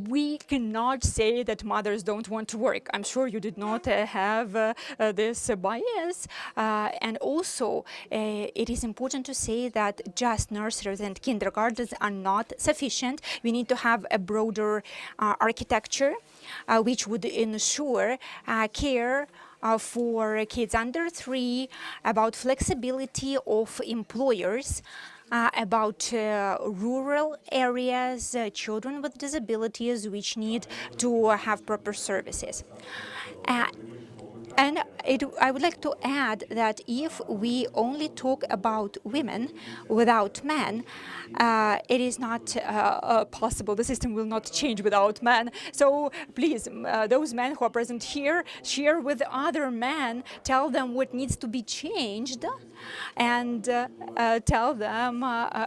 we cannot say that mothers don't want to work. work. I'm sure you did not have this bias. And also, it is important to say that just nurseries and kindergartens are not sufficient. We need to have a broader architecture, which would ensure care for kids under 3, about flexibility of employers, about rural areas, children with disabilities which need to have proper services. And I would like to add that if we only talk about women without men, it is not possible. The system will not change without men. So please, those men who are present here, share with other men, tell them what needs to be changed, and tell them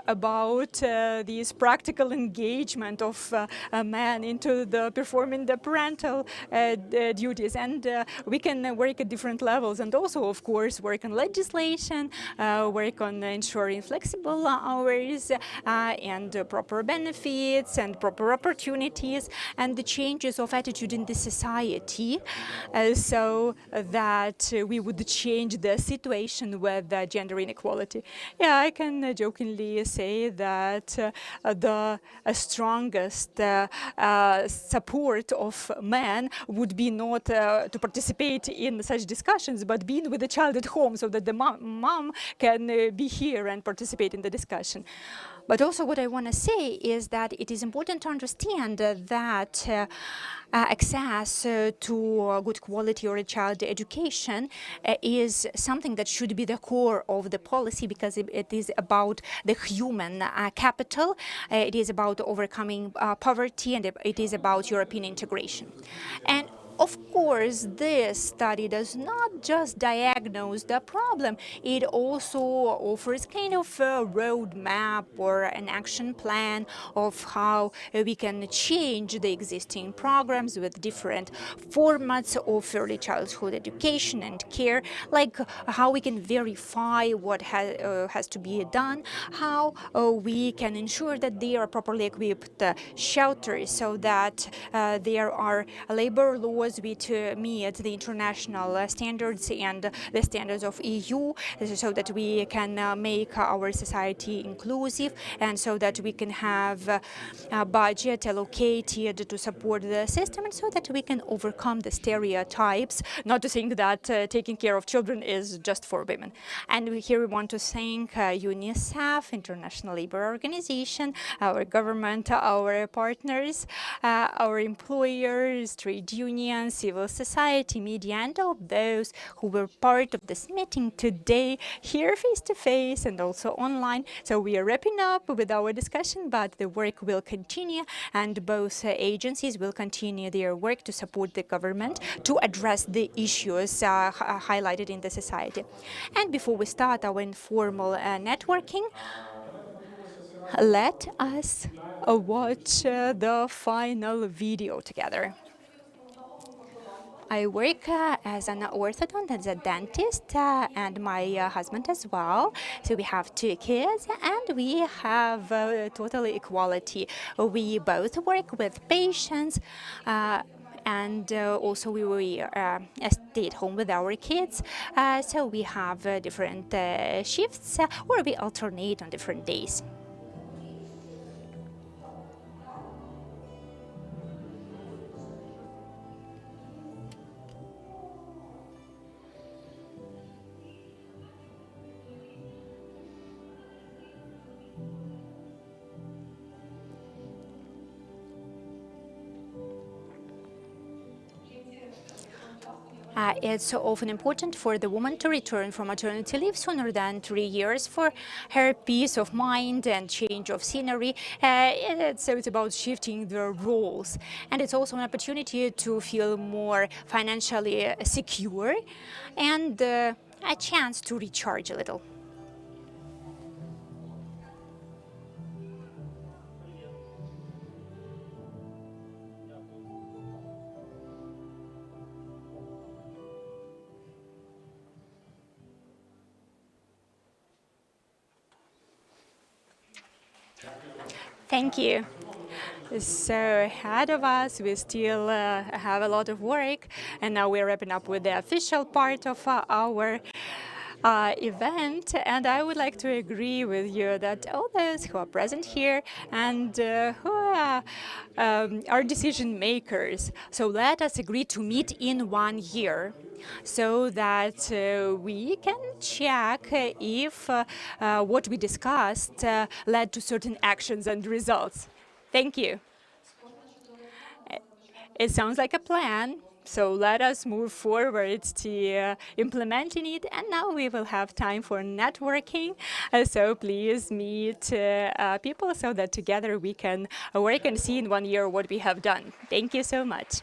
about this practical engagement of men into performing the parental duties. And we can work at different levels, and also, of course, work on legislation, work on ensuring flexible hours and proper benefits and proper opportunities, and the changes of attitude in the society, so that we would change the situation with gender inequality. Yeah, I can jokingly say that the strongest support of men would be not to participate in such discussions, but being with the child at home, so that the mom can be here and participate in the discussion. But also what I want to say is that it is important to understand that access to good quality or child education is something that should be the core of the policy, because it is about the human capital, it is about overcoming poverty, and it is about European integration. And of course, this study does not just diagnose the problem, it also offers kind of a roadmap or an action plan of how we can change the existing programs with different formats of early childhood education and care, like how we can verify what has to be done, how we can ensure that there are properly equipped shelters, so that there are labor laws which meet the international standards and the standards of EU, so that we can make our society inclusive, and so that we can have a budget allocated to support the system, and so that we can overcome the stereotypes, not to think that taking care of children is just for women. And here we want to thank UNICEF, International Labour Organization, our government, our partners, our employers, trade unions, civil society, media, and all those who were part of this meeting today, here face-to-face and also online. So we are wrapping up with our discussion, but the work will continue, and both agencies will continue their work to support the government to address the issues highlighted in the society. And before we start our informal networking, let us watch the final video together. I work as an orthodontist, as a dentist, and my husband as well. So we have 2 kids, and we have total equality. We both work with patients, and also we stay at home with our kids. So we have different shifts, or we alternate on different days. It's often important for the woman to return from maternity leave sooner than 3 years for her peace of mind and change of scenery. So it's about shifting the roles. And it's also an opportunity to feel more financially secure and a chance to recharge a little. Thank you. So ahead of us, we still have a lot of work, and now we're wrapping up with the official part of our event. And I would like to agree with you that all those who are present here and who are decision makers, so let us agree to meet in 1 year, so that we can check if what we discussed led to certain actions and results. Thank you. It sounds like a plan, so let us move forward to implementing it. And now we will have time for networking. So please meet people so that together we can work and see in 1 year what we have done. Thank you so much.